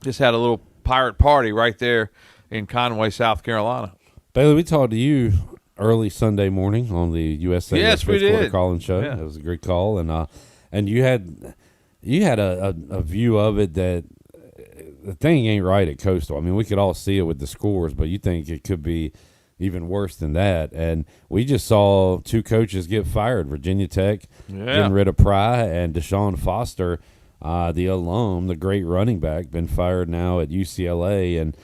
just had a little pirate party right there in Conway, South Carolina. Bailey, we talked to you early Sunday morning on the USA Yes, we Quarter did. Calling show. Yeah. It was a great call, and you had a view of it that the thing ain't right at Coastal. I mean, we could all see it with the scores, but you think it could be even worse than that. And we just saw two coaches get fired: Virginia Tech getting rid of Pry, and Deshaun Foster, the alum, the great running back, been fired now at UCLA. And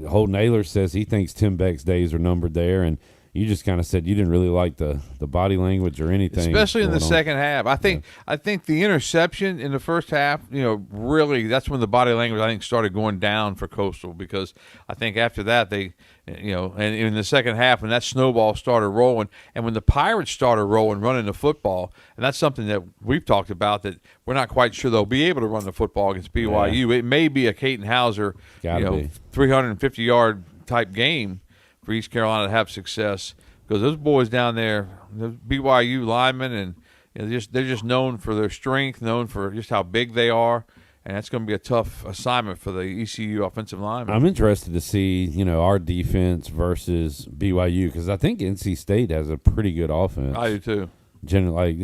Holt Naylor says he thinks Tim Beck's days are numbered there, and you just kind of said you didn't really like the body language or anything, especially in the going on. second half. I think the interception in the first half, really that's when the body language I think started going down for Coastal, because I think after that they, and in the second half when that snowball started rolling, and when the Pirates started rolling, running the football, and that's something that we've talked about, that we're not quite sure they'll be able to run the football against BYU. Yeah. It may be a Caton Hauser, 350-yard type game for East Carolina to have success, because those boys down there, the BYU linemen, and they're just known for their strength, known for just how big they are, and that's going to be a tough assignment for the ECU offensive linemen. I'm interested to see our defense versus BYU, because I think NC State has a pretty good offense. I do too. Generally,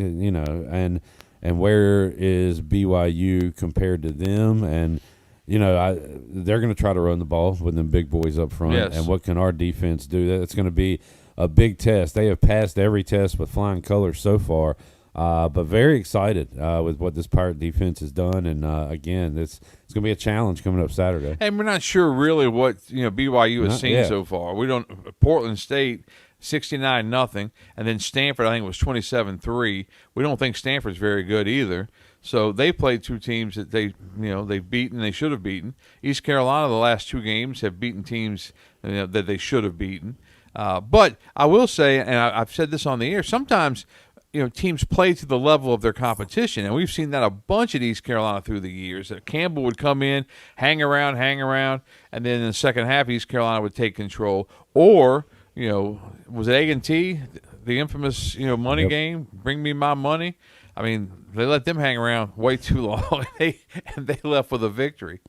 and where is BYU compared to them? And they're going to try to run the ball with them big boys up front. Yes. And what can our defense do? That's going to be a big test. They have passed every test with flying colors so far, but very excited with what this Pirate defense has done. And, again, it's going to be a challenge coming up Saturday. And we're not sure really what BYU has seen so far. We don't. Portland State 69-0, and then Stanford I think it was 27-3. We don't think Stanford's very good either. So they played two teams that they've beaten, they should have beaten. East Carolina, the last two games, have beaten teams that they should have beaten. But I will say, and I've said this on the air, sometimes teams play to the level of their competition, and we've seen that a bunch at East Carolina through the years. That Campbell would come in, hang around, and then in the second half, East Carolina would take control. Or was it A&T, the infamous money game? Bring me my money. I mean, they let them hang around way too long, and they left with a victory.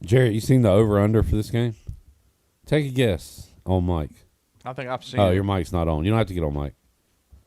Jarrett, you seen the over-under for this game? Take a guess on Mike. I think I've seen it. Oh, it. your mic's not on. You don't have to get on mic.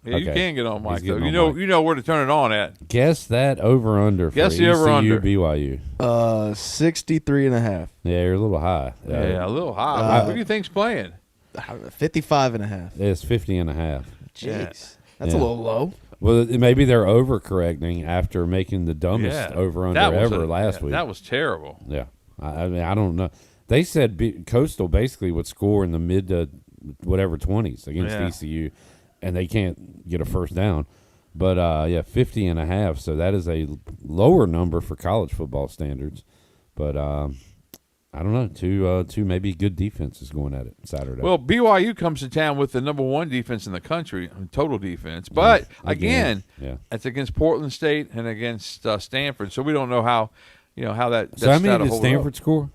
Yeah, okay. You can get on mic, though. Mic. You know where to turn it on at. Guess that over-under for Guess the over-under. BYU. 63.5. Yeah, you're a little high. Yeah, a little high. What do you think's playing? 55.5. It's 50.5. Jeez. That's a little low. Well, maybe they're overcorrecting after making the dumbest over-under ever last week. That was terrible. Yeah. I mean, I don't know. They said Coastal basically would score in the mid to whatever 20s against ECU, and they can't get a first down. But, 50.5, so that is a lower number for college football standards. But I don't know, two maybe good defenses going at it Saturday. Well, BYU comes to town with the number one defense in the country, total defense. But, again, it's against Portland State and against Stanford, so we don't know how that. So how many did Stanford score?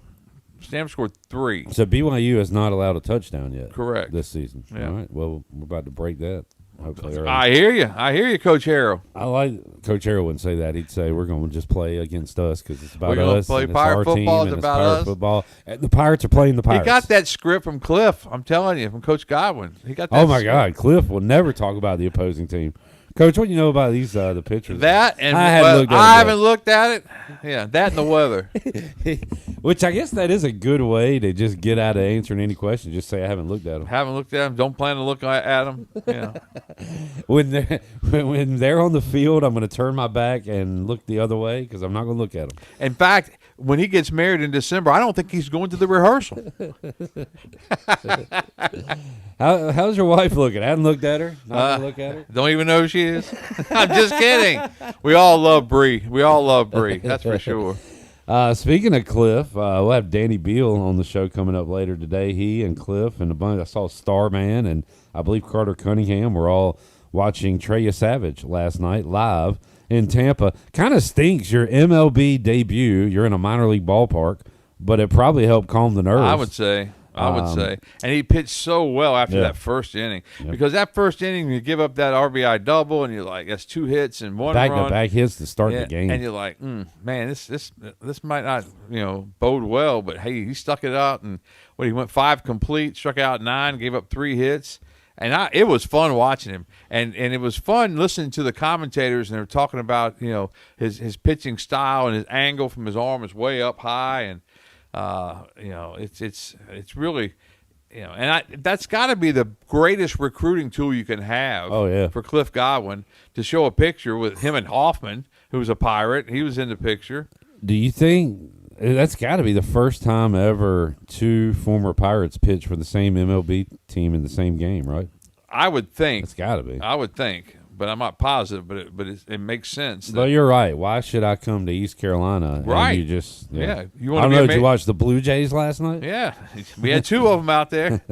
Stanford scored 3. So BYU has not allowed a touchdown yet. Correct. This season. Yeah. All right. Well, we're about to break that. Hopefully early. I hear you, Coach Harrell. I like Coach Harrell wouldn't say that. We'd say we're going to just play against us because it's about we're gonna us. Play and Pirate it's our football. team, It's and about Pirate us. Football. The Pirates are playing the Pirates. He got that script from Cliff. I'm telling you, from Coach Godwin. He got that. Oh my script. God, Cliff will never talk about the opposing team. Coach, what do you know about these the pitchers? That and I haven't looked at it. Yeah, that and the weather. Which I guess that is a good way to just get out of answering any question. Just say I haven't looked at them. Haven't looked at them. Don't plan to look at them. Yeah. when they're on the field, I'm going to turn my back and look the other way because I'm not going to look at them. In fact, when he gets married in December, I don't think he's going to the rehearsal. How's your wife looking? I haven't looked at her. Not gonna look at her. Don't even know who she is. I'm just kidding. We all love Bree. That's for sure. Speaking of Cliff, we'll have Danny Beal on the show coming up later today. He and Cliff and a bunch. I saw Starman and I believe Carter Cunningham were all watching Treya Savage last night live in Tampa. Kind of stinks your MLB debut. You're in a minor league ballpark, but it probably helped calm the nerves. I would say. And he pitched so well after that first inning. Because that first inning, you give up that RBI double, and you're like, that's 2 hits and 1 run. Back-to-back hits to start the game. And you're like, man, this might not, bode well. But, hey, he stuck it out. And he went 5 complete, struck out 9, gave up 3 hits. And it was fun watching him. And it was fun listening to the commentators, and they were talking about, his pitching style and his angle from his arm is way up high. And, it's really, and that's got to be the greatest recruiting tool you can have. Oh, yeah. For Cliff Godwin to show a picture with him and Hoffman, who's a Pirate. He was in the picture. Do you think that's got to be the first time ever 2 former Pirates pitched for the same MLB team in the same game, right? I would think. It's got to be. I would think. But I'm not positive, but it makes sense. But you're right. Why should I come to East Carolina? Right. And you just You I want don't to know. Did you watch the Blue Jays last night? Yeah, we had 2 of them out there.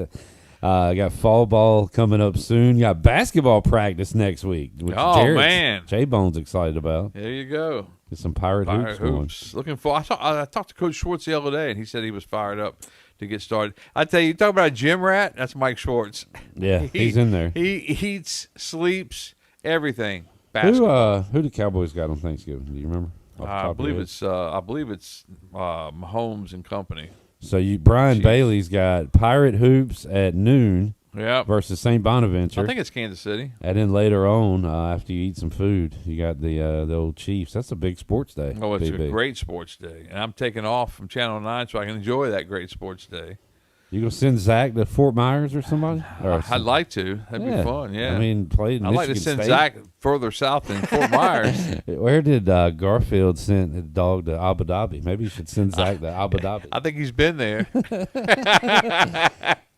Got fall ball coming up soon. Got basketball practice next week. Which Man, J-Bone's excited about. There you go. Get some Pirate hoops going. Looking for. I talked to Coach Schwartz the other day, and he said he was fired up to get started. I tell you, talk about a gym rat. That's Mike Schwartz. Yeah, he's in there. He eats, sleeps, everything. Who the Cowboys got on Thanksgiving? Do you remember? I believe it's Mahomes and company. So Brian Bailey's got Pirate hoops at noon. Yeah. Versus St. Bonaventure. I think it's Kansas City. And then later on, after you eat some food, you got the old Chiefs. That's a big sports day. Oh, it's a great sports day, and I'm taking off from Channel 9 so I can enjoy that great sports day. You gonna send Zach to Fort Myers or somebody? I'd like to. That'd be fun. Yeah. I mean, I'd like to send Zach further south than Fort Myers. Where did Garfield send the dog to Abu Dhabi? Maybe you should send Zach to Abu Dhabi. I think he's been there.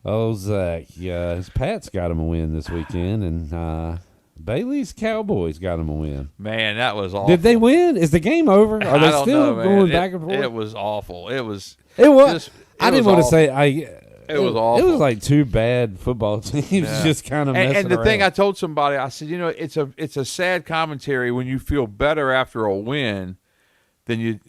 Oh, Zach. Yeah, his Pats got him a win this weekend, and Bailey's Cowboys got him a win. Man, that was awful. Did they win? Is the game over? Are they still going back and forth? It was awful. It was. I didn't want to say. It was awful. It was like 2 bad football teams just kind of messing And the around. thing I told somebody, I said, it's a sad commentary when you feel better after a win than you.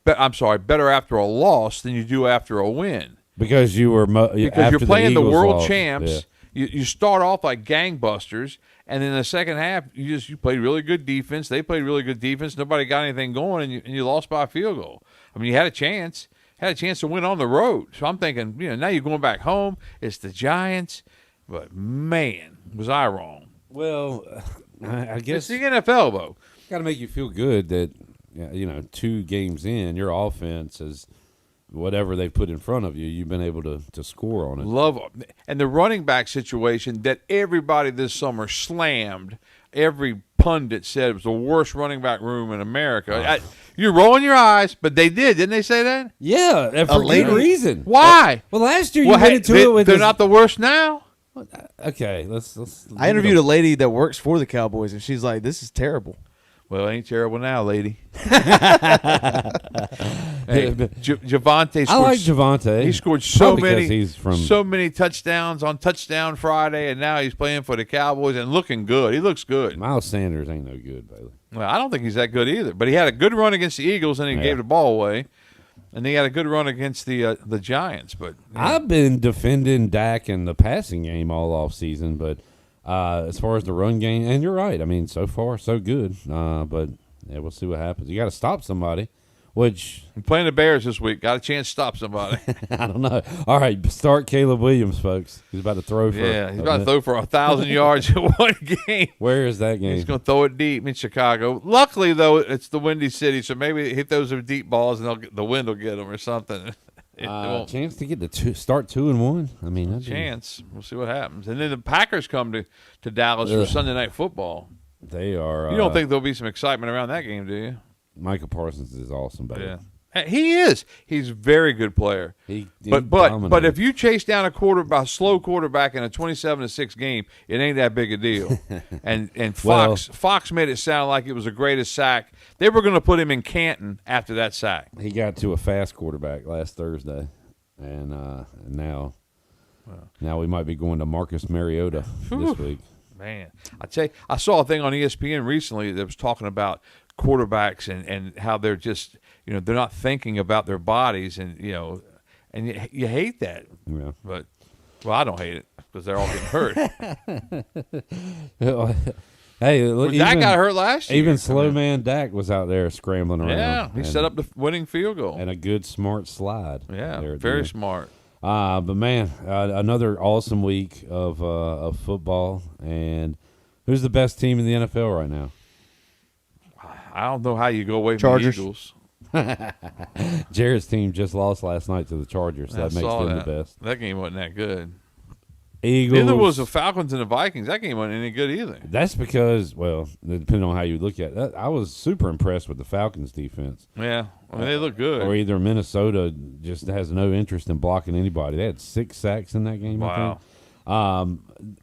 Better after a loss than you do after a win. Because you're playing the world lost. champs. Yeah. You start off like gangbusters, and then the second half you played really good defense. They played really good defense. Nobody got anything going, and you lost by a field goal. I mean, you had a chance to win on the road. So I'm thinking, now you're going back home. It's the Giants, but man, was I wrong. Well, I guess it's the NFL though. Got to make you feel good that 2 games in, your offense is. Whatever they put in front of you, you've been able to score on it. And the running back situation that everybody this summer slammed. Every pundit said it was the worst running back room in America. You're rolling your eyes, but they didn't they say that? Yeah, and for good reason. Why? Well, last year you went into it with they're not the worst now. Okay, let's. I interviewed a lady that works for the Cowboys, and she's like, "This is terrible." Well, it ain't terrible now, lady. Javonte. I like Javonte. He scored so many touchdowns on Touchdown Friday, and now he's playing for the Cowboys and looking good. He looks good. Miles Sanders ain't no good, Bailey. Well, I don't think he's that good either. But he had a good run against the Eagles, and he gave the ball away. And he had a good run against the Giants. But I've been defending Dak in the passing game all off season, but. As far as the run game, and you're right. I mean, so far, so good. But we'll see what happens. You got to stop somebody, which. I'm playing the Bears this week. Got a chance to stop somebody. I don't know. All right, start Caleb Williams, folks. He's about to throw for. Yeah, he's about to throw for 1,000 yards in one game. Where is that game? He's going to throw it deep in Chicago. Luckily, though, it's the Windy City, so maybe hit those deep balls and the wind will get them or something. Chance to get to start 2-1. I mean, that's chance. We'll see what happens. And then the Packers come to Dallas for Sunday Night Football. They are. You don't think there'll be some excitement around that game, do you? Micah Parsons is awesome, baby. Yeah. He is. He's a very good player. But if you chase down a slow quarterback in a 27-6 game, it ain't that big a deal. and Fox made it sound like it was the greatest sack. They were going to put him in Canton after that sack. He got to a fast quarterback last Thursday, and now we might be going to Marcus Mariota this week. Man, I tell you, I saw a thing on ESPN recently that was talking about quarterbacks and how they're just, they're not thinking about their bodies, and you hate that. Yeah. But I don't hate it because they're all getting hurt. Hey, look, Dak got hurt last year. Even slow man Dak was out there scrambling around. Yeah, he set up the winning field goal and a good smart slide. Yeah, very smart. But man, another awesome week of football. And who's the best team in the NFL right now? I don't know how you go away from the Eagles. Jared's team just lost last night to the Chargers, so that makes them the best. That game wasn't that good. Eagles. Neither was the Falcons and the Vikings. That game wasn't any good either. That's because, depending on how you look at it, I was super impressed with the Falcons' defense. Yeah, they look good. Or either Minnesota just has no interest in blocking anybody. They had 6 sacks in that game. Wow. I think.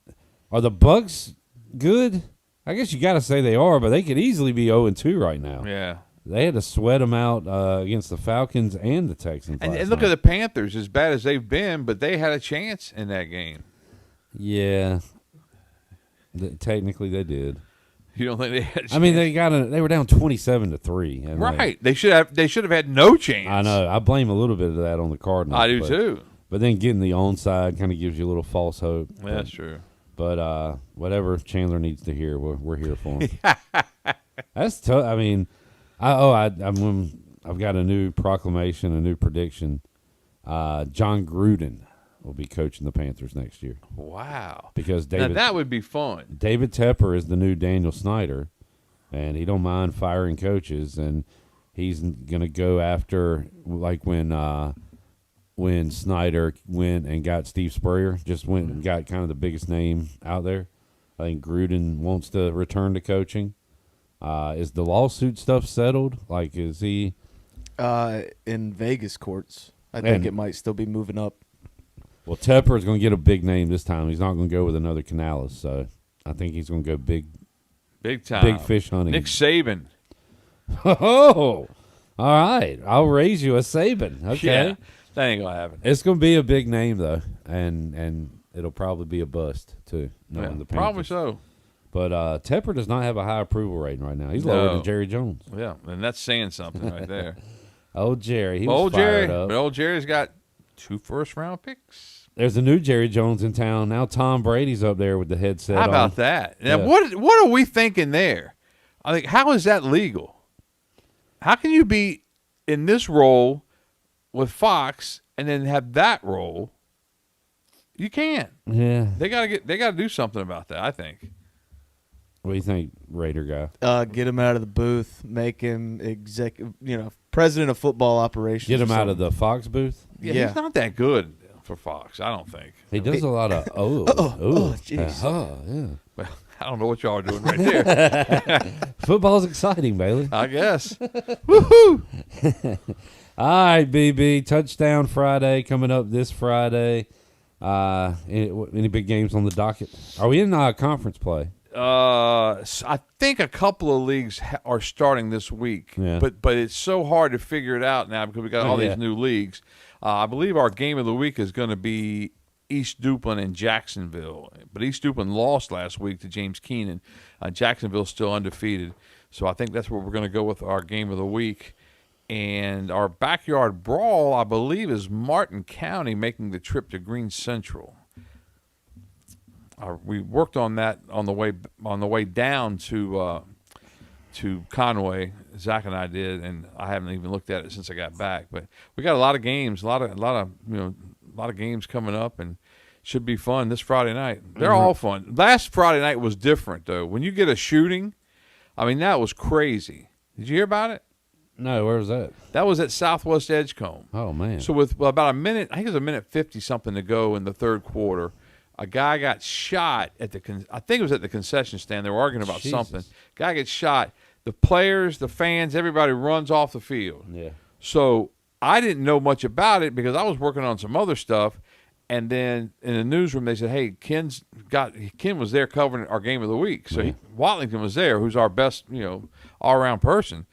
Are the Bucs good? I guess you got to say they are, but they could easily be 0-2 right now. Yeah. They had to sweat them out against the Falcons and the Texans. And look at the Panthers, as bad as they've been, but they had a chance in that game. Yeah, technically they did. You don't think they had a chance? I mean, they were down 27-3. Right. They should have had no chance. I know. I blame a little bit of that on the Cardinals. I do too. But then getting the onside kind of gives you a little false hope. Yeah, that's true. But whatever Chandler needs to hear, we're here for him. That's tough. I mean, I've got a new proclamation, a new prediction. John Gruden will be coaching the Panthers next year. Wow. Because that would be fun. David Tepper is the new Daniel Snyder, and he don't mind firing coaches, and he's going to go after, like when Snyder went and got Steve Spurrier, just went and got kind of the biggest name out there. I think Gruden wants to return to coaching. Is the lawsuit stuff settled? Like, is he in Vegas courts? I think it might still be moving up. Well, Tepper is going to get a big name this time. He's not going to go with another Canales, so I think he's going to go big time, big fish hunting. Nick Saban. Oh, all right. I'll raise you a Saban. Okay, yeah, that ain't gonna happen. It's going to be a big name though, and it'll probably be a bust too. Yeah, probably so. But Tepper does not have a high approval rating right now. He's lower than Jerry Jones. Yeah, and that's saying something right there. Old Jerry, he was fired up. But old Jerry's got 2 first-round picks. There's a new Jerry Jones in town now. Tom Brady's up there with the headset. How about that? Now, what are we thinking there? I think, how is that legal? How can you be in this role with Fox and then have that role? You can't. Yeah, they gotta do something about that. I think. What do you think, Raider guy? Get him out of the booth. Make him president of football operations. Get him out of the Fox booth. Yeah, he's not that good for Fox. I don't think he does a lot of jeez. Yeah. Well, I don't know what y'all are doing right there. Football's exciting, Bailey. I guess. Woohoo! All right, BB. Touchdown Friday coming up this Friday. Any big games on the docket? Are we in conference play? I think a couple of leagues are starting this week, but it's so hard to figure it out now because we got all these new leagues. I believe our game of the week is going to be East Duplin and Jacksonville, but East Duplin lost last week to James Keenan. Jacksonville's still undefeated, so I think that's where we're going to go with our game of the week. And our backyard brawl, I believe, is Martin County making the trip to Green Central. We worked on that on the way down to Conway. Zach and I did, and I haven't even looked at it since I got back. But we got a lot of games, a lot of games coming up, and should be fun this Friday night. They're all fun. Last Friday night was different though. When you get a shooting, I mean that was crazy. Did you hear about it? No, where was that? That was at Southwest Edgecombe. Oh man! So with about a minute, I think it was a minute 50 something to go in the third quarter. A guy got shot at I think it was at the concession stand. They were arguing about something. Guy gets shot. The players, the fans, everybody runs off the field. Yeah. So I didn't know much about it because I was working on some other stuff. And then in the newsroom, they said, hey, Ken was there covering our game of the week. So Watlington was there, who's our best, all-around person.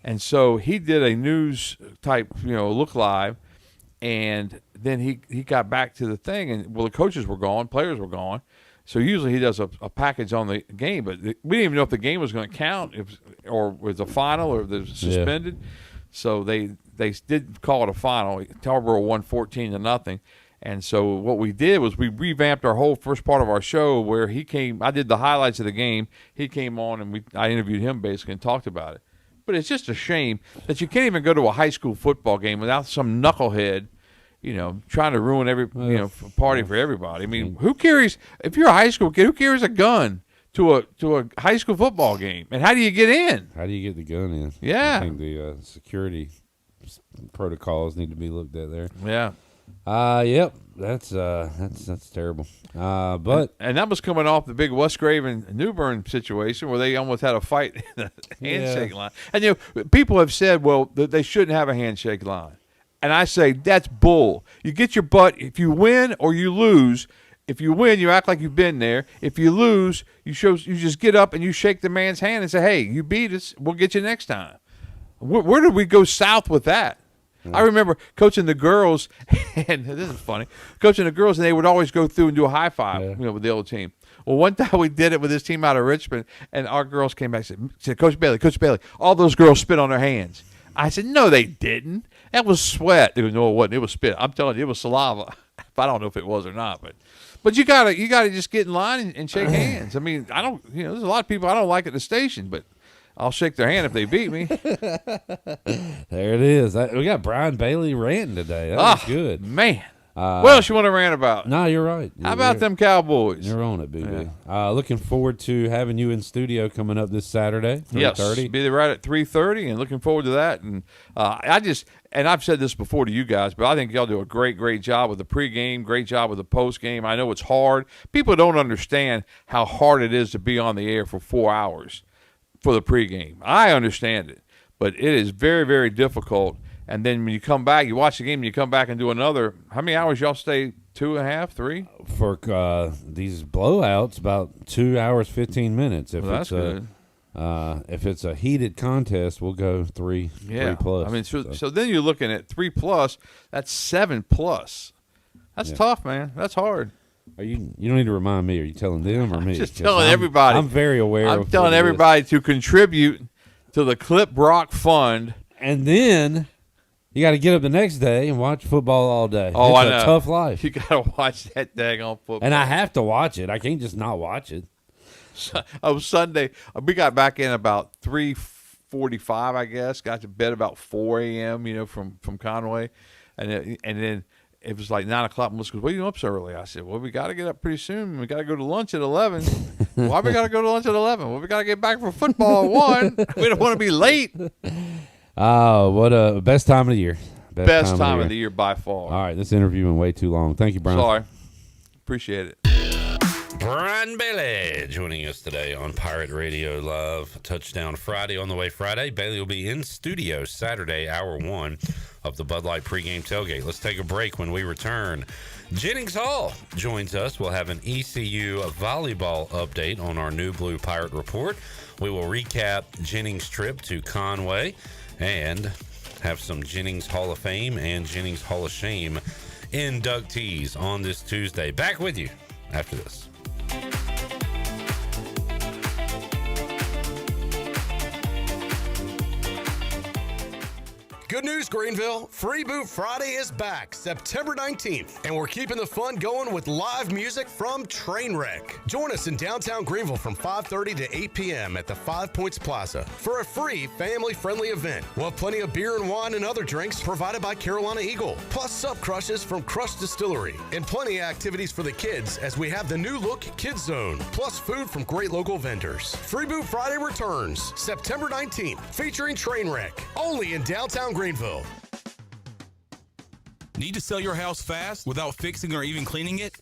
And so he did a news type, look live. And then he got back to the thing. And, the coaches were gone, players were gone. So usually he does a package on the game. But we didn't even know if the game was going to count or was a final or if it was suspended. Yeah. So they did call it a final. Tarboro won 14-0. And so what we did was we revamped our whole first part of our show where he came. I did the highlights of the game. He came on, and I interviewed him basically and talked about it. But it's just a shame that you can't even go to a high school football game without some knucklehead, trying to ruin every party for everybody. I mean, who carries – if you're a high school kid, who carries a gun to a high school football game? And how do you get in? How do you get the gun in? Yeah. I think the security protocols need to be looked at there. Yeah. Yep, that's terrible. But and that was coming off the big Westgrave and New Bern situation where they almost had a fight in the handshake line. And people have said, well, that they shouldn't have a handshake line, and I say that's bull. You get your butt if you win or you lose. If you win, you act like you've been there. If you lose, you just get up and you shake the man's hand and say, hey, you beat us. We'll get you next time. Where did we go south with that? I remember coaching the girls, and this is funny, coaching the girls, and they would always go through and do a high five, with the old team. Well, one time we did it with this team out of Richmond, and our girls came back and said, Coach Bailey, all those girls spit on their hands. I said, no, they didn't. That was sweat. They goes, no, it wasn't. It was spit. I'm telling you, it was saliva. I don't know if it was or not, but you gotta just get in line and shake hands. I mean, I don't, there's a lot of people I don't like at the station, but I'll shake their hand if they beat me. There it is. We got Brian Bailey ranting today. That was good. Man. What else you want to rant about? No, you're right. How about them Cowboys? You're on it, BB. Yeah. Looking forward to having you in studio coming up this Saturday, 3:30. Yes, be there right at 3:30, and looking forward to that. And I've said this before to you guys, but I think y'all do a great job with the pregame, great job with the postgame. I know it's hard. People don't understand how hard it is to be on the air for 4 hours. For the pregame. I understand it, but it is very, very difficult. And then when you come back, you watch the game, and you come back and do another. How many hours y'all stay? 2.5, 3? For these blowouts, about 2 hours, 15 minutes. If that's good. If it's a heated contest, we'll go 3 plus. I mean, so then you're looking at 3+. That's 7+. That's tough, man. That's hard. You don't need to remind me. Are you telling them or me? I'm just telling everybody. I'm very aware. I'm telling everybody to contribute to the Clip Brock Fund. And then you got to get up the next day and watch football all day. Oh, it's a tough life. You got to watch that daggone football. And I have to watch it. I can't just not watch it. Sunday, we got back in about 3:45, I guess. Got to bed about 4 a.m., from Conway. And then it was like 9 o'clock. Melissa goes, "What are you up so early?" I said, "Well, we got to get up pretty soon. We got to go to lunch at 11. Why we got to go to lunch at 11? Well, we got to get back for football at 1. We don't want to be late." Oh, what a best time of the year. Best time of the year by far. All right, this interview went way too long. Thank you, Brian. Sorry. Appreciate it. Brian Bailey joining us today on Pirate Radio Live. Touchdown Friday on the way Friday. Bailey will be in studio Saturday, hour 1 of the Bud Light pregame tailgate. Let's take a break. When we return, Jennings Hall joins us. We'll have an ECU volleyball update on our New Blue Pirate Report. We will recap Jennings' trip to Conway and have some Jennings Hall of Fame and Jennings Hall of Shame inductees on this Tuesday. Back with you after this. Good news, Greenville. Free Boot Friday is back September 19th, and we're keeping the fun going with live music from Trainwreck. Join us in downtown Greenville from 5:30 to 8 p.m. at the 5 Points Plaza for a free family-friendly event. We'll have plenty of beer and wine and other drinks provided by Carolina Eagle, plus sub crushes from Crush Distillery, and plenty of activities for the kids as we have the new look Kids Zone, plus food from great local vendors. Free Boot Friday returns September 19th, featuring Trainwreck, only in downtown Greenville. Need to sell your house fast without fixing or even cleaning it?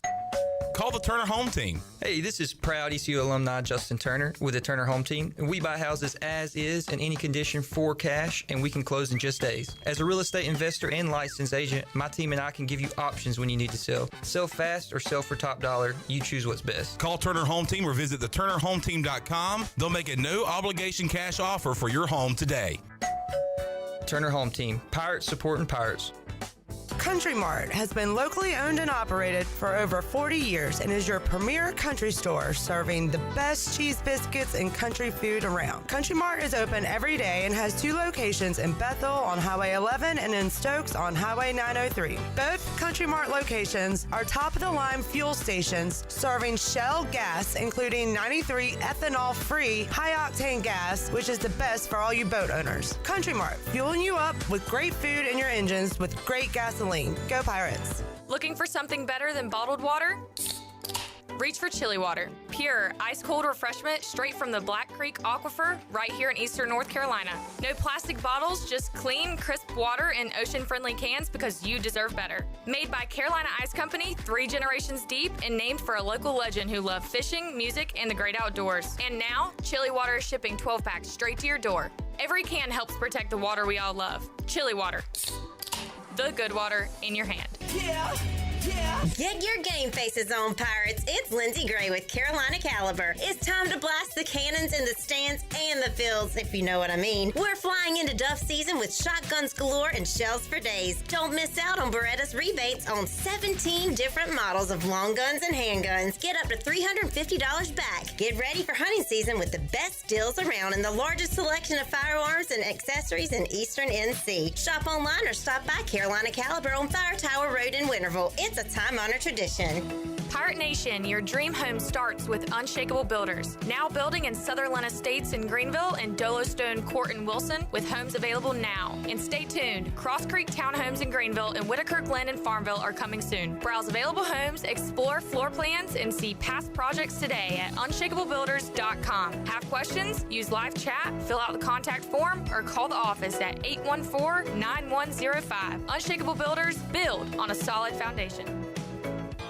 Call the Turner Home Team. Hey, this is proud ECU alumni Justin Turner with the Turner Home Team. And we buy houses as is in any condition for cash, and we can close in just days. As a real estate investor and licensed agent, my team and I can give you options when you need to sell. Sell fast or sell for top dollar. You choose what's best. Call Turner Home Team or visit theturnerhometeam.com. They'll make a no-obligation cash offer for your home today. Turner Home Team. Pirates supporting Pirates. Country Mart has been locally owned and operated for over 40 years and is your premier country store serving the best cheese biscuits and country food around. Country Mart is open every day and has 2 locations in Bethel on Highway 11 and in Stokes on Highway 903. Both Country Mart locations are top-of-the-line fuel stations serving Shell gas, including 93 ethanol-free high-octane gas, which is the best for all you boat owners. Country Mart, fueling you up with great food in your engines with great gasoline. Go Pirates. Looking for something better than bottled water? Reach for Chili Water. Pure, ice-cold refreshment straight from the Black Creek Aquifer right here in eastern North Carolina. No plastic bottles, just clean, crisp water in ocean-friendly cans because you deserve better. Made by Carolina Ice Company, 3 generations deep, and named for a local legend who loved fishing, music, and the great outdoors. And now, Chili Water is shipping 12-packs straight to your door. Every can helps protect the water we all love. Chili Water. The good water in your hand. Yeah. Get your game faces on, Pirates. It's Lindsey Gray with Carolina Caliber. It's time to blast the cannons in the stands and the fields, if you know what I mean. We're flying into Duff season with shotguns galore and shells for days. Don't miss out on Beretta's rebates on 17 different models of long guns and handguns. Get up to $350 back. Get ready for hunting season with the best deals around and the largest selection of firearms and accessories in Eastern NC. Shop online or stop by Carolina Caliber on Fire Tower Road in Winterville. It's a time-honored tradition. Pirate Nation, your dream home starts with Unshakable Builders. Now building in Sutherland Estates in Greenville and Dolostone Court in Wilson with homes available now. And stay tuned, Cross Creek Townhomes in Greenville and Whitaker Glen in Farmville are coming soon. Browse available homes, explore floor plans, and see past projects today at unshakablebuilders.com. Have questions? Use live chat, fill out the contact form, or call the office at 814-9105. Unshakable Builders, build on a solid foundation.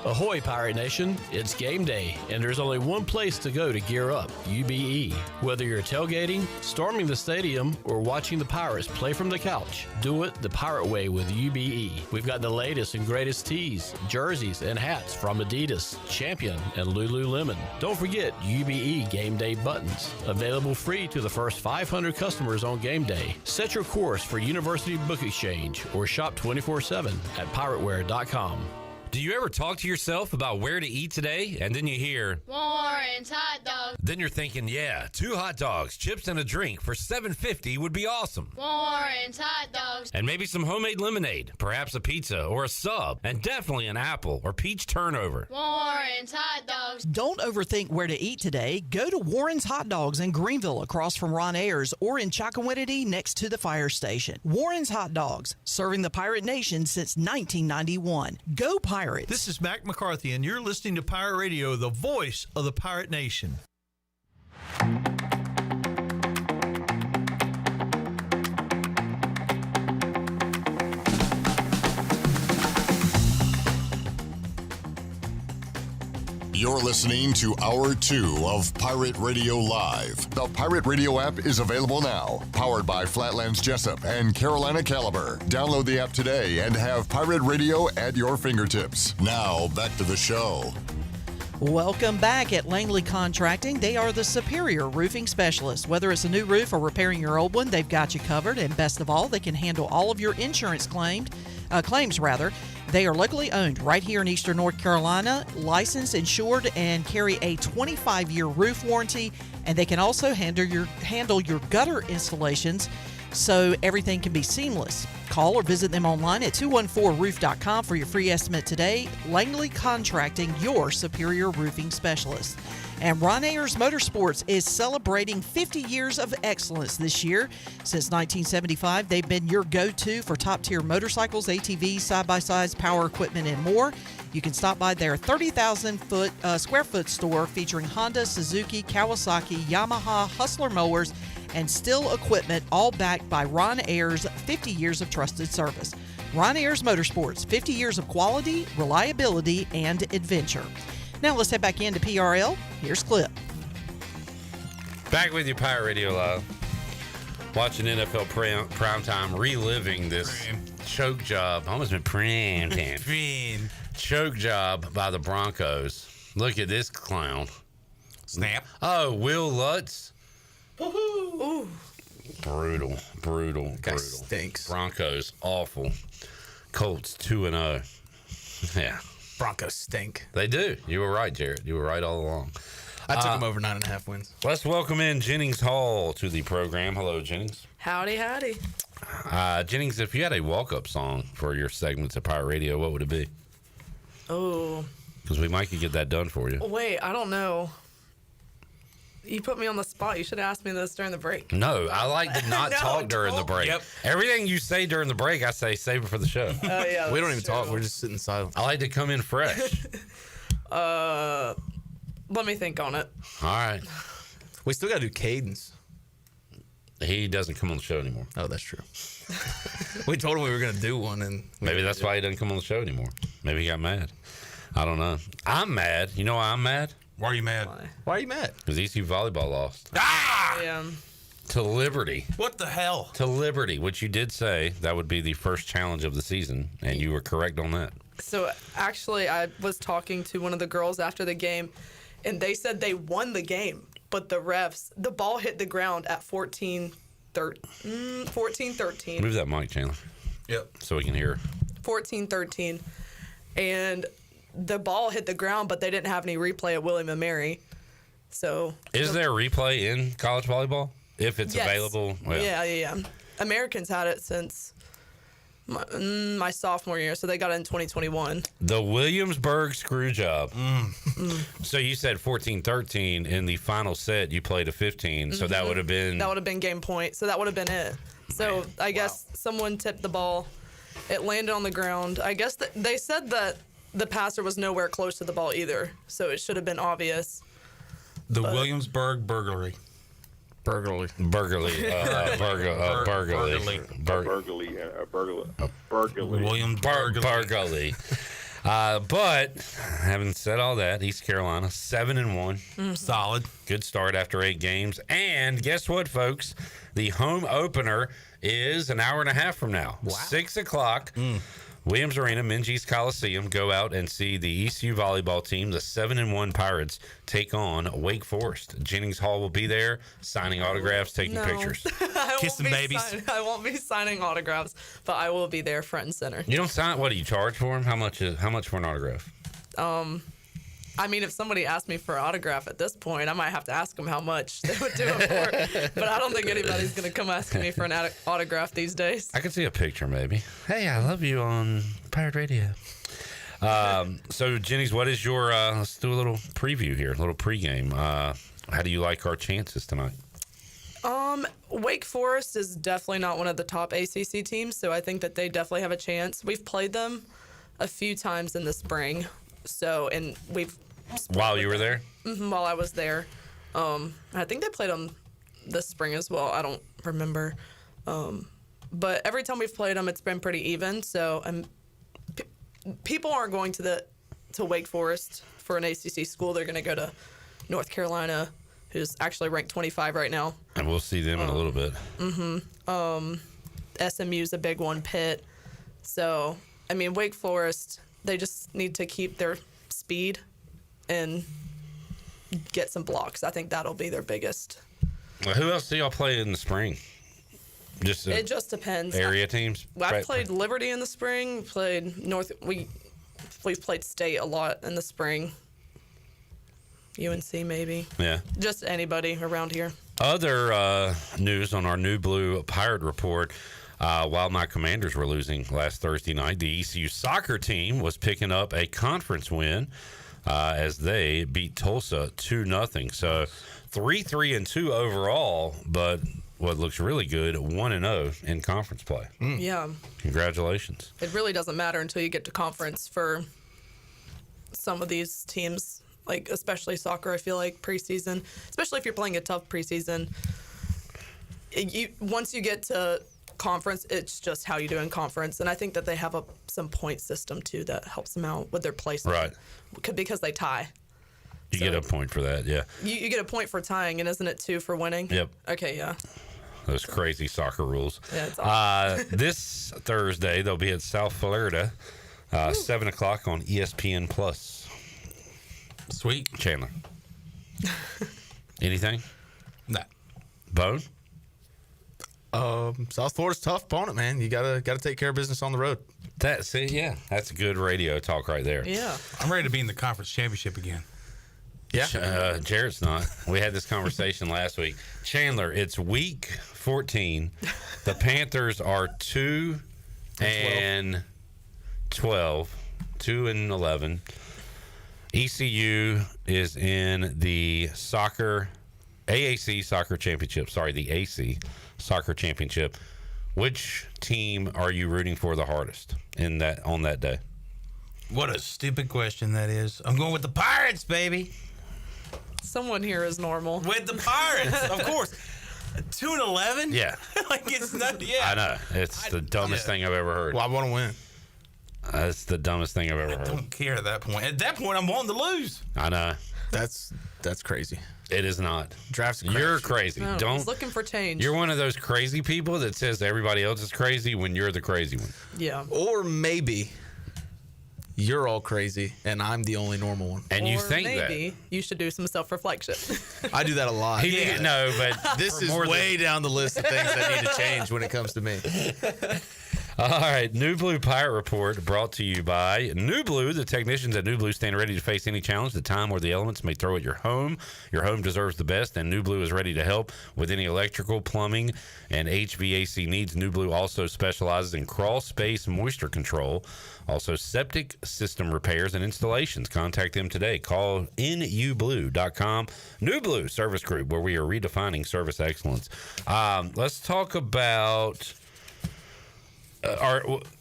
Ahoy, Pirate Nation. It's game day, and there's only one place to go to gear up, UBE. Whether you're tailgating, storming the stadium, or watching the Pirates play from the couch, do it the Pirate way with UBE. We've got the latest and greatest tees, jerseys, and hats from Adidas, Champion, and Lululemon. Don't forget UBE game day buttons, available free to the first 500 customers on game day. Set your course for University Book Exchange or shop 24/7 at pirateware.com. Do you ever talk to yourself about where to eat today, and then you hear Warren's Hot Dogs? Then you're thinking, yeah, 2 hot dogs, chips, and a drink for $7.50 would be awesome. Warren's Hot Dogs. And maybe some homemade lemonade, perhaps a pizza or a sub, and definitely an apple or peach turnover. Warren's Hot Dogs. Don't overthink where to eat today. Go to Warren's Hot Dogs in Greenville across from Ron Ayers or in Chocowinity next to the fire station. Warren's Hot Dogs, serving the Pirate Nation since 1991. Go Pirates! This is Mac McCarthy, and you're listening to Pirate Radio, the voice of the Pirate Nation. You're listening to Hour 2 of Pirate Radio Live. The Pirate Radio app is available now. Powered by Flatlands Jessup and Carolina Caliber. Download the app today and have Pirate Radio at your fingertips. Now, back to the show. Welcome back at Langley Contracting. They are the superior roofing specialists. Whether it's a new roof or repairing your old one, they've got you covered. And best of all, they can handle all of your insurance claims. They are locally owned right here in Eastern North Carolina, licensed, insured, and carry a 25-year roof warranty. And they can also handle your gutter installations so everything can be seamless. Call or visit them online at 214roof.com for your free estimate today. Langley Contracting, your superior roofing specialist. And Ron Ayers Motorsports is celebrating 50 years of excellence this year. Since 1975, they've been your go-to for top-tier motorcycles, ATVs, side-by-sides, power equipment, and more. You can stop by their 30,000 square foot store featuring Honda, Suzuki, Kawasaki, Yamaha, Hustler mowers, and Stihl equipment, all backed by Ron Ayers' 50 years of trusted service. Ron Ayers Motorsports, 50 years of quality, reliability, and adventure. Now let's head back into PRL. Here's Clip. Back with you, Pirate Radio Live. Watching NFL primetime, reliving this choke job. Almost been primetime. Choke job by the Broncos. Look at this clown. Snap. Oh, Will Lutz. Ooh. Brutal. Stinks. Broncos, awful. Colts 2-0. Yeah. Broncos stink. They do. You were right, Jared. You were right all along. I took them over 9.5 wins. Let's welcome in Jennings Hall to the program. Hello, Jennings. Howdy. Jennings, if you had a walk-up song for your segments at Pirate Radio, what would it be? Oh. Because we might could get that done for you. Wait, I don't know. You put me on the spot. You should have asked me this during the break. No, I like to not talk during the break. Yep. Everything you say during the break, I say save it for the show. Oh, yeah. We don't even talk. We're just sitting silent. I like to come in fresh. Let me think on it. All right. We still got to do cadence. He doesn't come on the show anymore. Oh, that's true. We told him we were going to do one, and maybe that's why he doesn't come on the show anymore. Maybe he got mad. I don't know. I'm mad. You know why I'm mad? Why are you mad? Why are you mad? Because ECU volleyball lost. Yeah. To Liberty. What the hell? To Liberty, which you did say that would be the first challenge of the season, and you were correct on that. So, actually, I was talking to one of the girls after the game, and they said they won the game, but the refs, the ball hit the ground at 14-13. Move that mic, Chandler. Yep. So we can hear. 14-13. And the ball hit the ground, but they didn't have any replay at William & Mary. So Is there a replay in college volleyball? If it's Yes. available? Well, Yeah. Americans had it since my sophomore year, so they got it in 2021. The Williamsburg screw job. So you said 14-13 in the final set. You played a 15, so that would have been. That would have been game point. So that would have been it. So I guess someone tipped the ball. It landed on the ground. I guess they said that the passer was nowhere close to the ball either, so it should have been obvious. The Williamsburg burglary. Burglary. Burglary. Williams Burglary. But having said all that, East Carolina 7-1, solid, good start after 8 games. And guess what, folks? The home opener is an hour and a half from now. 6 o'clock. Williams Arena, Minges Coliseum. Go out and see the ECU volleyball team, the 7-1 Pirates, take on Wake Forest. Jennings Hall will be there, signing autographs, taking pictures. Kissing babies. I won't be signing autographs, but I will be there front and center. You don't sign. What do you charge for them? How much for an autograph? I mean, if somebody asked me for an autograph at this point, I might have to ask them how much they would do it for. But I don't think anybody's going to come asking me for an autograph these days. I could see a picture, maybe. Hey, I love you on Pirate Radio. So, Jennings, what is your? Let's do a little preview here, a little pregame. How do you like our chances tonight? Wake Forest is definitely not one of the top ACC teams, so I think that they definitely have a chance. We've played them a few times in the spring, and we've. While you were there? While I was there. I think they played them this spring as well. I don't remember. But every time we've played them, it's been pretty even. So people aren't going to Wake Forest for an ACC school. They're going to go to North Carolina, who's actually ranked 25 right now. And we'll see them in a little bit. SMU's a big one, Pitt. So, I mean, Wake Forest, they just need to keep their speed and get some blocks. I think that'll be their biggest. Well, who else do y'all play in the spring? It just depends. Area teams? I've played Liberty in the spring. We've played State a lot in the spring. UNC maybe. Yeah. Just anybody around here. Other news on our New Blue Pirate Report. While my Commanders were losing last Thursday night, the ECU soccer team was picking up a conference win as they beat Tulsa 2-0. So 3-3-2 overall, but what looks really good, 1-0 in conference play. Yeah. Congratulations. It really doesn't matter until you get to conference for some of these teams, like especially soccer, I feel like, preseason, especially if you're playing a tough preseason. Once you get to conference, it's just how you do in conference. And I think that they have some point system, too, that helps them out with their placement. Right. Because they tie. You get a point for that, yeah. You get a point for tying, and isn't it 2 for winning? Yep. Okay, yeah. Those crazy soccer rules. Yeah, it's awesome. This Thursday, they'll be at South Florida, 7 o'clock on ESPN+. Sweet. Chandler. Anything? Nah. Bone? South Florida's tough opponent, man. You gotta take care of business on the road. That's good radio talk right there. Yeah. I'm ready to be in the conference championship again. Yeah. Jared's not. We had this conversation last week. Chandler, it's week 14. The Panthers are 2 and 12, 2 and 11. ECU is in the AAC soccer championship. Sorry, the AC soccer championship. Which team are you rooting for the hardest on that day? What a stupid question that is. I'm going with the Pirates, baby. Someone here is normal. With the Pirates, of course. 2 and 11? Yeah. Like it's not. Yeah. I know. It's the dumbest thing I've ever heard. Well, I want to win. That's the dumbest thing I've ever heard. I don't care at that point. At that point, I'm wanting to lose. I know. That's crazy. It is not. Draft's You're crazy. No, Don't. he's looking for change. You're one of those crazy people that says everybody else is crazy when you're the crazy one. Yeah. Or maybe you're all crazy and I'm the only normal one. And you Or think maybe you should do some self-reflection. I do that a lot. No, but this is way down the list of things that need to change when it comes to me. All right, New Blue Pirate Report brought to you by New Blue. The technicians at New Blue stand ready to face any challenge, the time or the elements may throw at your home. Your home deserves the best, and New Blue is ready to help with any electrical, plumbing, and HVAC needs. New Blue also specializes in crawl space moisture control, also septic system repairs and installations. Contact them today. Call nublue.com. New Blue Service Group, where we are redefining service excellence. Let's talk about...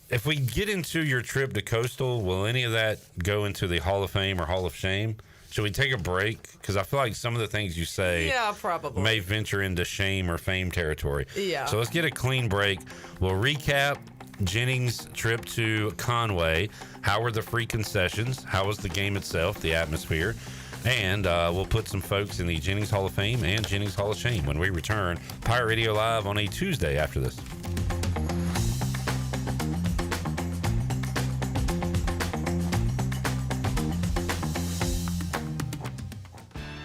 if we get into your trip to Coastal, will any of that go into the Hall of Fame or Hall of Shame? Should we take a break? Because I feel like some of the things you say Yeah, probably. may venture into shame or fame territory. Yeah. So let's get a clean break. We'll recap Jennings' trip to Conway. How were the free concessions? How was the game itself, the atmosphere? And we'll put some folks in the Jennings Hall of Fame and Jennings Hall of Shame when we return. Pirate Radio Live on a Tuesday after this.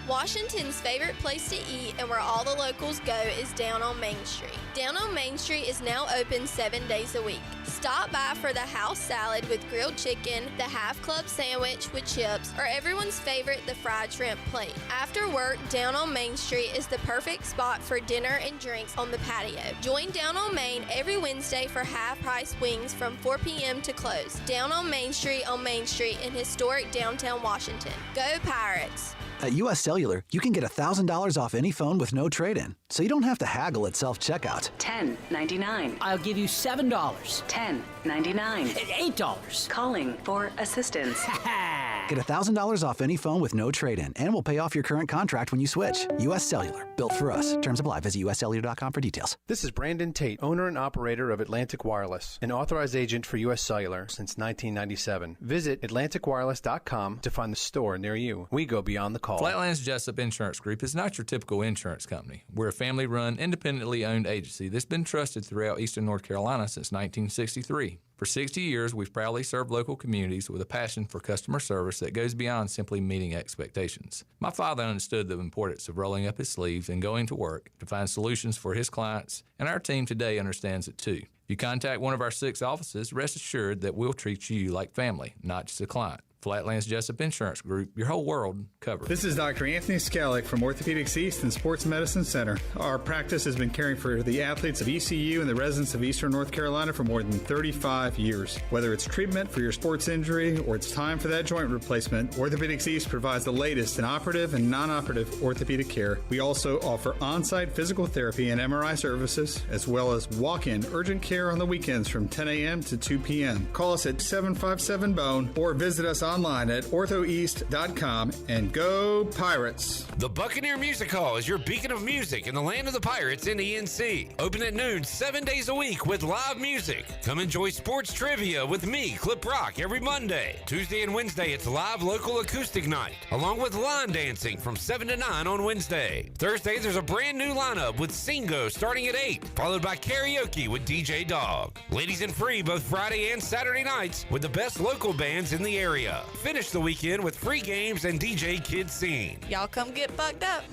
Washington's favorite place to eat and where all the locals go is down on Main Street. Down on Main Street is now open 7 days a week. Stop by for the house salad with grilled chicken, the half club sandwich with chips, or everyone's favorite, the fried shrimp plate. After work, Down on Main Street is the perfect spot for dinner and drinks on the patio. Join Down on Main every Wednesday for half-price wings from 4 p.m. to close. Down on Main Street in historic downtown Washington. Go Pirates! At U.S. Cellular, you can get $1,000 off any phone with no trade-in, so you don't have to haggle at self-checkout. $10.99. I'll give you $7. $10.99. $8. Calling for assistance. Get $1,000 off any phone with no trade-in, and we'll pay off your current contract when you switch. U.S. Cellular, built for us. Terms apply. Visit uscellular.com for details. This is Brandon Tate, owner and operator of Atlantic Wireless, an authorized agent for U.S. Cellular since 1997. Visit atlanticwireless.com to find the store near you. We go beyond the call. Flatlands Jessup Insurance Group is not your typical insurance company. We're a family-run, independently owned agency that's been trusted throughout eastern North Carolina since 1963. For 60 years, we've proudly served local communities with a passion for customer service that goes beyond simply meeting expectations. My father understood the importance of rolling up his sleeves and going to work to find solutions for his clients, and our team today understands it too. If you contact one of our 6 offices, rest assured that we'll treat you like family, not just a client. Flatlands Jessup Insurance Group, your whole world covered. This is Dr. Anthony Skalick from Orthopedics East and Sports Medicine Center. Our practice has been caring for the athletes of ECU and the residents of Eastern North Carolina for more than 35 years. Whether it's treatment for your sports injury or it's time for that joint replacement, Orthopedics East provides the latest in operative and non-operative orthopedic care. We also offer on-site physical therapy and MRI services, as well as walk-in urgent care on the weekends from 10 a.m. to 2 p.m. Call us at 757-BONE or visit us online online at orthoeast.com, and go Pirates. The Buccaneer Music Hall is your beacon of music in the land of the Pirates in the NC. Open at noon 7 days a week with live music. Come enjoy sports trivia with me, Clip Rock, every Monday. Tuesday and Wednesday, it's live local acoustic night, along with line dancing from 7 to 9 on Wednesday. Thursday, there's a brand new lineup with Singo starting at 8, followed by karaoke with DJ Dog. Ladies and free both Friday and Saturday nights with the best local bands in the area. Finish the weekend with free games and DJ Kid Scene. Y'all come get bugged up.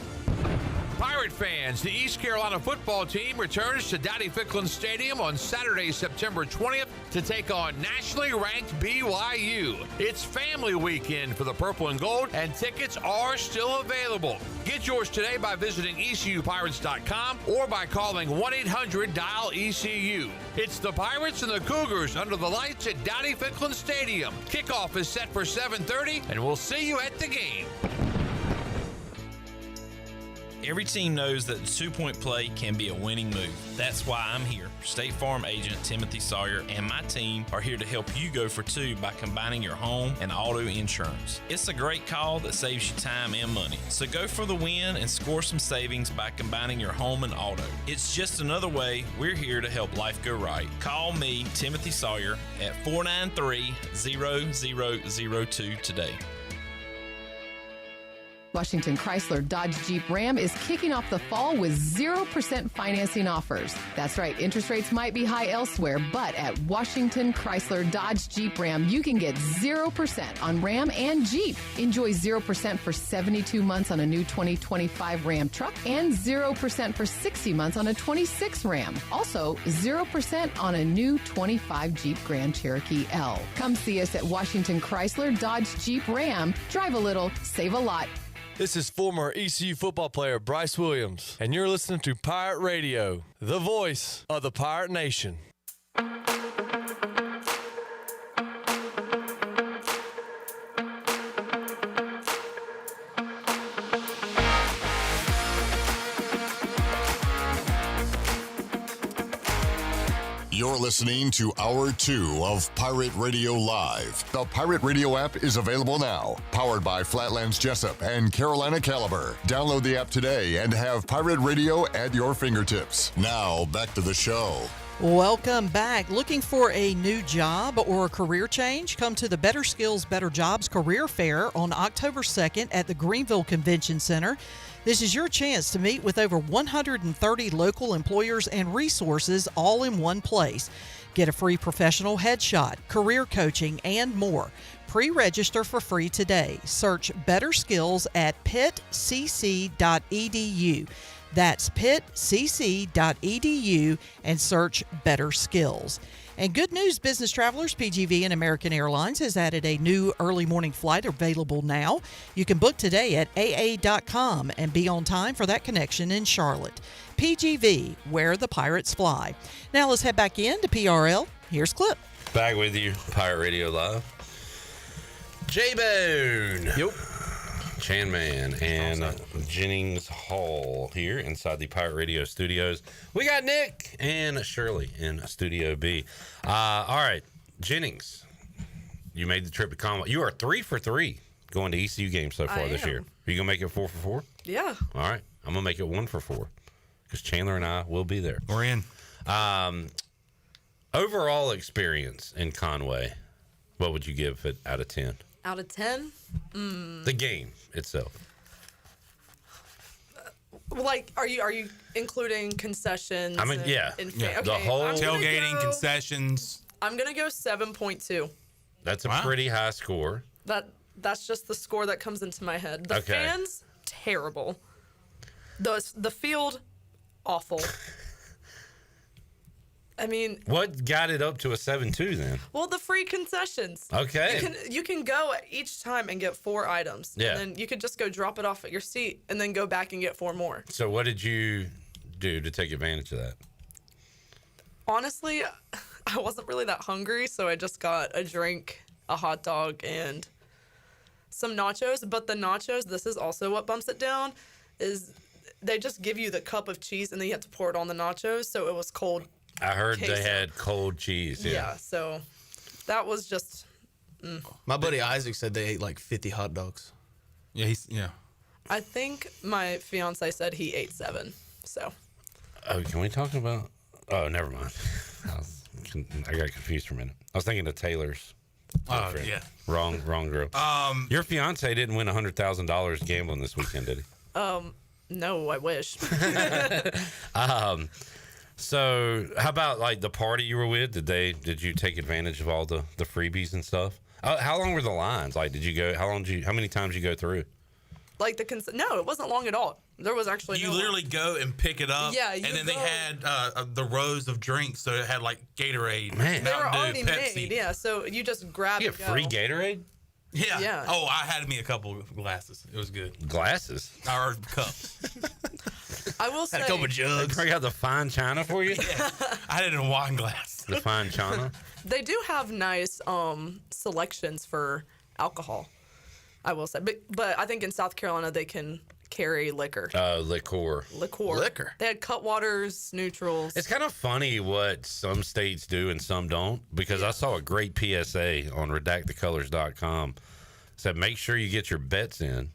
Pirate fans, the East Carolina football team returns to Dowdy-Ficklin Stadium on Saturday, September 20th to take on nationally ranked BYU. It's family weekend for the Purple and Gold, and tickets are still available. Get yours today by visiting ECUPirates.com or by calling 1-800-DIAL-ECU. It's the Pirates and the Cougars under the lights at Dowdy-Ficklin Stadium. Kickoff is set for 7:30, and we'll see you at the game. Every team knows that the two-point play can be a winning move. That's why I'm here. State Farm agent Timothy Sawyer and my team are here to help you go for two by combining your home and auto insurance. It's a great call that saves you time and money. So go for the win and score some savings by combining your home and auto. It's just another way we're here to help life go right. Call me, Timothy Sawyer, at 493-0002 today. Washington Chrysler Dodge Jeep Ram is kicking off the fall with 0% financing offers. That's right, interest rates might be high elsewhere, but at Washington Chrysler Dodge Jeep Ram, you can get 0% on Ram and Jeep. Enjoy 0% for 72 months on a new 2025 Ram truck and 0% for 60 months on a 26 Ram. Also, 0% on a new 25 Jeep Grand Cherokee L. Come see us at Washington Chrysler Dodge Jeep Ram. Drive a little, save a lot. This is former ECU football player Bryce Williams, and you're listening to Pirate Radio, the voice of the Pirate Nation. You're listening to Hour 2 of Pirate Radio Live. The Pirate Radio app is available now. Powered by Flatlands Jessup and Carolina Caliber. Download the app today and have Pirate Radio at your fingertips. Now, back to the show. Welcome back. Looking for a new job or a career change? Come to the Better Skills, Better Jobs Career Fair on October 2nd at the Greenville Convention Center. This is your chance to meet with over 130 local employers and resources all in one place. Get a free professional headshot, career coaching, and more. Pre-register for free today. Search Better Skills at pittcc.edu. That's pittcc.edu and search Better Skills. And good news, business travelers, PGV and American Airlines has added a new early morning flight available now. You can book today at aa.com and be on time for that connection in Charlotte. PGV, where the pirates fly. Now let's head back in to PRL. Here's Clip. Back with you, Pirate Radio Live. J-Bone. Yep. Chan Man and Jennings Hall here inside the Pirate Radio studios. We got Nick and Shirley in Studio B. All right, Jennings, you made the trip to Conway. You are 3 for 3 going to ECU games so far this year. Are you going to make it 4 for 4? Yeah. All right, I'm going to make it 1 for 4 because Chandler and I will be there. We're in. Overall experience in Conway, what would you give it out of 10? Out of 10? The game itself. Like, are you including concessions? I mean, yeah. Okay, the whole tailgating, concessions. I'm gonna go 7.2. That's a pretty high score. That's just the score that comes into my head. The fans, terrible. The field, awful. I mean, what got it up to a 7.2 then? Well, the free concessions. Okay. You can go each time and get 4 items. Yeah. And then you could just go drop it off at your seat and then go back and get 4 more. So what did you do to take advantage of that? Honestly, I wasn't really that hungry, so I just got a drink, a hot dog, and some nachos. But the nachos, this is also what bumps it down, is they just give you the cup of cheese and then you have to pour it on the nachos. So it was cold. I heard they had cold cheese. Yeah, so that was just My buddy Isaac said they ate like 50 hot dogs. Yeah. I think my fiance said he ate 7. So. Oh, can we talk about? Oh, never mind. I got confused for a minute. I was thinking of Taylor's. Oh, yeah. Wrong girl. Your fiance didn't win $100,000 gambling this weekend, did he? No, I wish. So how about like the party you were with? Did you take advantage of all the freebies and stuff? How long were the lines? Like, how many times you go through? Like no, it wasn't long at all. There was actually You no literally go and pick it up. Yeah, and then they had the rows of drinks, so it had like Gatorade, They were Mountain already Dew, Pepsi. made. Yeah, so you just grab You it. get free Gatorade? Yeah. Yeah. Oh, I had me a couple of glasses. It was good. Glasses? Or cups. I will say. Had a couple of jugs. They bring out the fine china for you? Yeah. I had it in a wine glass. The fine china? They do have nice selections for alcohol, I will say. But I think in South Carolina they can carry liquor. Liquor. They had cutwaters, neutrals. It's kind of funny what some states do and some don't, because I saw a great PSA on redactthecolors.com. Said make sure you get your bets in,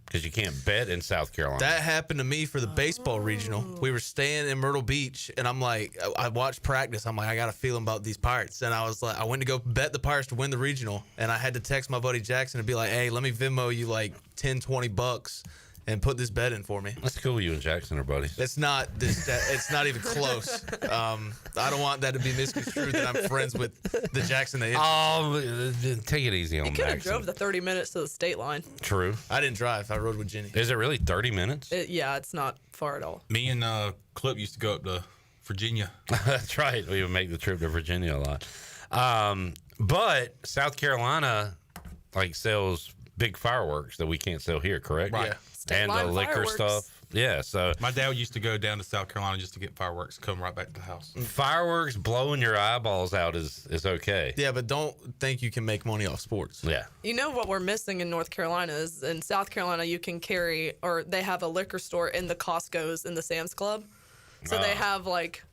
because you can't bet in South Carolina. That happened to me for the baseball regional. We were staying in Myrtle Beach, and I'm like, I watched practice. I'm like, I got a feeling about these Pirates. And I was like, I went to go bet the Pirates to win the regional, and I had to text my buddy Jackson and be like, hey, let me Venmo you like $10-$20 and put this bet in for me. That's cool. You and Jackson are buddies. It's not even close. I don't want that to be misconstrued that I'm friends with the Jackson. Take it easy on You could have Jackson. drove the 30 minutes to the state line. True. I didn't drive. I rode with Jenny. Is it really 30 minutes? Yeah, it's not far at all. Me and Clip used to go up to Virginia. That's right. We would make the trip to Virginia a lot. But South Carolina sells big fireworks that we can't sell here, correct? Right. Yeah. State And the line liquor fireworks. stuff. Yeah, so My dad used to go down to South Carolina just to get fireworks, come right back to the house. fireworks blowing your eyeballs out is okay. Yeah, but don't think you can make money off sports. Yeah. You know what we're missing in North Carolina is in South Carolina you can carry, or they have a liquor store in the Costco's in the Sam's Club. So they have like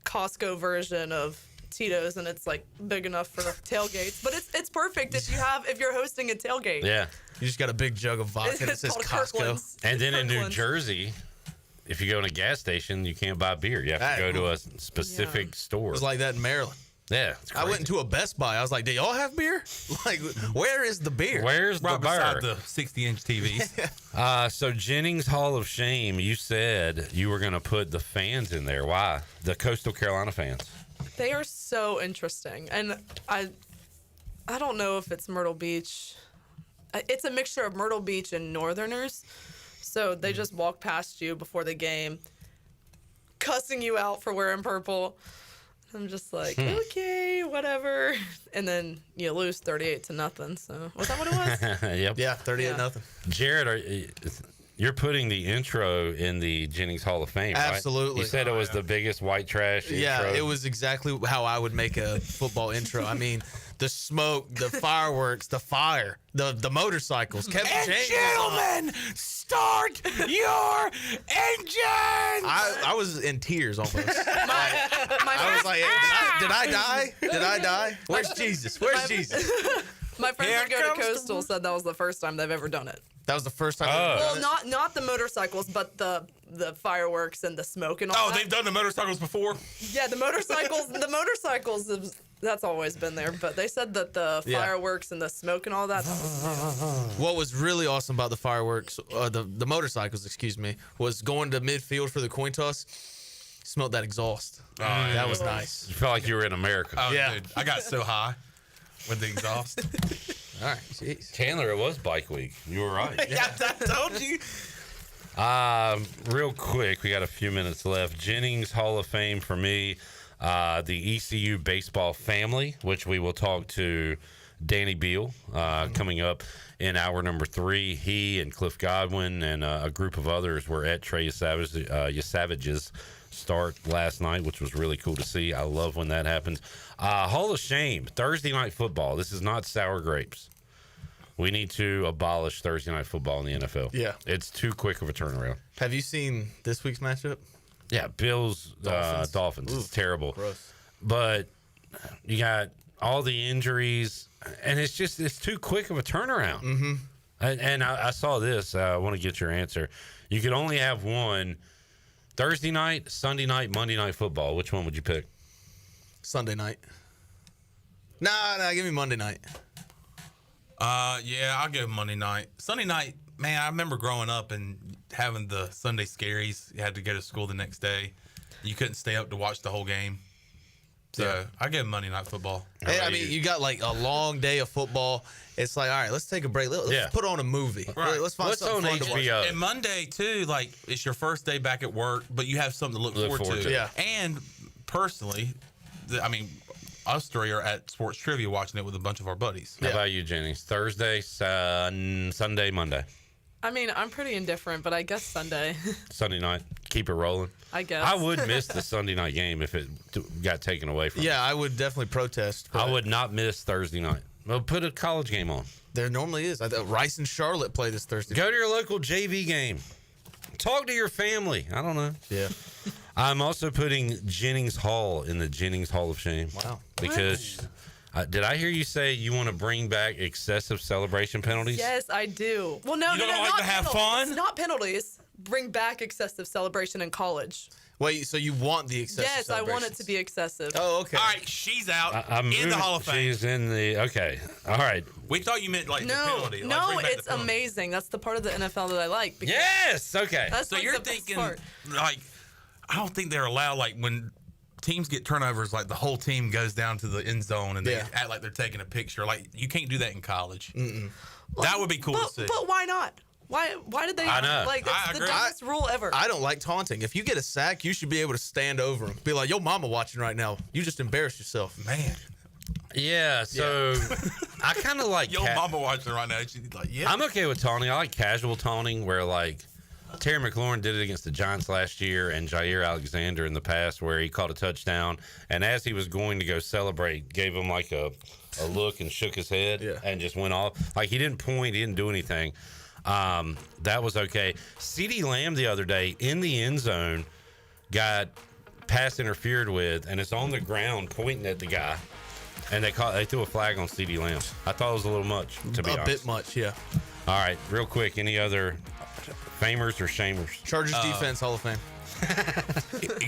Costco version of Tito's, and it's like big enough for tailgates. But it's perfect if you're hosting a tailgate. Yeah. You just got a big jug of vodka that It's says called Costco. Kirkland's. And then in New Kirkland's. Jersey, if you go in a gas station, you can't buy beer. You have to go to a specific store. It was like that in Maryland. Yeah, it's I crazy. went into a Best Buy. I was like, do y'all have beer? Like, where is the beer? Where's the Right beside beer? the 60-inch TVs. So Jennings Hall of Shame, you said you were going to put the fans in there. Why? The Coastal Carolina fans. They are so interesting, and I don't know if it's Myrtle Beach. It's a mixture of Myrtle Beach and Northerners. So they just walk past you before the game, cussing you out for wearing purple. I'm just like, okay, whatever. And then you lose 38-0. So was that what it was? Yep. Yeah, 38-0. Jared, you're putting the intro in the Jennings Hall of Fame, right? Absolutely. You said it was the biggest white trash Yeah, intro. it was exactly how I would make a football intro. I mean, the smoke, the fireworks, the fire, the motorcycles. Kevin James. Gentlemen, start your engines! I was in tears almost. I was like, did I die? Did I die? Where's Jesus? Where's Jesus? My friends Here that go to comes Coastal said that was the first time they've ever done it. That was the first time. Well, not the motorcycles, but the fireworks and the smoke and all Oh, that. they've done the motorcycles before? Yeah, the motorcycles, that's always been there. But they said that the Yeah. fireworks and the smoke and all that. What was really awesome about the fireworks, the motorcycles, excuse me, was going to midfield for the coin toss. Smelled that exhaust. That was nice. You felt like you were in America. Oh, Yeah. dude, I got so high with the exhaust. All right, jeez. Chandler, it was Bike Week. You were right. Yeah, I told you. Real quick, we got a few minutes left. Jennings Hall of Fame for me, the ECU baseball family, which we will talk to Danny Beal coming up in hour number 3. He and Cliff Godwin and a group of others were at Trey Savage's start last night, which was really cool to see. I love when that happens. Hall of Shame, Thursday Night Football. This is not sour grapes. We need to abolish Thursday Night Football in the NFL. Yeah. It's too quick of a turnaround. Have you seen this week's matchup? Yeah, Bills, Dolphins. It's terrible. Gross. But you got all the injuries, and it's too quick of a turnaround. Mm-hmm. And I saw this. I want to get your answer. You could only have one Thursday night, Sunday night, Monday night football. Which one would you pick? Sunday night. Nah, give me Monday night. Yeah, I'll go Monday night. Sunday night, man, I remember growing up and having the Sunday scaries. You had to go to school the next day. You couldn't stay up to watch the whole game. So I go Monday night football. Hey, I mean, you got like a long day of football. It's like, all right, let's take a break. Let's put on a movie. Right. Let's find something fun to watch. And Monday, too, like, it's your first day back at work, but you have something to look forward to. Yeah. And personally, us three are at Sports Trivia watching it with a bunch of our buddies. How about you, Jennings? Thursday, Sunday, Monday. I mean, I'm pretty indifferent, but I guess Sunday. Sunday night. Keep it rolling. I guess. I would miss the Sunday night game if it got taken away from me. Yeah, I would definitely protest. I would not miss Thursday night. Well, put a college game on. There normally is. Rice and Charlotte play this Thursday. Go to your local JV game. Talk to your family. I don't know. Yeah. I'm also putting Jennings Hall in the Jennings Hall of Shame. Wow. Because did I hear you say you want to bring back excessive celebration penalties? Yes, I do. Well, no, You don't like not to have penalties. fun? Not penalties. Bring back excessive celebration in college. Wait, so you want the excessive Yes, I want it to be excessive. Oh, okay. All right, she's out I'm in the moving- Hall of Fame. She's in the okay. All right. We thought you meant like the penalty. No, bring back the it's penalty. amazing. That's the part of the NFL that I like. because Yes. Okay. That's So like you're the best thinking, part. like, I don't think they're allowed, like, when teams get turnovers, like, the whole team goes down to the end zone and they act like they're taking a picture. Like, you can't do that in college. That would be cool to see. But why not? Why did they? I know. Like, that's the dumbest rule ever. I don't like taunting. If you get a sack, you should be able to stand over him. Be like, yo, mama watching right now. You just embarrassed yourself. Man. Yeah. So I kind of like. Yo, mama watching right now. She's like, yeah. I'm okay with taunting. I like casual taunting where, like, Terry McLaurin did it against the Giants last year and Jair Alexander in the past where he caught a touchdown. And as he was going to go celebrate, gave him like a look and shook his head and just went off. Like, he didn't point. He didn't do anything. That was okay. CeeDee Lamb the other day in the end zone got pass interfered with, and it's on the ground pointing at the guy. And they threw a flag on CeeDee Lamb. I thought it was a little much, to be honest. A bit much, yeah. All right, real quick, any other famers or shamers? Chargers defense, Hall of Fame.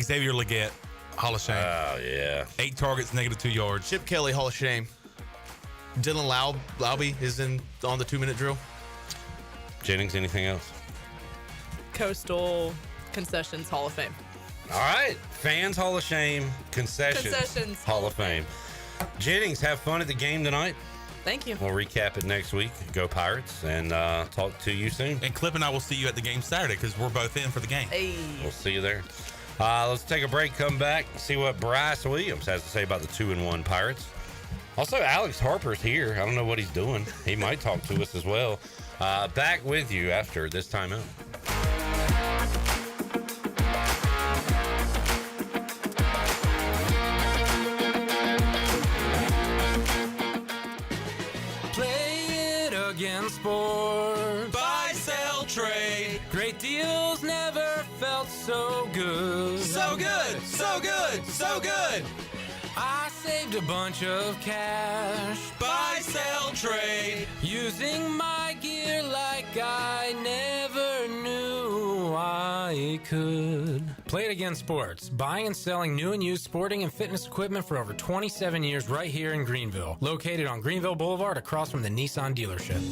Xavier Legette, Hall of Shame. Oh, yeah. 8 targets, -2 yards. Chip Kelly, Hall of Shame. Dylan Laube is on the 2-minute drill. Jennings, anything else? Coastal Concessions Hall of Fame. All right. Fans Hall of Shame, Concessions Hall of Fame. Jennings, have fun at the game tonight. Thank you. We'll recap it next week. Go Pirates, and talk to you soon. And Clip and I will see you at the game Saturday because we're both in for the game. Hey. We'll see you there. Let's take a break, come back, see what Bryce Williams has to say about the 2-1 Pirates. Also, Alex Harper's here. I don't know what he's doing. He might talk to us as well. Back with you after this timeout. Play it again, sports. Buy, sell, trade. Great deals never felt so good. So good, so good, so good. I saved a bunch of cash. Buy, sell, trade. Using my gear like I never knew I could. Play it again, sports. Buying and selling new and used sporting and fitness equipment for over 27 years right here in Greenville. Located on Greenville Boulevard across from the Nissan dealership.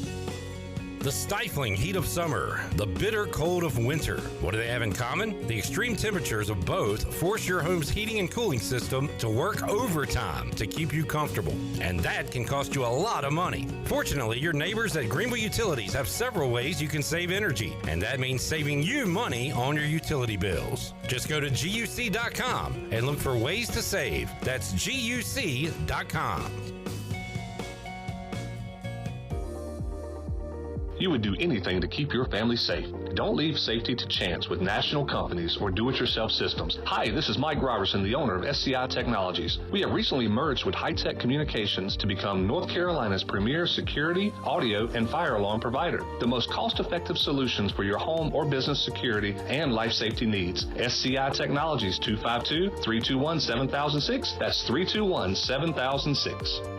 The stifling heat of summer, the bitter cold of winter. What do they have in common? The extreme temperatures of both force your home's heating and cooling system to work overtime to keep you comfortable. And that can cost you a lot of money. Fortunately, your neighbors at Greenville Utilities have several ways you can save energy. And that means saving you money on your utility bills. Just go to GUC.com and look for ways to save. That's GUC.com. you would do anything to keep your family safe. Don't leave safety to chance with national companies or do-it-yourself systems. Hi, this is Mike Robertson, the owner of SCI Technologies. We have recently merged with High-Tech Communications to become North Carolina's premier security, audio, and fire alarm provider. The most cost-effective solutions for your home or business security and life safety needs. SCI Technologies, 252-321-7006. That's 321-7006.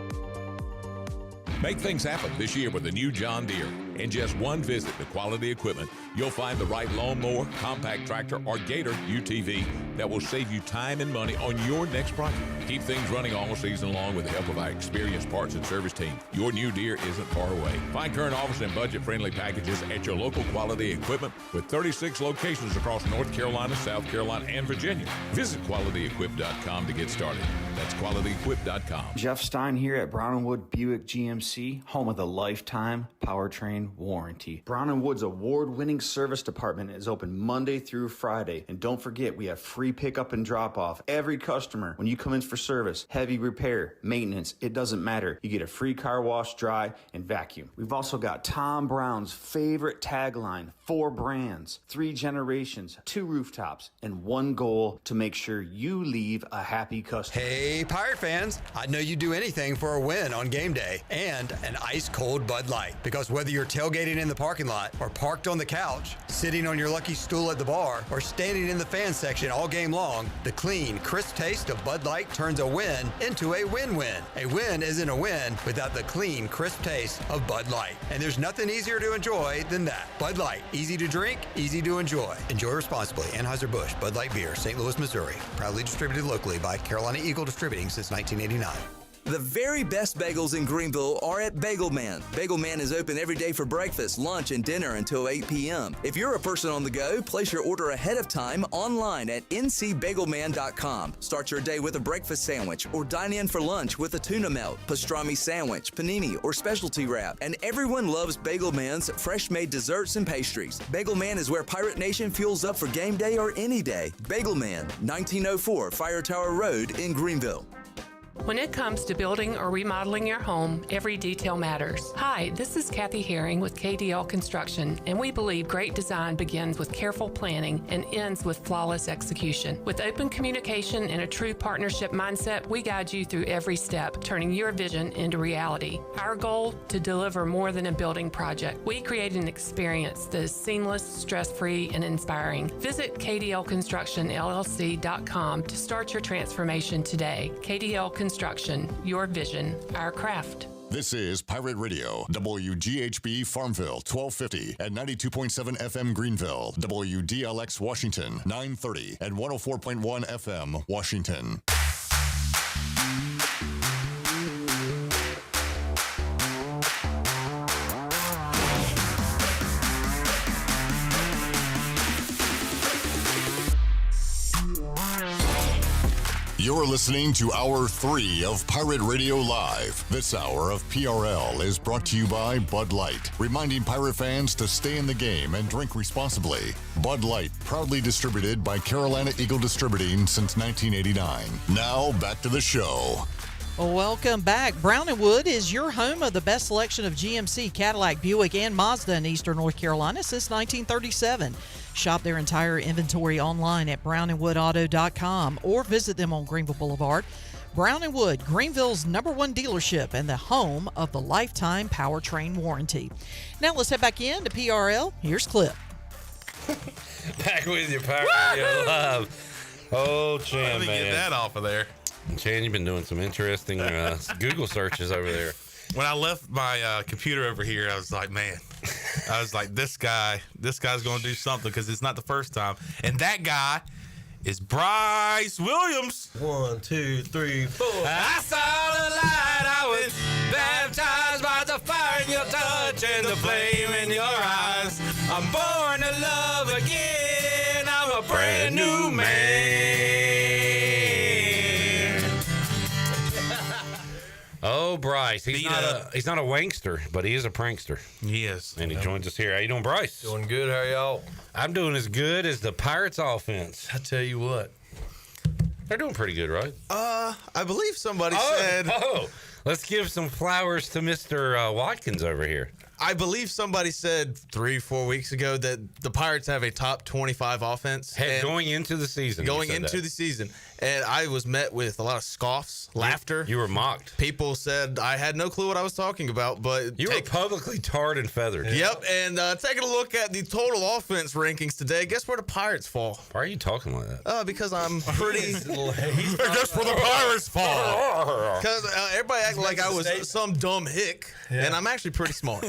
Make things happen this year with the new John Deere. In just one visit to Quality Equipment, you'll find the right lawnmower, compact tractor, or Gator UTV that will save you time and money on your next project. Keep things running all season long with the help of our experienced parts and service team. Your new Deere isn't far away. Find current offers and budget-friendly packages at your local Quality Equipment with 36 locations across North Carolina, South Carolina, and Virginia. Visit QualityEquip.com to get started. That's QualityEquip.com. Jeff Stein here at Brown & Wood Buick GMC, home of the lifetime powertrain warranty. Brown & Wood's award-winning service department is open Monday through Friday. And don't forget, we have free pickup and drop-off. Every customer, when you come in for service, heavy repair, maintenance, it doesn't matter. You get a free car wash, dry, and vacuum. We've also got Tom Brown's favorite tagline, 4 brands, 3 generations, 2 rooftops, and 1 goal to make sure you leave a happy customer. Hey, Pirate fans, I know you'd do anything for a win on game day and an ice-cold Bud Light. Because whether you're tailgating in the parking lot or parked on the couch, sitting on your lucky stool at the bar, or standing in the fan section all game long, the clean, crisp taste of Bud Light turns a win into a win-win. A win isn't a win without the clean, crisp taste of Bud Light. And there's nothing easier to enjoy than that. Bud Light, easy to drink, easy to enjoy. Enjoy responsibly. Anheuser-Busch Bud Light Beer, St. Louis, Missouri. Proudly distributed locally by Carolina Eagle Distributing since 1989. The very best bagels in Greenville are at Bagel Man. Bagel Man is open every day for breakfast, lunch, and dinner until 8 p.m. If you're a person on the go, place your order ahead of time online at ncbagelman.com. Start your day with a breakfast sandwich or dine in for lunch with a tuna melt, pastrami sandwich, panini, or specialty wrap. And everyone loves Bagel Man's fresh-made desserts and pastries. Bagel Man is where Pirate Nation fuels up for game day or any day. Bagel Man, 1904 Fire Tower Road in Greenville. When it comes to building or remodeling your home, every detail matters. Hi, this is Kathy Herring with KDL Construction, and we believe great design begins with careful planning and ends with flawless execution. With open communication and a true partnership mindset, we guide you through every step, turning your vision into reality. Our goal, to deliver more than a building project. We create an experience that is seamless, stress-free, and inspiring. Visit KDLConstructionLLC.com to start your transformation today. KDL Construction, your vision, our craft. This is Pirate Radio, WGHB Farmville, 1250 and 92.7 FM Greenville, WDLX Washington, 930 and 104.1 FM Washington. You're listening to Hour 3 of Pirate Radio Live. This hour of PRL is brought to you by Bud Light, reminding Pirate fans to stay in the game and drink responsibly. Bud Light, proudly distributed by Carolina Eagle Distributing since 1989. Now, back to the show. Welcome back. Brown & Wood is your home of the best selection of GMC, Cadillac, Buick, and Mazda in Eastern North Carolina since 1937. Shop their entire inventory online at brownandwoodauto.com or visit them on Greenville Boulevard. Brown & Wood, Greenville's #1 dealership and the home of the lifetime powertrain warranty. Now let's head back in to PRL. Here's Clip. Back with you, Pirate Radio Live. Oh, Chan, Let me get that off of there. Chan, you've been doing some interesting Google searches over there. When I left my computer over here, I was like, man, this guy's going to do something because it's not the first time. And that guy is Bryce Williams. 1, 2, 3, 4. I saw the light. I was baptized by the fire in your touch and the flame in your eyes. I'm born to love again. I'm a brand new man. Oh, Bryce. He's not a wankster, but he is a prankster. He is. And he joins us here. How you doing, Bryce? Doing good. How are y'all? I'm doing as good as the Pirates offense. I tell you what. They're doing pretty good, right? I believe somebody said. Oh, let's give some flowers to Mr. Watkins over here. I believe somebody said 3-4 weeks ago that the Pirates have a top 25 offense. Going into the season. Going into the season. And I was met with a lot of scoffs, laughter. You were mocked. People said I had no clue what I was talking about, but you were publicly tarred and feathered. Yep, and taking a look at the total offense rankings today, guess where the Pirates fall? Why are you talking like that? Because I'm pretty... Guess where the Pirates fall? Because everybody acted like I was some dumb hick, and I'm actually pretty smart.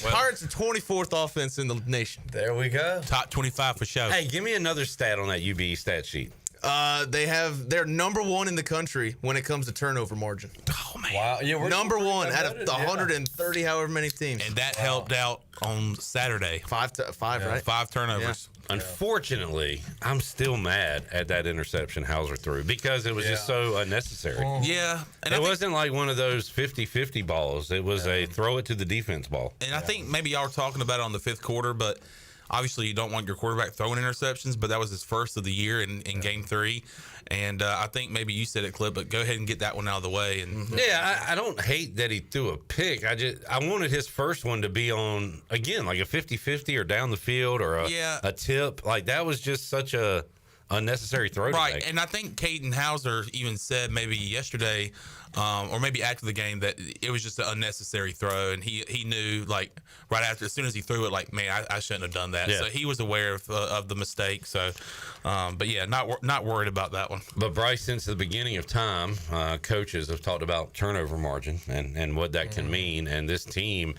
Pirates are 24th offense in the nation. There we go. Top 25 for sure. Hey, give me another stat on that UBE stat sheet. They're number one in the country when it comes to turnover margin. Oh man! Wow, yeah, we're number one out of noted, the 130 however many teams, and that helped out on Saturday. Five, right? 5 turnovers. Yeah. Unfortunately, I'm still mad at that interception Hauser threw because it was just so unnecessary. Yeah. And it wasn't like one of those 50-50 balls. It was a throw it to the defense ball. And I think maybe y'all were talking about it on the fifth quarter, but obviously you don't want your quarterback throwing interceptions, but that was his first of the year in Game 3. And I think maybe you said it, Clip, but go ahead and get that one out of the way. And Yeah, I don't hate that he threw a pick. I wanted his first one to be on, again, like a 50-50 or down the field or a tip. Like, that was just such a unnecessary throw. Right, and I think Caden Hauser even said maybe yesterday or maybe after the game that it was just an unnecessary throw, and he knew, like, right after, as soon as he threw it, like, man, I shouldn't have done that. Yeah. So he was aware of the mistake. So, but yeah, not worried about that one. But Bryce, since the beginning of time, coaches have talked about turnover margin and what that can mean. And this team,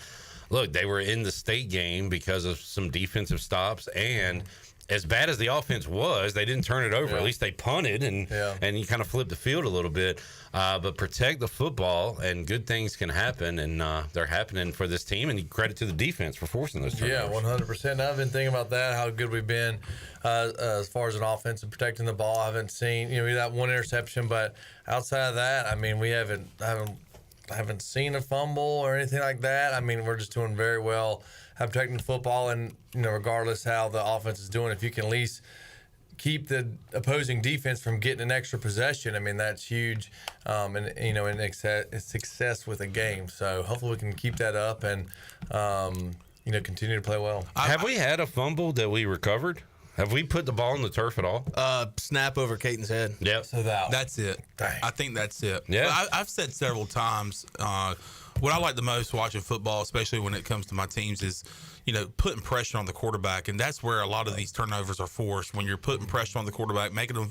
look, they were in the state game because of some defensive stops, and as bad as the offense was, they didn't turn it over. At least they punted and you kind of flipped the field a little bit. But protect the football, and good things can happen, and they're happening for this team. And credit to the defense for forcing those turnovers. Yeah, 100%. I've been thinking about that, how good we've been as far as an offense and protecting the ball. I haven't seen, we that one interception, but outside of that, I mean, we haven't seen a fumble or anything like that. I mean, we're just doing very well at protecting the football, and regardless how the offense is doing, if you can at least keep the opposing defense from getting an extra possession, I mean, that's huge, in success with a game. So hopefully we can keep that up and continue to play well. Have we had a fumble that we recovered? Have we put the ball on the turf at all? Snap over Caden's head. Yep. So that's it. Dang. I think that's it. Yeah. I've said several times, what I like the most watching football, especially when it comes to my teams, is putting pressure on the quarterback, and that's where a lot of these turnovers are forced. When you're putting pressure on the quarterback, making them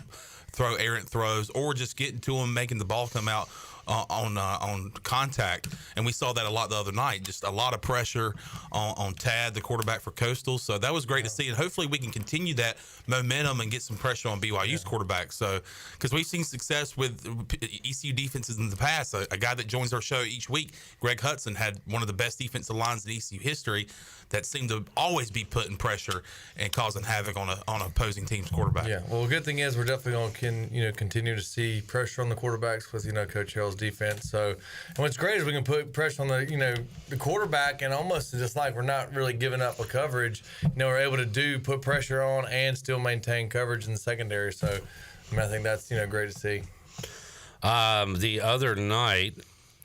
throw errant throws, or just getting to them, making the ball come out on contact. And we saw that a lot the other night. Just a lot of pressure on Tad, the quarterback for Coastal. So that was great to see, and hopefully we can continue that momentum and get some pressure on BYU's quarterback. So, because we've seen success with ECU defenses in the past. A guy that joins our show each week, Greg Hudson, had one of the best defensive lines in ECU history that seemed to always be putting pressure and causing havoc on an opposing team's quarterback. Yeah, well, the good thing is we're definitely going to continue to see pressure on the quarterbacks with Coach Harrell's defense. So, and what's great is we can put pressure on the quarterback, and almost just like we're not really giving up a coverage. We're able to put pressure on and still maintain coverage in the secondary. So, I think that's great to see. The other night,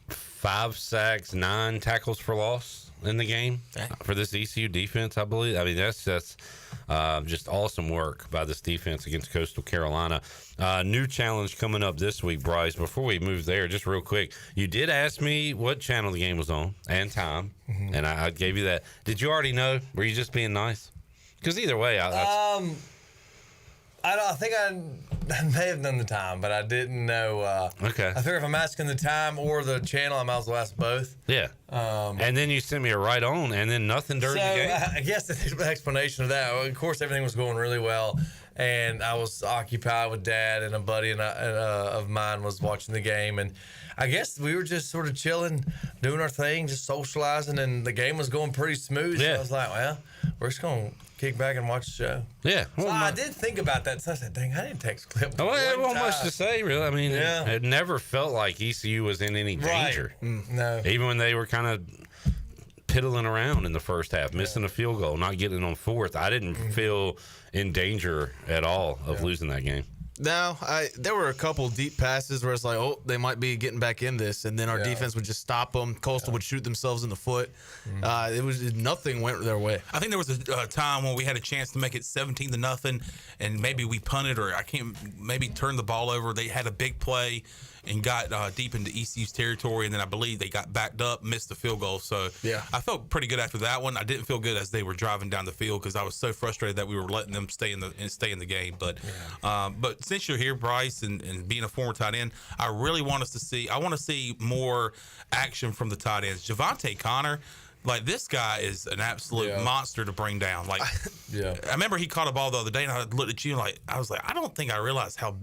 5 sacks, 9 tackles for loss in the game for this ECU defense, I believe. I mean, that's just awesome work by this defense against Coastal Carolina. New challenge coming up this week, Bryce. Before we move there, just real quick, you did ask me what channel the game was on and time, and I gave you that. Did you already know? Were you just being nice? Because either way, I think I may have done the time, but I didn't know. Okay. I figure if I'm asking the time or the channel, I might as well ask both. Yeah. And then you sent me a right on, and then nothing during the game. I guess the explanation of that. Of course, everything was going really well, and I was occupied with Dad, and a buddy of mine was watching the game, and I guess we were just sort of chilling, doing our thing, just socializing, and the game was going pretty smooth. Yeah. So I was like, well, we're just going to kick back and watch the show. Yeah. So I did think about that. So I said, dang, I didn't text Clip. Well, it wasn't much to say, really. I mean, it never felt like ECU was in any danger. Right. No. Even when they were kind of piddling around in the first half, missing a field goal, not getting on fourth, I didn't feel in danger at all of losing that game. No, there were a couple deep passes where it's like, oh, they might be getting back in this, and then our defense would just stop them. Coastal would shoot themselves in the foot. Nothing went their way. I think there was a time when we had a chance to make it 17-0, and maybe we punted or maybe turned the ball over. They had a big play and got deep into ECU's territory, and then I believe they got backed up, missed the field goal. So I felt pretty good after that one. I didn't feel good as they were driving down the field because I was so frustrated that we were letting them stay in the game. But since you're here, Bryce, and being a former tight end, I really want to see more action from the tight ends. Javante Connor. Like, this guy is an absolute monster to bring down. Like, I remember he caught a ball the other day, and I looked at you and I was like, I don't think I realized how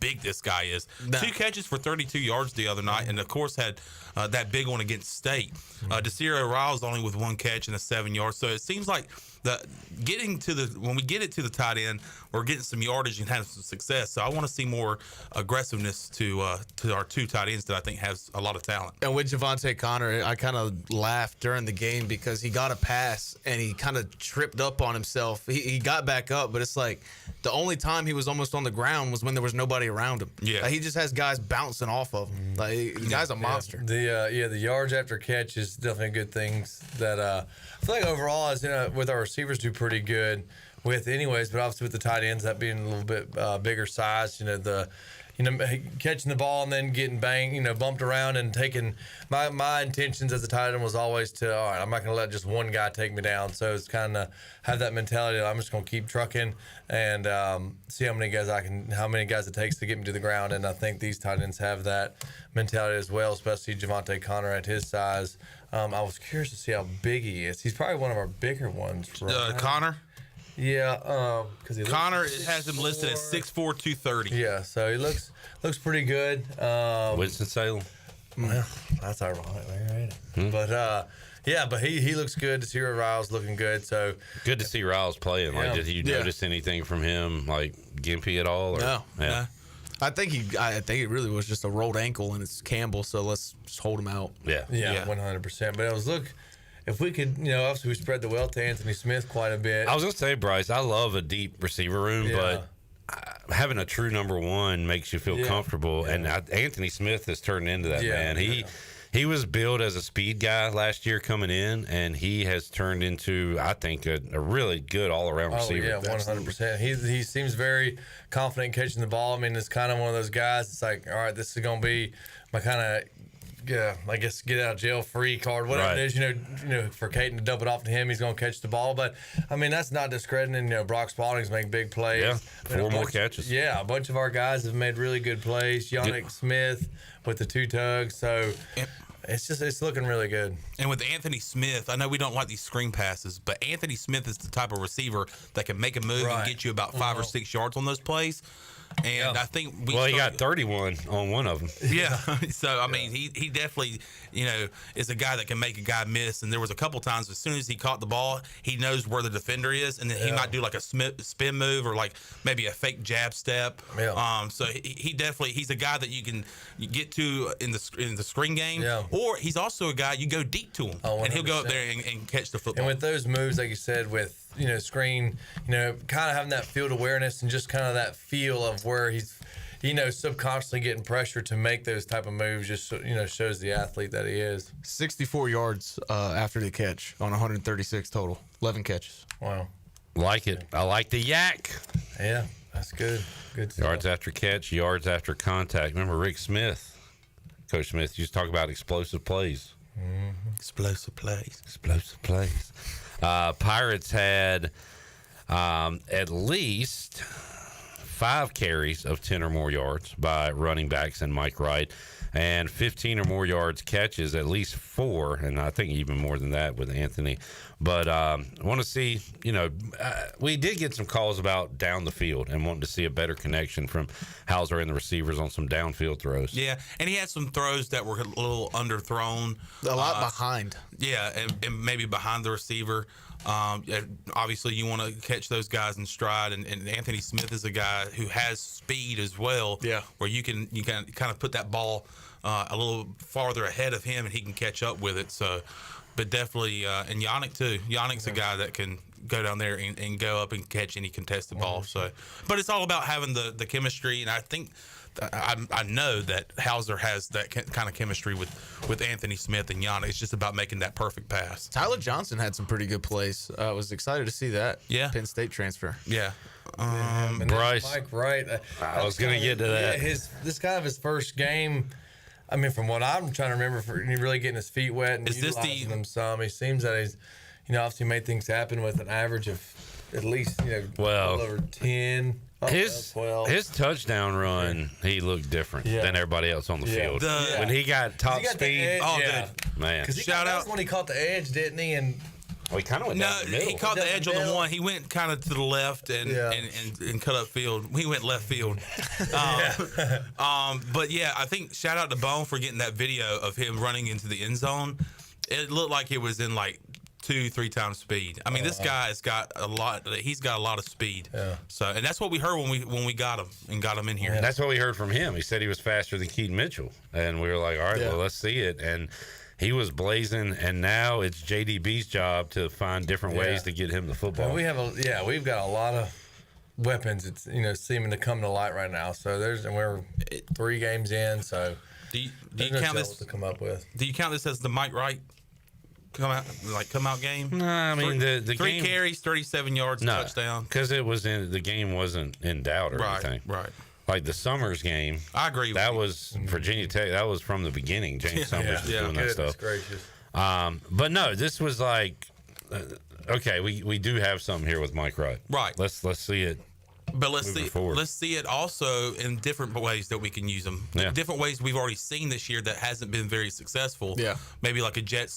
big this guy is. No. 2 catches for 32 yards the other night, and of course had that big one against State. Desiro Riles only with 1 catch and a 7 yard. So it seems like when we get it to the tight end, we're getting some yardage and having some success. So I want to see more aggressiveness to our 2 tight ends that I think has a lot of talent. And with Javante Connor, I kind of laughed during the game because he got a pass and he kind of tripped up on himself. He got back up, but it's like the only time he was almost on the ground was when there was nobody around him. Yeah, he just has guys bouncing off of him. Like, the guy's a monster. The yards after catch is definitely good things that I feel like overall, as with our receivers do pretty good with anyways, but obviously with the tight ends, that being a little bit bigger size, catching the ball and then getting banged, bumped around and taking my intentions as a tight end was always to, all right, I'm not going to let just one guy take me down. So it's kind of have that mentality that I'm just going to keep trucking and see how many guys it takes to get me to the ground. And I think these tight ends have that mentality as well, especially Javante Connor at his size. I was curious to see how big he is. He's probably one of our bigger ones. Connor? Yeah, because Connor has him listed at 6'4", 230. Yeah, so he looks pretty good. Winston-Salem. Well, that's ironic, right? But but he looks good. Desiro Riles looking good. So good to see Riles playing. Like, did you notice anything from him, like gimpy at all? Or? No. Yeah. No. I think it really was just a rolled ankle, and it's Campbell. So let's just hold him out. Yeah, 100%. But it was if we could, obviously we spread the wealth to Anthony Smith quite a bit. I was going to say, Bryce, I love a deep receiver room, but having a true number one makes you feel comfortable. Yeah. And Anthony Smith has turned into that, man. He was billed as a speed guy last year coming in, and he has turned into, I think, a really good all-around receiver. Yeah, 100%. He seems very confident in catching the ball. I mean, it's kind of one of those guys, it's like, all right, this is going to be my kind of, I guess get out of jail free card, whatever it is, for Caden to dump it off to him, he's going to catch the ball. But I mean, that's not discrediting, Brock Spalding's make big plays. Yeah, 4 more catches. Yeah, a bunch of our guys have made really good plays. Yannick Smith with the 2 tugs. So it's looking really good. And with Anthony Smith, I know we don't like these screen passes, but Anthony Smith is the type of receiver that can make a move and get you about 5 or 6 yards on those plays. And I think he got 31 on one of them. Yeah. So, I mean, he definitely, is a guy that can make a guy miss. And there was a couple times as soon as he caught the ball, he knows where the defender is. And then he might do like a spin move or like maybe a fake jab step. Yeah. So he's a guy that you can get to in the screen game. Yeah. Or he's also a guy you go deep to him. And he'll go up there and catch the football. And with those moves, like you said, with screen, kind of having that field awareness and just kind of that feel of where he's, subconsciously getting pressure to make those type of moves just, shows the athlete that he is. 64 yards after the catch on 136 total, 11 catches. Wow. Like it. I like the yak. Yeah, that's good. Good stuff. Yards after catch, yards after contact. Remember Rick Smith, Coach Smith used to talk about explosive plays. Mm-hmm. Explosive plays. Explosive plays. Pirates had at least 5 carries of 10 or more yards by running backs and Mike Wright, and 15 or more yards catches, at least 4, and I think even more than that with Anthony. But I want to see, we did get some calls about down the field and wanting to see a better connection from Hauser and the receivers on some downfield throws. Yeah, and he had some throws that were a little underthrown. A lot behind. Yeah, and maybe behind the receiver. Obviously, you want to catch those guys in stride, and Anthony Smith is a guy who has speed as well. Yeah, where you can kind of put that ball a little farther ahead of him, and he can catch up with it. So, but definitely, and Yannick too. Yannick's a guy that can go down there and go up and catch any contested ball. So, but it's all about having the chemistry, and I think I know that Hauser has that kind of chemistry with Anthony Smith and Yana. It's just about making that perfect pass. Tyler Johnson had some pretty good plays. I was excited to see that. Yeah. Penn State transfer. Yeah. And Bryce. Mike Wright. I was going to get to that. This kind of his first game. I mean, from what I'm trying to remember, for really getting his feet wet and utilizing them some, he seems that he's, obviously made things happen with an average of at least, well over 10. His touchdown run, he looked different than everybody else on the field. When he got top speed, man. Shout out when he caught the edge, didn't he? And he kind of went down the middle. He caught the edge on the one. He went kind of to the left and cut up field. He went left field. But yeah, I think shout out to Bone for getting that video of him running into the end zone. It looked like it was in like 2-3 times speed. I mean, this guy has got a lot. He's got a lot of speed. Yeah. So, and that's what we heard when we got him and got him in here. And that's what we heard from him. He said he was faster than Keaton Mitchell, and we were like, all right, well, let's see it. And he was blazing, and now it's JDB's job to find different ways to get him the football. And we've got a lot of weapons. It's seeming to come to light right now. So we're 3 games in. So do you count this to come up with? Do you count this as the Mike Wright come out game? No, I mean the 3 game, carries, 37 yards, touchdown. Because the game wasn't in doubt or anything. Right. Like the Summers game, I agree. That was Virginia Tech. That was from the beginning. James Summers was doing that stuff. Gracious. But no, this was like, okay, we do have something here with Mike Wright. Right. Let's see it. But let's see it also in different ways that we can use them. Yeah. Different ways we've already seen this year that hasn't been very successful. Yeah. Maybe like a jet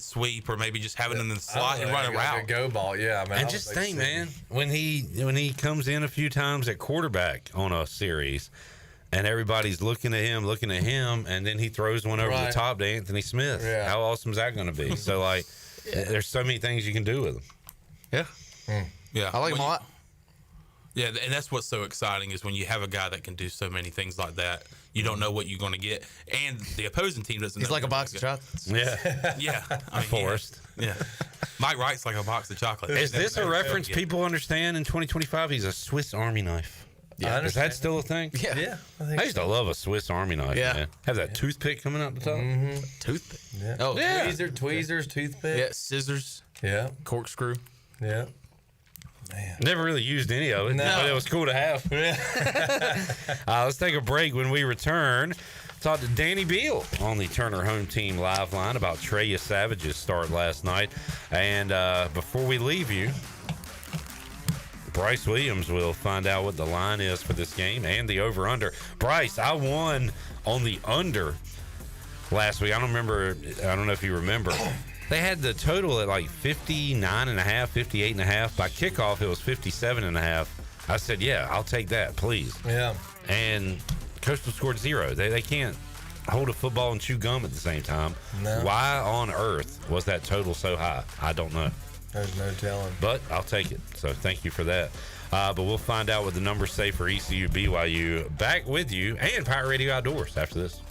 sweep, or maybe just having them in the slot and run a route. Like a go ball, yeah. Man, and just think, man, when he comes in a few times at quarterback on a series, and everybody's looking at him, and then he throws one over the top to Anthony Smith. Yeah. How awesome is that going to be? So like, there's so many things you can do with him. Yeah. Yeah. I like him a lot. Yeah, and that's what's so exciting is when you have a guy that can do so many things like that. You don't know what you're going to get, and the opposing team doesn't. He's like a box of chocolates. Yeah, yeah. I mean, Forrest. Yeah. Mike Wright's like a box of chocolates. Is this a reference people understand in 2025? He's a Swiss Army knife. Yeah, is that still a thing? Yeah. I used to love a Swiss Army knife. Yeah, man. Have that toothpick coming out the top. Mm-hmm. Toothpick. Yeah. Oh, tweezers, toothpick. Yeah, scissors. Yeah, corkscrew. Yeah. Man. Never really used any of it, but it was cool to have. Let's take a break. When we return, talk to Danny Beal on the Turner Home Team Live Line about Treya Savage's start last night. And before we leave you, Bryce Williams will find out what the line is for this game and the over-under. Bryce, I won on the under last week. I don't know if you remember. They had the total at like 59.5, 58.5. By kickoff, it was 57.5. I said, yeah, I'll take that, please. Yeah. And Coastal scored 0. They can't hold a football and chew gum at the same time. No. Why on earth was that total so high? I don't know. There's no telling. But I'll take it. So thank you for that. But we'll find out what the numbers say for ECU BYU. Back with you and Pirate Radio Outdoors after this.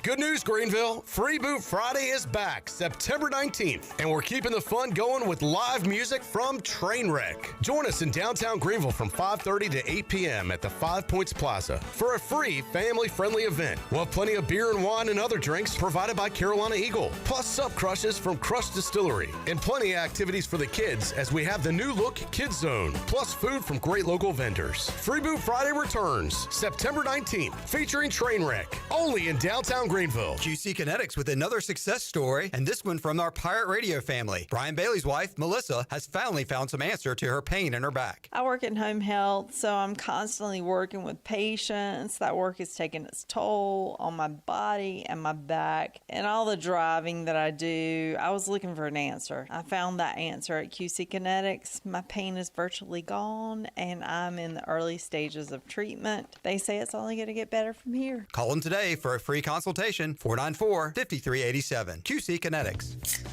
Good news, Greenville. Free Boot Friday is back September 19th, and we're keeping the fun going with live music from Trainwreck. Join us in downtown Greenville from 5:30 to 8 p.m. at the 5 Points Plaza for a free family-friendly event. We'll have plenty of beer and wine and other drinks provided by Carolina Eagle, plus sub crushes from Crush Distillery, and plenty of activities for the kids as we have the new look Kids Zone, plus food from great local vendors. Free Boot Friday returns September 19th, featuring Trainwreck, only in downtown Greenville. QC Kinetics with another success story, and this one from our Pirate Radio family. Brian Bailey's wife, Melissa, has finally found some answer to her pain in her back. I work in home health, so I'm constantly working with patients. That work is taking its toll on my body and my back, and all the driving that I do. I was looking for an answer. I found that answer at QC Kinetics. My pain is virtually gone, and I'm in the early stages of treatment. They say it's only going to get better from here. Call them today for a free consultation. 494-5387. QC Kinetics.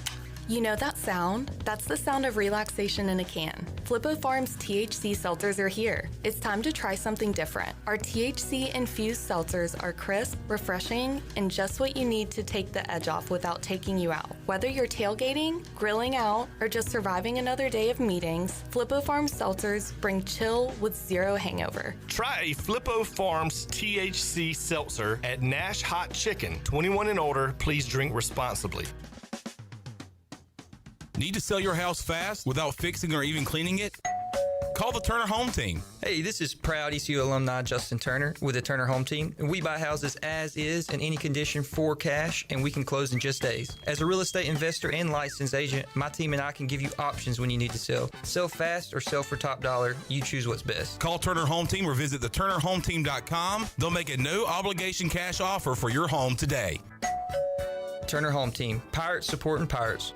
You know that sound? That's the sound of relaxation in a can. Flippo Farms THC seltzers are here. It's time to try something different. Our THC-infused seltzers are crisp, refreshing, and just what you need to take the edge off without taking you out. Whether you're tailgating, grilling out, or just surviving another day of meetings, Flippo Farms seltzers bring chill with zero hangover. Try a Flippo Farms THC seltzer at Nash Hot Chicken. 21 and older, please drink responsibly. Need to sell your house fast without fixing or even cleaning it? Call the Turner Home Team. Hey, this is proud ECU alumni Justin Turner with the Turner Home Team. We buy houses as is in any condition for cash, and we can close in just days. As a real estate investor and licensed agent, my team and I can give you options when you need to sell. Sell fast or sell for top dollar. You choose what's best. Call Turner Home Team or visit theturnerhometeam.com. They'll make a no-obligation cash offer for your home today. Turner Home Team. Pirates supporting pirates.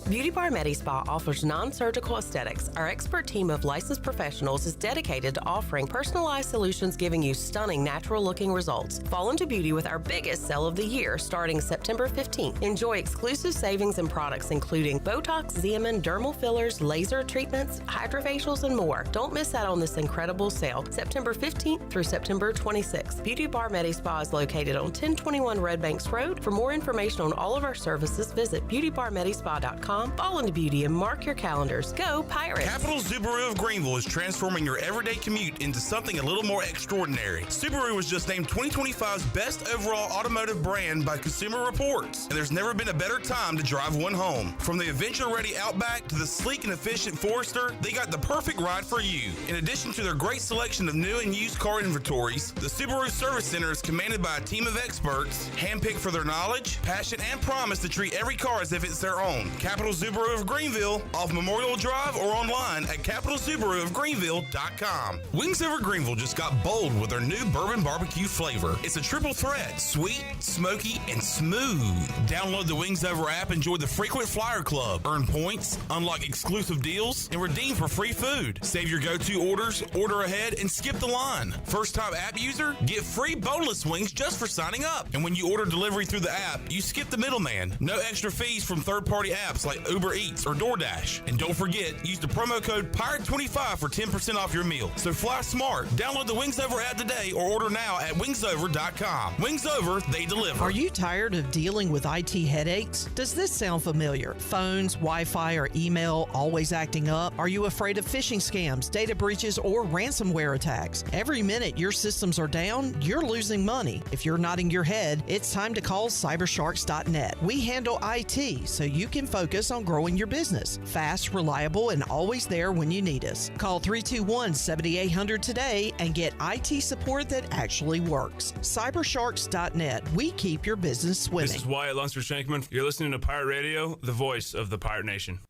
Beauty Bar Medi Spa offers non-surgical aesthetics. Our expert team of licensed professionals is dedicated to offering personalized solutions giving you stunning natural-looking results. Fall into beauty with our biggest sale of the year starting September 15th. Enjoy exclusive savings and products including Botox, Xeomin, dermal fillers, laser treatments, hydrofacials, and more. Don't miss out on this incredible sale. September 15th through September 26th. Beauty Bar Medi Spa is located on 1021 Red Banks Road. For more information on all of our services, visit beautybarmedispa.com. Fall into beauty and mark your calendars. Go Pirates! Capital Subaru of Greenville is transforming your everyday commute into something a little more extraordinary. Subaru was just named 2025's best overall automotive brand by Consumer Reports, and there's never been a better time to drive one home. From the adventure-ready Outback to the sleek and efficient Forester, they got the perfect ride for you. In addition to their great selection of new and used car inventories, the Subaru Service Center is commanded by a team of experts, handpicked for their knowledge, passion, and promise to treat every car as if it's their own. Capital Subaru of Greenville, off Memorial Drive, or online at capitalsubaruofgreenville.com. Wings Over Greenville just got bold with their new bourbon barbecue flavor. It's a triple threat, sweet, smoky, and smooth. Download the Wings Over app, enjoy the Frequent Flyer Club, earn points, unlock exclusive deals, and redeem for free food. Save your go-to orders, order ahead, and skip the line. First-time app user, get free boneless wings just for signing up. And when you order delivery through the app, you skip the middleman. No extra fees from third-party apps like Uber Eats or DoorDash. And don't forget, use the promo code PIRATE25 for 10% off your meal. So fly smart. Download the Wings Over app today or order now at wingsover.com. Wings Over, they deliver. Are you tired of dealing with IT headaches? Does this sound familiar? Phones, Wi-Fi, or email always acting up? Are you afraid of phishing scams, data breaches, or ransomware attacks? Every minute your systems are down, you're losing money. If you're nodding your head, it's time to call cybersharks.net. We handle IT so you can focus on growing your business. Fast, reliable, and always there when you need us. Call 321-7800 today and get IT support that actually works. Cybersharks.net. We keep your business swimming. This is Wyatt Lunsford-Shankman. You're listening to Pirate Radio, the voice of the Pirate Nation.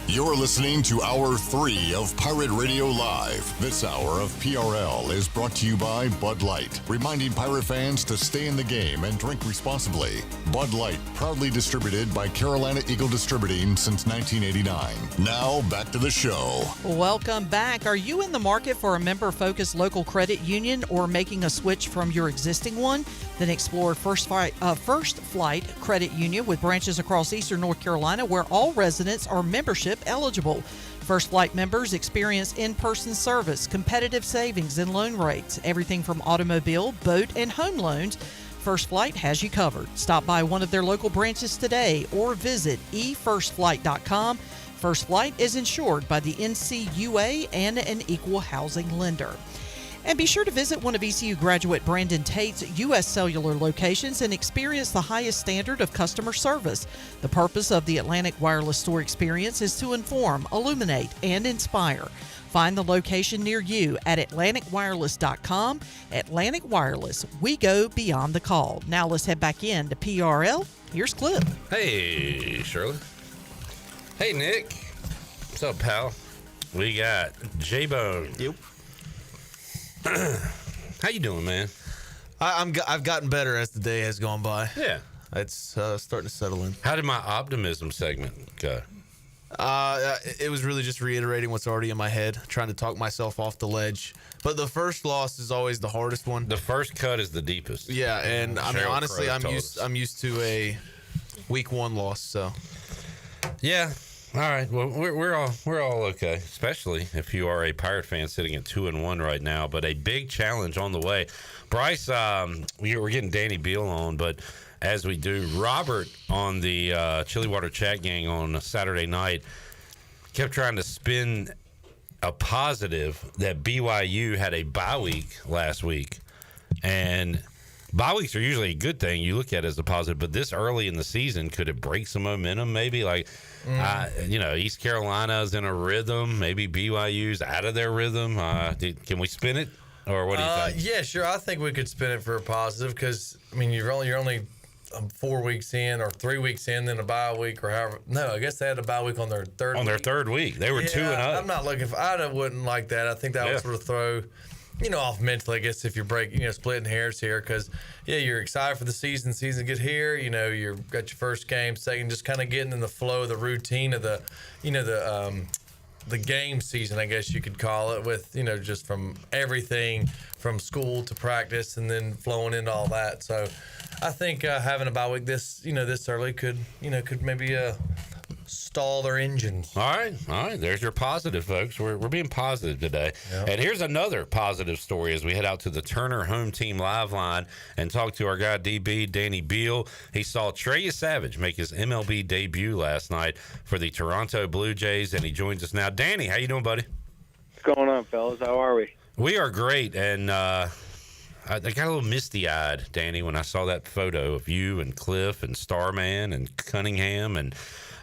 You're listening to Hour 3 of Pirate Radio Live. This hour of PRL is brought to you by Bud Light, reminding pirate fans to stay in the game and drink responsibly. Bud Light, proudly distributed by Carolina Eagle Distributing since 1989. Now, back to the show. Welcome back. Are you in the market for a member-focused local credit union or making a switch from your existing one? Then explore First Flight Credit Union with branches across eastern North Carolina where all residents are membership eligible. First Flight members experience in-person service, competitive savings and loan rates, everything from automobile, boat, and home loans. First Flight has you covered. Stop by one of their local branches today or visit efirstflight.com. First Flight is insured by the NCUA and an equal housing lender. And be sure to visit one of ECU graduate Brandon Tate's U.S. Cellular locations and experience the highest standard of customer service. The purpose of the Atlantic Wireless Store experience is to inform, illuminate, and inspire. Find the location near you at AtlanticWireless.com. Atlantic Wireless, we go beyond the call. Now let's head back in to PRL. Here's Cliff. Hey, Shirley. Hey, Nick. What's up, pal? We got J-Bone. Yep. How you doing, man? I've gotten better as the day has gone by. Yeah. It's starting to settle in. How did my optimism segment go? It was really just reiterating what's already in my head, trying to talk myself off the ledge. But the first loss is always the hardest one. The first cut is the deepest. Yeah, and I mean, Cheryl honestly, Crow I'm told used. us. I'm used to a week 1 loss. So Yeah. All right. Well, we're all okay, especially if you are a Pirate fan sitting at 2-1 right now. But a big challenge on the way. Bryce, we're getting Danny Beal on, but as we do, Robert on the Chili Water Chat Gang on a Saturday night kept trying to spin a positive that BYU had a bye week last week, and bye weeks are usually a good thing you look at as a positive, but this early in the season, could it break some momentum maybe? Like, East Carolina's in a rhythm. Maybe BYU's out of their rhythm. Can we spin it, or what do you think? Yeah, sure. I think we could spin it for a positive because, I mean, you're only 4 weeks in or 3 weeks in, then a bye week or however. No, I guess they had a bye week on their third week. Their third week. They were 2-0. I'm not looking for – I wouldn't like that. I think that would sort of throw – off mentally, I guess, if you're splitting hairs here, because you're excited for the season get here, you've got your first game, second, just kind of getting in the flow, the routine of the game season, I guess you could call it, with just from everything from school to practice and then flowing into all that. So I think having a bye week this early could maybe stall their engines. All right. There's your positive, folks. We're being positive today. Yep. And here's another positive story as we head out to the Turner Home Team Live line and talk to our guy DB, Danny Beal. He saw Trey Savage make his MLB debut last night for the Toronto Blue Jays, and he joins us now. Danny, how you doing, buddy? What's going on, fellas? How are we? We are great, and I got a little misty-eyed, Danny, when I saw that photo of you and Cliff and Starman and Cunningham and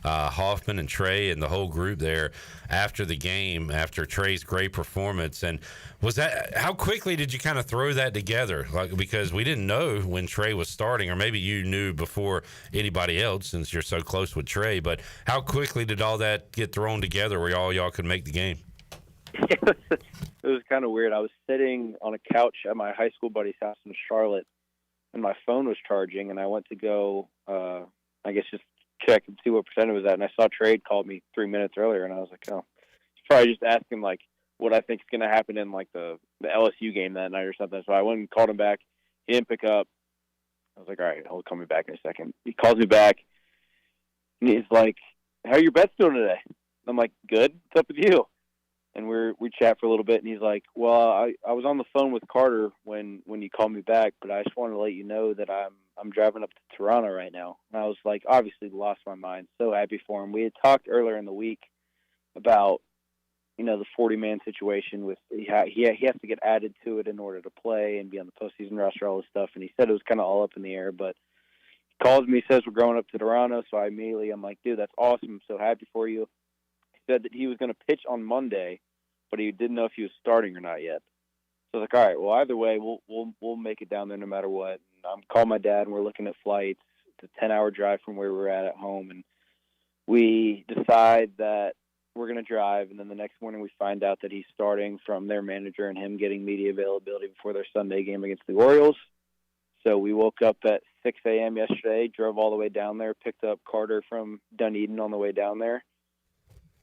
Hoffman and Trey and the whole group there after the game, after Trey's great performance. And was that, how quickly did you kind of throw that together? Like, because we didn't know when Trey was starting, or maybe you knew before anybody else since you're so close with Trey, but how quickly did all that get thrown together where y'all could make the game? It was kind of weird. I was sitting on a couch at my high school buddy's house in Charlotte, and my phone was charging, and I went to go, just check and see what percent it was at, and I saw Trey called me 3 minutes earlier, and I was like, oh, probably just ask him like what I think is going to happen in like the LSU game that night or something. So I went and called him back. He didn't pick up. I was like, all right, he'll call me back in a second. He calls me back, and he's like, how are your bets doing today? I'm like, good. What's up with you? And we chat for a little bit, and he's like, well, I was on the phone with Carter when you called me back, but I just wanted to let you know that I'm driving up to Toronto right now. And I was like, obviously lost my mind. So happy for him. We had talked earlier in the week about, the 40-man situation with he has to get added to it in order to play and be on the postseason roster, all this stuff. And he said it was kind of all up in the air, but he calls me, says we're going up to Toronto. So I'm like, dude, that's awesome. I'm so happy for you. He said that he was going to pitch on Monday, but he didn't know if he was starting or not yet. So I was like, all right, well, either way, we'll make it down there no matter what. And I'm calling my dad, and we're looking at flights. It's a 10-hour drive from where we're at home, and we decide that we're going to drive. And then the next morning, we find out that he's starting from their manager and him getting media availability before their Sunday game against the Orioles. So we woke up at 6 a.m. yesterday, drove all the way down there, picked up Carter from Dunedin on the way down there.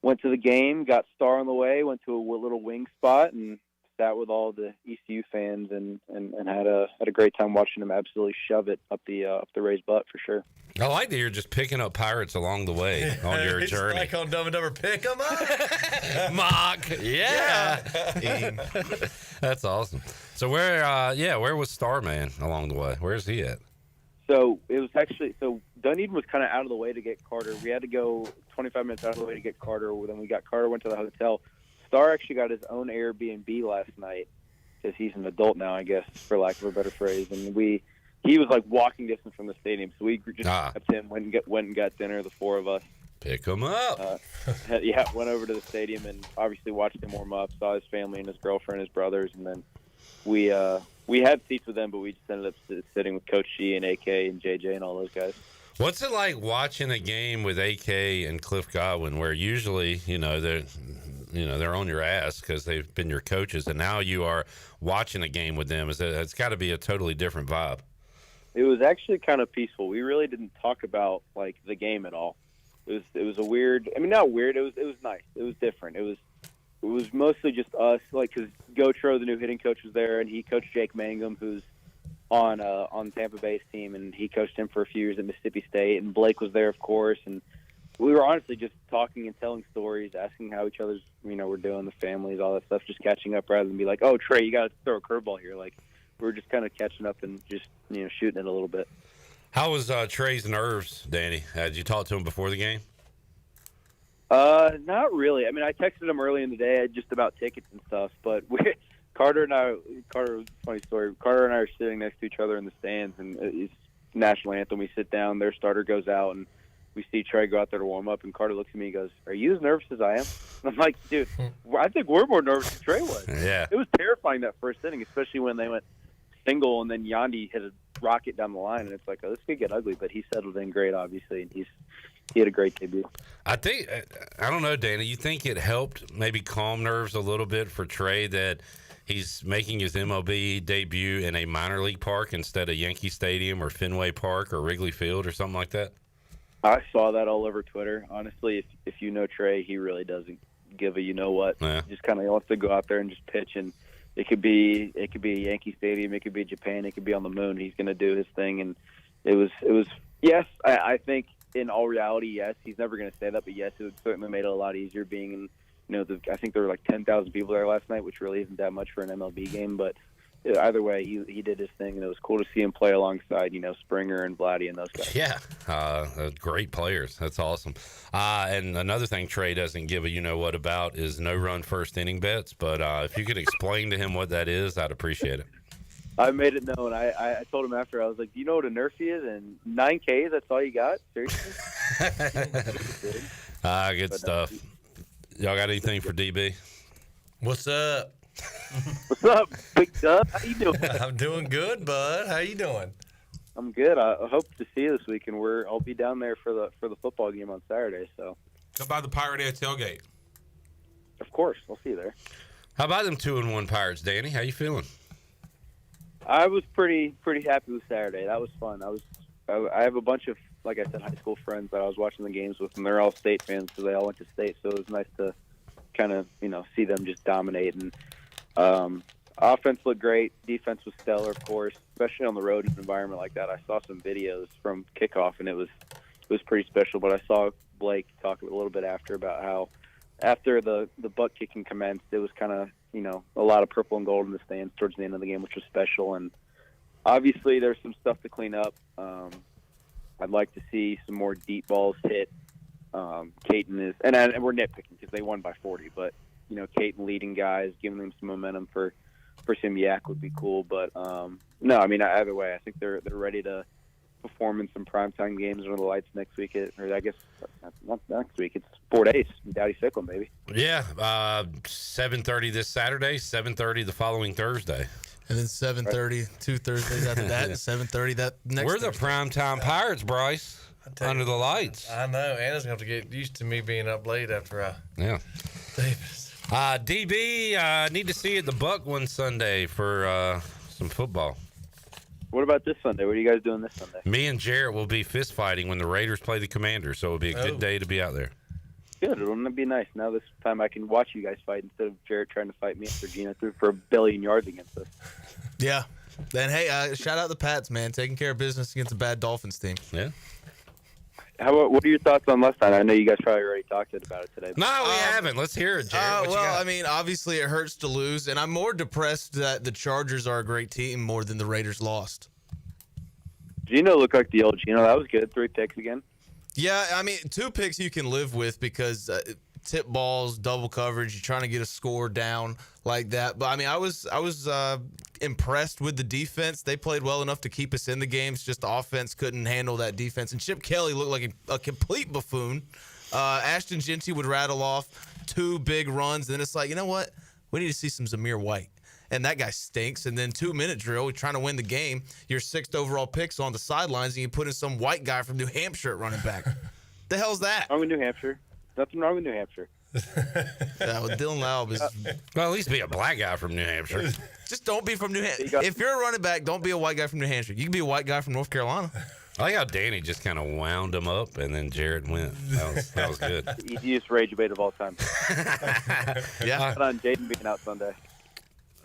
Went to the game, got Star on the way, went to a little wing spot, and sat with all the ECU fans and had a great time watching them absolutely shove it up the Rays' butt for sure. I like that you're just picking up Pirates along the way on your it's journey. Like on Dumb and Dumber, pick them up. Mock, yeah. That's awesome. So where was Starman along the way? Where's he at? So it was Dunedin was kind of out of the way to get Carter. We had to go 25 minutes out of the way to get Carter. Then we got Carter, went to the hotel. Star actually got his own Airbnb last night because he's an adult now, I guess, for lack of a better phrase. And he was like walking distance from the stadium, so we just kept him, went and got dinner, the four of us. Pick him up. Went over to the stadium and obviously watched him warm up, saw his family and his girlfriend, his brothers, and then we had seats with them, but we just ended up sitting with Coach G and AK and JJ and all those guys. What's it like watching a game with AK and Cliff Godwin, where usually they're on your ass because they've been your coaches, and now you are watching a game with them? It's got to be a totally different vibe. It was actually kind of peaceful. We really didn't talk about like the game at all. It was a weird. I mean, not weird. It was nice. It was different. It was mostly just us, like, because Gotro, the new hitting coach, was there, and he coached Jake Mangum, who's on Tampa Bay's team, and he coached him for a few years at Mississippi State, and Blake was there, of course, and we were honestly just talking and telling stories, asking how each other's, were doing, the families, all that stuff, just catching up rather than be like, oh, Trey, you got to throw a curveball here. Like, we were just kind of catching up and just, shooting it a little bit. How was Trey's nerves, Danny? Did you talk to him before the game? Not really. I mean, I texted him early in the day just about tickets and stuff, but Carter, funny story, Carter and I are sitting next to each other in the stands, and it's national anthem. We sit down, their starter goes out, and we see Trey go out there to warm up, and Carter looks at me and goes, "Are you as nervous as I am?" And I'm like, dude, I think we're more nervous than Trey was. Yeah. It was terrifying that first inning, especially when they went single, and then Yandy hit a rocket down the line, and it's like, oh, this could get ugly, but he settled in great, obviously, and he had a great debut. I don't know, Danny, you think it helped maybe calm nerves a little bit for Trey that he's making his MLB debut in a minor league park instead of Yankee Stadium or Fenway Park or Wrigley Field or something like that? I saw that all over Twitter. Honestly, if you know Trey, he really doesn't give a what. Yeah. He just kind of wants to go out there and just pitch, and it could be Yankee Stadium, it could be Japan, it could be on the moon. He's going to do his thing, and it was yes. I think in all reality, yes, he's never going to say that, but yes, it would certainly made it a lot easier being in. I think there were like 10,000 people there last night, which really isn't that much for an MLB game, but either way, he did his thing, and it was cool to see him play alongside, Springer and Vladdy and those guys. Yeah, great players. That's awesome. And another thing Trey doesn't give a what about is no-run first inning bets, but if you could explain to him what that is, I'd appreciate it. I made it known. I told him after, I was like, do you know what a Nerfy is? And 9 Ks, that's all you got? Seriously? Good stuff. Y'all got anything for DB? What's up? What's up, Big Dub? How you doing? I'm doing good, bud. How you doing? I'm good. I hope to see you this week, and I'll be down there for the football game on Saturday. So come by the Pirate Day tailgate. Of course, I'll see you there. How about them 2-1 Pirates, Danny? How you feeling? I was pretty happy with Saturday. That was fun. I have a bunch of, like I said, high school friends that I was watching the games with, and they're all state fans, so they all went to state. So it was nice to kind of see them just dominate. And offense looked great. Defense was stellar, of course, especially on the road in an environment like that. I saw some videos from kickoff, and it was pretty special. But I saw Blake talk a little bit about how after the butt kicking commenced, it was kind of a lot of purple and gold in the stands towards the end of the game, which was special. And obviously, there's some stuff to clean up. I'd like to see some more deep balls hit. Caton is, and we're nitpicking because they won by 40, but Caton leading guys, giving them some momentum for some yak would be cool. But no, I mean, either way, I think they're ready to perform in some primetime games under the lights next week. Or I guess not next week. It's 4 days. Dowdy Sickle, maybe. Yeah, 7:30 this Saturday, 7:30 the following Thursday. And then 7:30 2 Thursdays after that, and 7:30 that next We're the Thursday. primetime Pirates, Bryce, under the lights. I know. Anna's going to have to get used to me being up late after Yeah. DB, need to see you at the Buck one Sunday for some football. What about this Sunday? What are you guys doing this Sunday? Me and Jarrett will be fist fighting when the Raiders play the Commanders, so it'll be a good day to be out there. Good. It'll be nice. Now this time I can watch you guys fight instead of Jarrett trying to fight me after Gina threw for 1 billion yards against us. Yeah. Then, hey, shout out the Pats, man. Taking care of business against a bad Dolphins team. Yeah. What are your thoughts on last night? I know you guys probably already talked about it today. No, we haven't. Let's hear it, Jarrett. I mean, obviously it hurts to lose, and I'm more depressed that the Chargers are a great team more than the Raiders lost. Gino looked like the old Gino. That was good. 3 picks again. Yeah, I mean, 2 picks you can live with because tip balls, double coverage, you're trying to get a score down like that. But, I mean, I was impressed with the defense. They played well enough to keep us in the games. Just the offense couldn't handle that defense. And Chip Kelly looked like a complete buffoon. Ashton Genty would rattle off 2 big runs. And then it's like, you know what? We need to see some Zamir White. And that guy stinks. And then 2-minute drill, we're trying to win the game. Your 6th overall pick's on the sidelines, and you put in some white guy from New Hampshire at running back. The hell's that? Wrong with New Hampshire. Nothing wrong with New Hampshire. Yeah, with Dylan Laub is. Well, at least be a black guy from New Hampshire. Just don't be from New Hampshire. If you're a running back, don't be a white guy from New Hampshire. You can be a white guy from North Carolina. I like how Danny just kind of wound him up, and then Jared went. That was good. Easiest rage debate of all time. Yeah. Put on Jaden being out Sunday.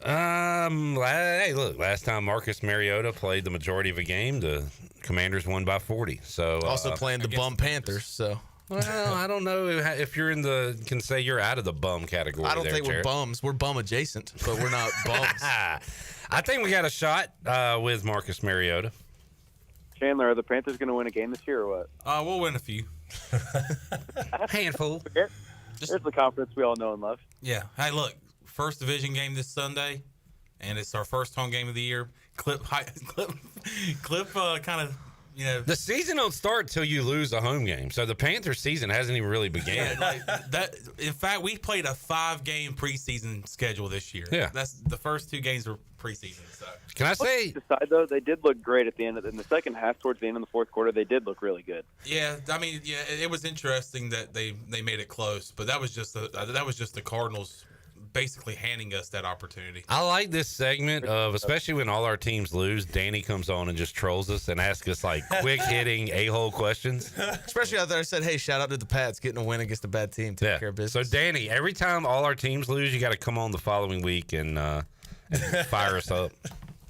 Hey, look. Last time Marcus Mariota played the majority of a game, the Commanders won by 40. So Also playing the bum Panthers. So. Well, I don't know if you're can say you're out of the bum category. I don't think Jared. we're bums. We're bum adjacent, but we're not bums. I think we got a shot with Marcus Mariota. Chandler, are the Panthers going to win a game this year or what? We'll win a few. Handful. There's the confidence we all know and love. Yeah. Hey, look, first division game this Sunday, and it's our first home game of the year. Clip kind of. You know, the season don't start till you lose a home game, so the Panthers season hasn't even really began. That. In fact, we played a 5-game preseason schedule this year. Yeah, that's the first 2 games were preseason. So can I say? Aside though, they did look great at the end. In the second half, towards the end of the fourth quarter, they did look really good. Yeah, I mean, yeah, it was interesting that they made it close, but that was just the Cardinals basically handing us that opportunity. I like this segment of, especially when all our teams lose, Danny comes on and just trolls us and asks us like quick hitting a-hole questions. Especially out there, I said, hey, shout out to the Pats getting a win against a bad team. Take care of business. So Danny, every time all our teams lose, you got to come on the following week and fire us up.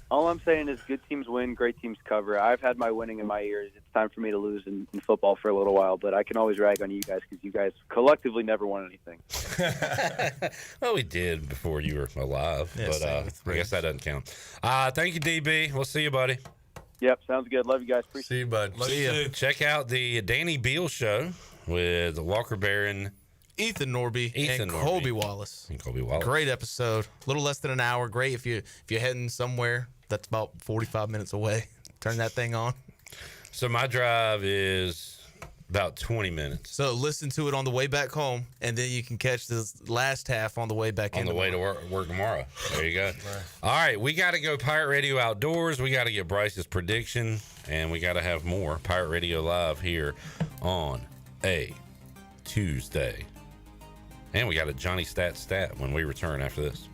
All I'm saying is good teams win, great teams cover. I've had my winning in my ears. It's time for me to lose in football for a little while, but I can always rag on you guys because you guys collectively never won anything. Well, we did before you were alive, but I guess that doesn't count. Thank you, DB. We'll see you, buddy. Yep, sounds good. Love you guys. Appreciate See you, bud. See you. Check out the Danny Beal show with Walker Barron, Ethan Norby, and Colby Wallace. Great episode. A little less than an hour. Great if you're heading somewhere that's about 45 minutes away. Turn that thing on. So my drive is about 20 minutes. So listen to it on the way back home, and then you can catch the last half on the way back in. On the way to work tomorrow. There you go. Right. All right, we got to go Pirate Radio Outdoors. We got to get Bryce's prediction, and we got to have more Pirate Radio Live here on a Tuesday. And we got a Johnny Stat when we return after this.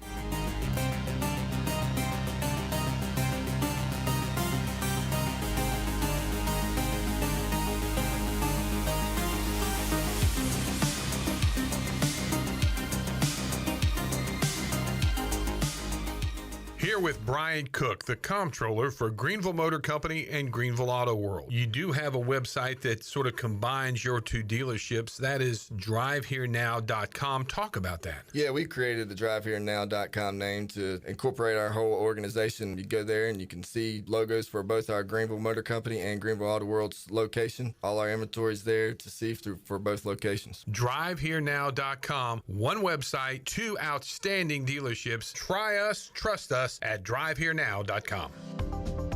Here with Brian Cook, the comptroller for Greenville Motor Company and Greenville Auto World. You do have a website that sort of combines your 2 dealerships. That is driveherenow.com. Talk about that. Yeah, we created the driveherenow.com name to incorporate our whole organization. You go there and you can see logos for both our Greenville Motor Company and Greenville Auto World's location. All our inventory is there to see for both locations. driveherenow.com. One website, 2 outstanding dealerships. Try us, trust us at driveherenow.com.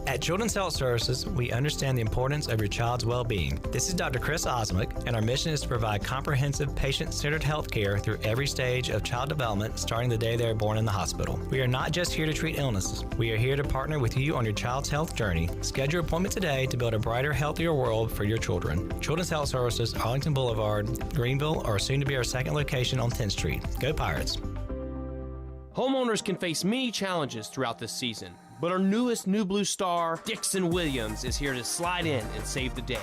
At Children's Health Services, we understand the importance of your child's well-being. This is Dr. Chris Osmick, and our mission is to provide comprehensive, patient-centered health care through every stage of child development, starting the day they are born in the hospital. We are not just here to treat illnesses. We are here to partner with you on your child's health journey. Schedule your appointment today to build a brighter, healthier world for your children. Children's Health Services, Arlington Boulevard, Greenville, or soon to be our second location on 10th Street. Go Pirates! Homeowners can face many challenges throughout this season, but our newest New Blue star, Dixon Williams, is here to slide in and save the day.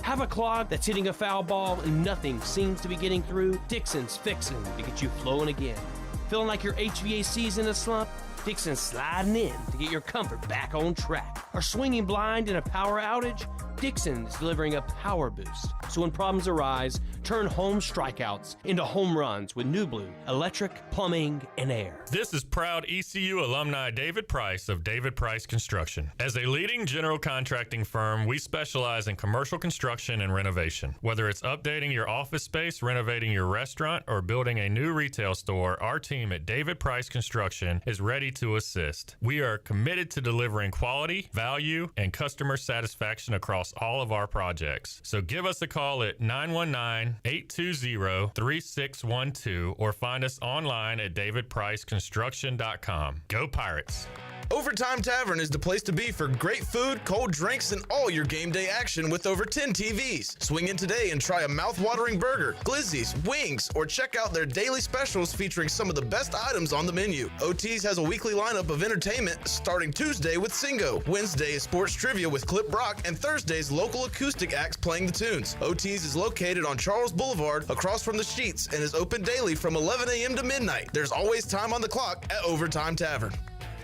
Have a clog that's hitting a foul ball and nothing seems to be getting through? Dixon's fixing to get you flowing again. Feeling like your HVAC's in a slump? Dixon's sliding in to get your comfort back on track. Are swinging blind in a power outage? Dixon is delivering a power boost. So when problems arise, turn home strikeouts into home runs with New Blue, electric, plumbing, and air. This is proud ECU alumni David Price of David Price Construction. As a leading general contracting firm, we specialize in commercial construction and renovation. Whether it's updating your office space, renovating your restaurant, or building a new retail store, our team at David Price Construction is ready to assist. We are committed to delivering quality, value, and customer satisfaction across all of our projects. So give us a call at 919-820-3612 or find us online at davidpriceconstruction.com. Go Pirates! Overtime Tavern is the place to be for great food, cold drinks, and all your game day action with over 10 TVs. Swing in today and try a mouth-watering burger, glizzies, wings, or check out their daily specials featuring some of the best items on the menu. OT's has a weekly lineup of entertainment starting Tuesday with Singo, Wednesday is sports trivia with Clip Brock, and Thursday's local acoustic acts playing the tunes. OT's is located on Charles Boulevard across from the Sheets and is open daily from 11 a.m. to midnight. There's always time on the clock at Overtime Tavern.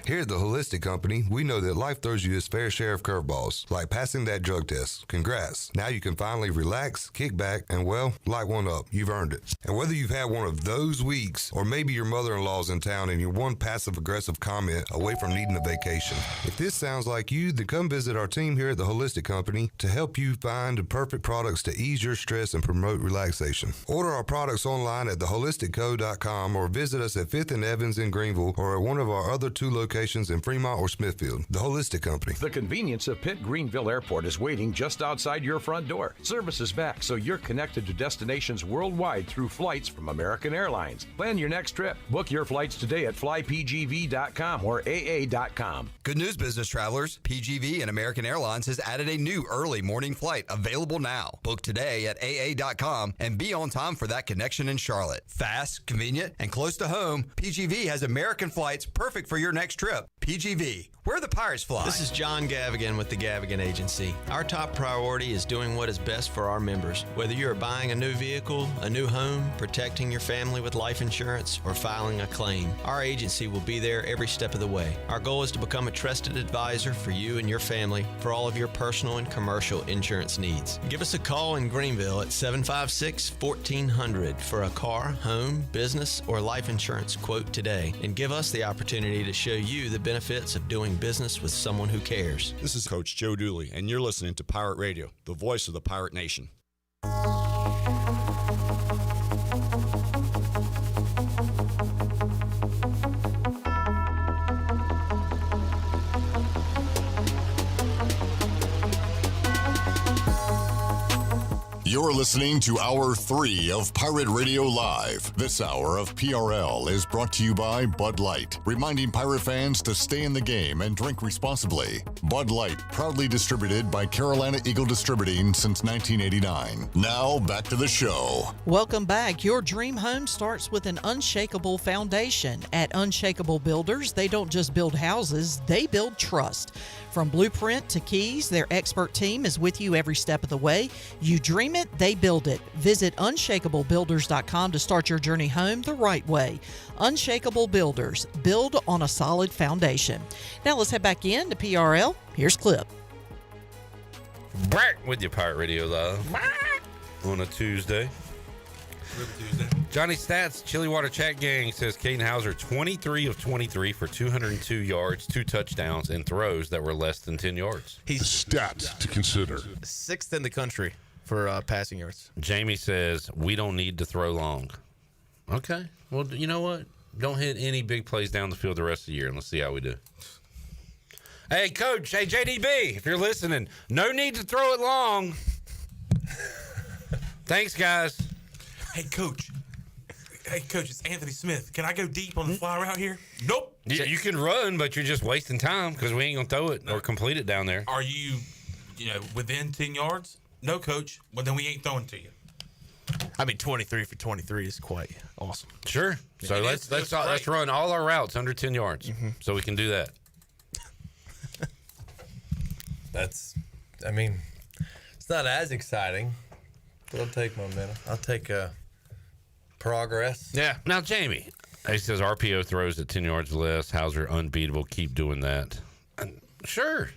Here at the Holistic Company, we know that life throws you its fair share of curveballs, like passing that drug test. Congrats. Now you can finally relax, kick back, and, well, light one up. You've earned it. And whether you've had one of those weeks, or maybe your mother-in-law's in town and you're one passive-aggressive comment away from needing a vacation. If this sounds like you, then come visit our team here at the Holistic Company to help you find the perfect products to ease your stress and promote relaxation. Order our products online at theholisticco.com or visit us at 5th and Evans in Greenville or at one of our other 2 locations in Fremont or Smithfield. The Holistic Company. The convenience of Pitt Greenville Airport is waiting just outside your front door. Service is back, so you're connected to destinations worldwide through flights from American Airlines. Plan your next trip. Book your flights today at flypgv.com or aa.com. Good news, business travelers. PGV and American Airlines has added a new early morning flight available now. Book today at aa.com and be on time for that connection in Charlotte. Fast, convenient, and close to home, PGV has American flights perfect for your next trip. PGV, where the Pirates fly. This is John Gavigan with the Gavigan Agency. Our top priority is doing what is best for our members. Whether you are buying a new vehicle, a new home, protecting your family with life insurance, or filing a claim, our agency will be there every step of the way. Our goal is to become a trusted advisor for you and your family for all of your personal and commercial insurance needs. Give us a call in Greenville at 756-1400 for a car, home, business, or life insurance quote today, and give us the opportunity to show you the benefits of doing business with someone who cares. This is Coach Joe Dooley, and you're listening to Pirate Radio, the voice of the Pirate Nation. You're listening to Hour 3 of Pirate Radio Live. This hour of PRL is brought to you by Bud Light, reminding Pirate fans to stay in the game and drink responsibly. Bud Light, proudly distributed by Carolina Eagle Distributing since 1989. Now, back to the show. Welcome back. Your dream home starts with an unshakable foundation. At Unshakable Builders, they don't just build houses, they build trust. From blueprint to keys, their expert team is with you every step of the way. You dream it, they build it. Visit unshakablebuilders.com to start your journey home the right way. Unshakable Builders, build on a solid foundation. Now let's head back in to PRL. Here's Clip. Back with you, Pirate Radio Live on a Tuesday. Johnny Stats, Chili Water Chat Gang says Caden Hauser 23 of 23 for 202 yards, 2 touchdowns, and throws that were less than 10 yards. He's stats to consider. 6th in the country for passing yards. Jamie says we don't need to throw long. Okay. Well, you know what? Don't hit any big plays down the field the rest of the year, and let's see how we do. Hey, Coach. Hey, JDB, if you're listening, no need to throw it long. Thanks, guys. Hey, Coach. It's Anthony Smith. Can I go deep on the fly route here? Nope. You can run, but you're just wasting time because we ain't going to throw it or complete it down there. Are you within 10 yards? No, Coach. Well, then we ain't throwing to you. I mean, 23 for 23 is quite awesome. Sure. So let's run all our routes under 10 yards so we can do that. It's not as exciting, but I'll take momentum. I'll take progress. Yeah. Now, Jamie, he says RPO throws at 10 yards less. Hauser unbeatable. Keep doing that. Sure.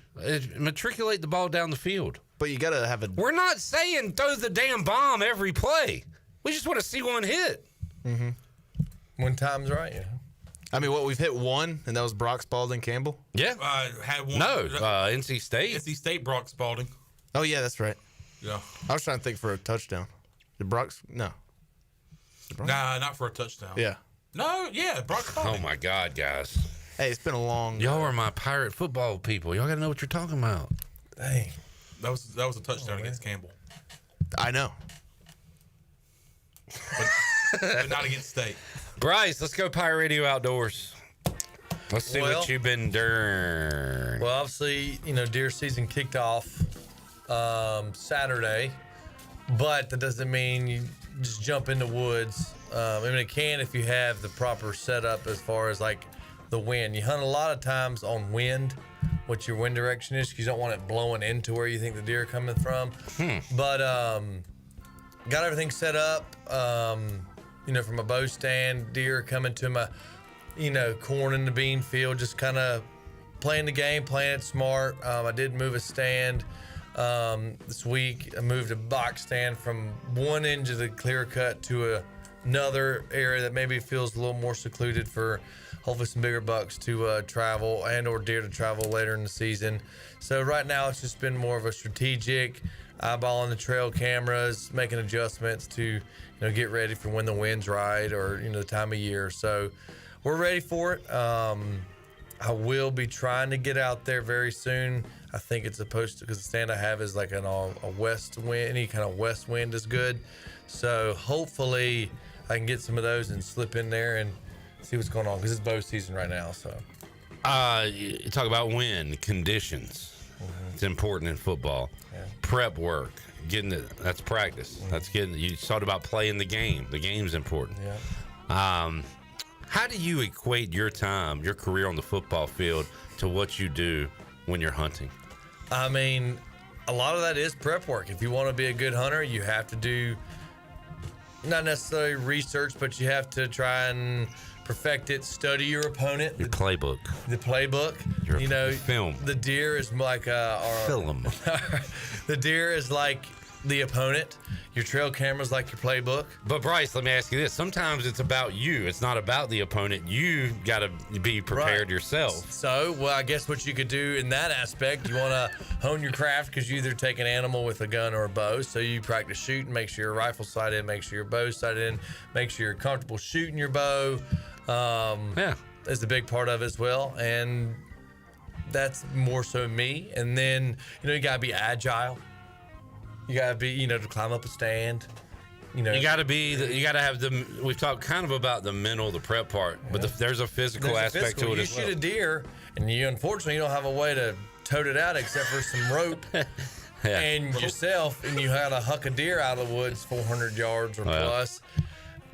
Matriculate the ball down the field. But you got to have a... We're not saying throw the damn bomb every play. We just want to see one hit. Mm-hmm. When time's right, yeah. I mean, we've hit one, and that was Brock Spalding Campbell? Yeah. Had one. No, NC State. NC State, Brock Spalding. Oh, yeah, that's right. Yeah. I was trying to think for a touchdown. Did Brock's... No. Nah, not for a touchdown. Yeah. No, yeah, Brock Spalding. Oh, my God, guys. Hey, it's been a long... Y'all are my pirate football people. Y'all got to know what you're talking about. Dang. That was a touchdown against Campbell. I know. But not against State. Bryce, let's go Pirate Radio Outdoors. Let's see what you've been doing. Well, obviously, deer season kicked off Saturday, but that doesn't mean you just jump in the woods. It can if you have the proper setup as far as like the wind. You hunt a lot of times on wind, what your wind direction is, because you don't want it blowing into where you think the deer are coming from. But got everything set up, from a bow stand, deer coming to my, corn in the bean field, just kind of playing the game, playing it smart. I did move a stand this week. I moved a box stand from one end of the clear cut to another area that maybe feels a little more secluded for hopefully some bigger bucks to travel and or deer to travel later in the season. So right now it's just been more of a strategic eyeballing the trail cameras, making adjustments to get ready for when the wind's right or the time of year. So we're ready for it. I will be trying to get out there very soon. I think it's supposed to, because the stand I have is like a west wind. Any kind of west wind is good. So hopefully I can get some of those and slip in there and see what's going on, because it's bow season right now. So you talk about wind conditions. It's important in football. Prep work, getting it, that's practice. That's getting, you thought about playing the game. The game's important. How do you equate your time, your career on the football field, to what you do when you're hunting? I mean, a lot of that is prep work. If you want to be a good hunter, you have to do not necessarily research, but you have to try and perfect it, study your opponent. Your playbook. The playbook. Film. The deer is like film. The deer is like the opponent. Your trail camera's like your playbook. But Bryce, let me ask you this. Sometimes it's about you. It's not about the opponent. You got to be prepared yourself. So, I guess what you could do in that aspect, you want to hone your craft, because you either take an animal with a gun or a bow. So you practice shooting, make sure your rifle's sighted in, make sure your bow's sighted in, make sure you're comfortable shooting your bow. Is a big part of it as well. And that's more so me. And then, you got to be agile. You gotta be, to climb up a stand. You gotta be. You gotta have the. We've talked kind of about the mental, the prep part, but there's a physical aspect to it as well. You shoot a deer, and unfortunately you don't have a way to tote it out except for some rope and yourself, and you had to huck a deer out of the woods 400 yards or plus.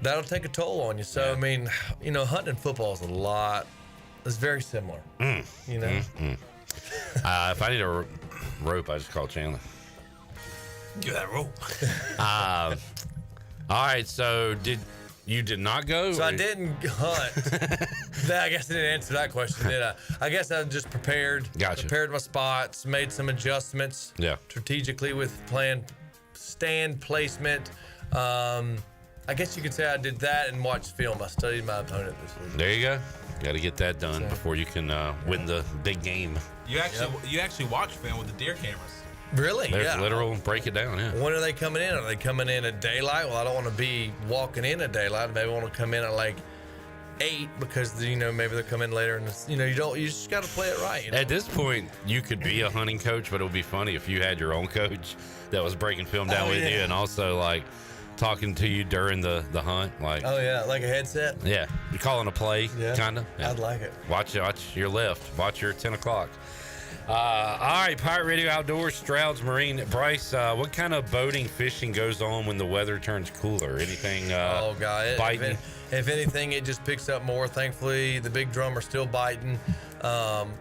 That'll take a toll on you. So I mean, hunting and football is a lot. It's very similar. If I need a rope, I just call Chandler. Get that rope. All right, so you did not go? So I didn't hunt. I guess I didn't answer that question, did I? I guess I just prepared. Gotcha. Prepared my spots, made some adjustments. Strategically with plan, stand placement. I guess you could say I did that and watched film. I studied my opponent this week. There you go. Got to get that done before you can win the big game. You actually watch film with the deer cameras. Really? There's literal break it down. When are they coming in? Are they coming in at daylight? Well, I don't want to be walking in at daylight. Maybe I want to come in at like 8 because maybe they're coming later. And you just got to play it right. At this point, you could be a hunting coach, but it would be funny if you had your own coach that was breaking film down with you and also like talking to you during the hunt. Like like a headset. Yeah, you're calling a play, kind of. I'd like it. Watch your left. Watch your 10 o'clock. All right, Pirate Radio Outdoors, Stroud's Marine. Bryce, what kind of boating, fishing goes on when the weather turns cooler? Anything biting? If anything, it just picks up more. Thankfully, the big drum are still biting,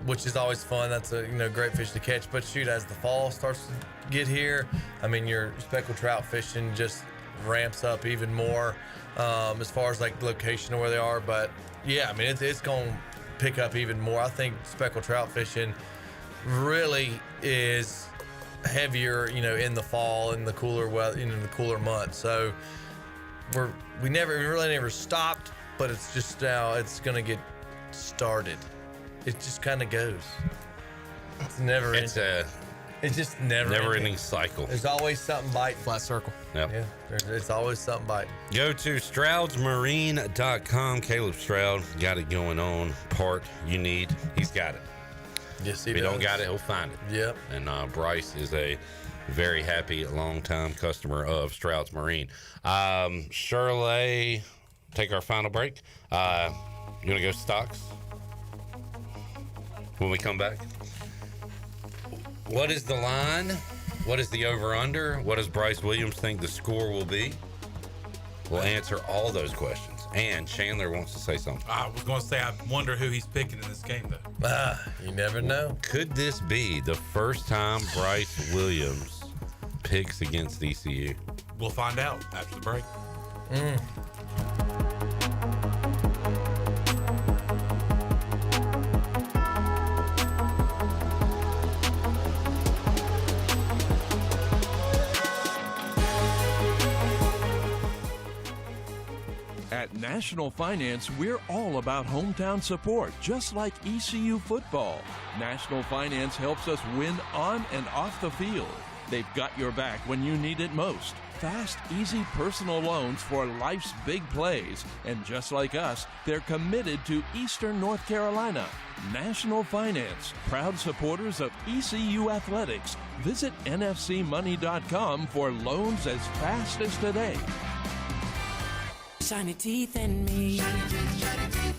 which is always fun. That's a great fish to catch. But shoot, as the fall starts to get here, I mean, your speckled trout fishing just ramps up even more as far as like location of where they are. But yeah, I mean, it's going to pick up even more. I think speckled trout fishing really is heavier, in the fall, in the cooler weather, in the cooler months. So we really never stopped, but it's just now it's gonna get started. It just kind of goes. It's never. It's just never-ending cycle. There's always something biting. Flat circle. Yep. Yeah. It's always something biting. Go to StroudsMarine.com. Caleb Stroud got it going on. Part you need, he's got it. Yes, he if does. he don't got it, he'll find it. Yep. And Bryce is a very happy, long-time customer of Stroud's Marine. Shirley, take our final break. You want to go stocks? when we come back. What is the line? What is the over-under? What does Bryce Williams think the score will be? We'll answer all those questions. And Chandler wants to say something. I was going to say, I wonder who he's picking in this game, though. You never know. Could this be the first time Bryce Williams picks against ECU? We'll find out after the break. At National Finance, we're all about hometown support, just like ECU football. National Finance helps us win on and off the field. They've got your back when you need it most. Fast, easy personal loans for life's big plays. And just like us, they're committed to Eastern North Carolina. National Finance, proud supporters of ECU athletics. Visit nfcmoney.com for loans as fast as today. Shiny teeth in me.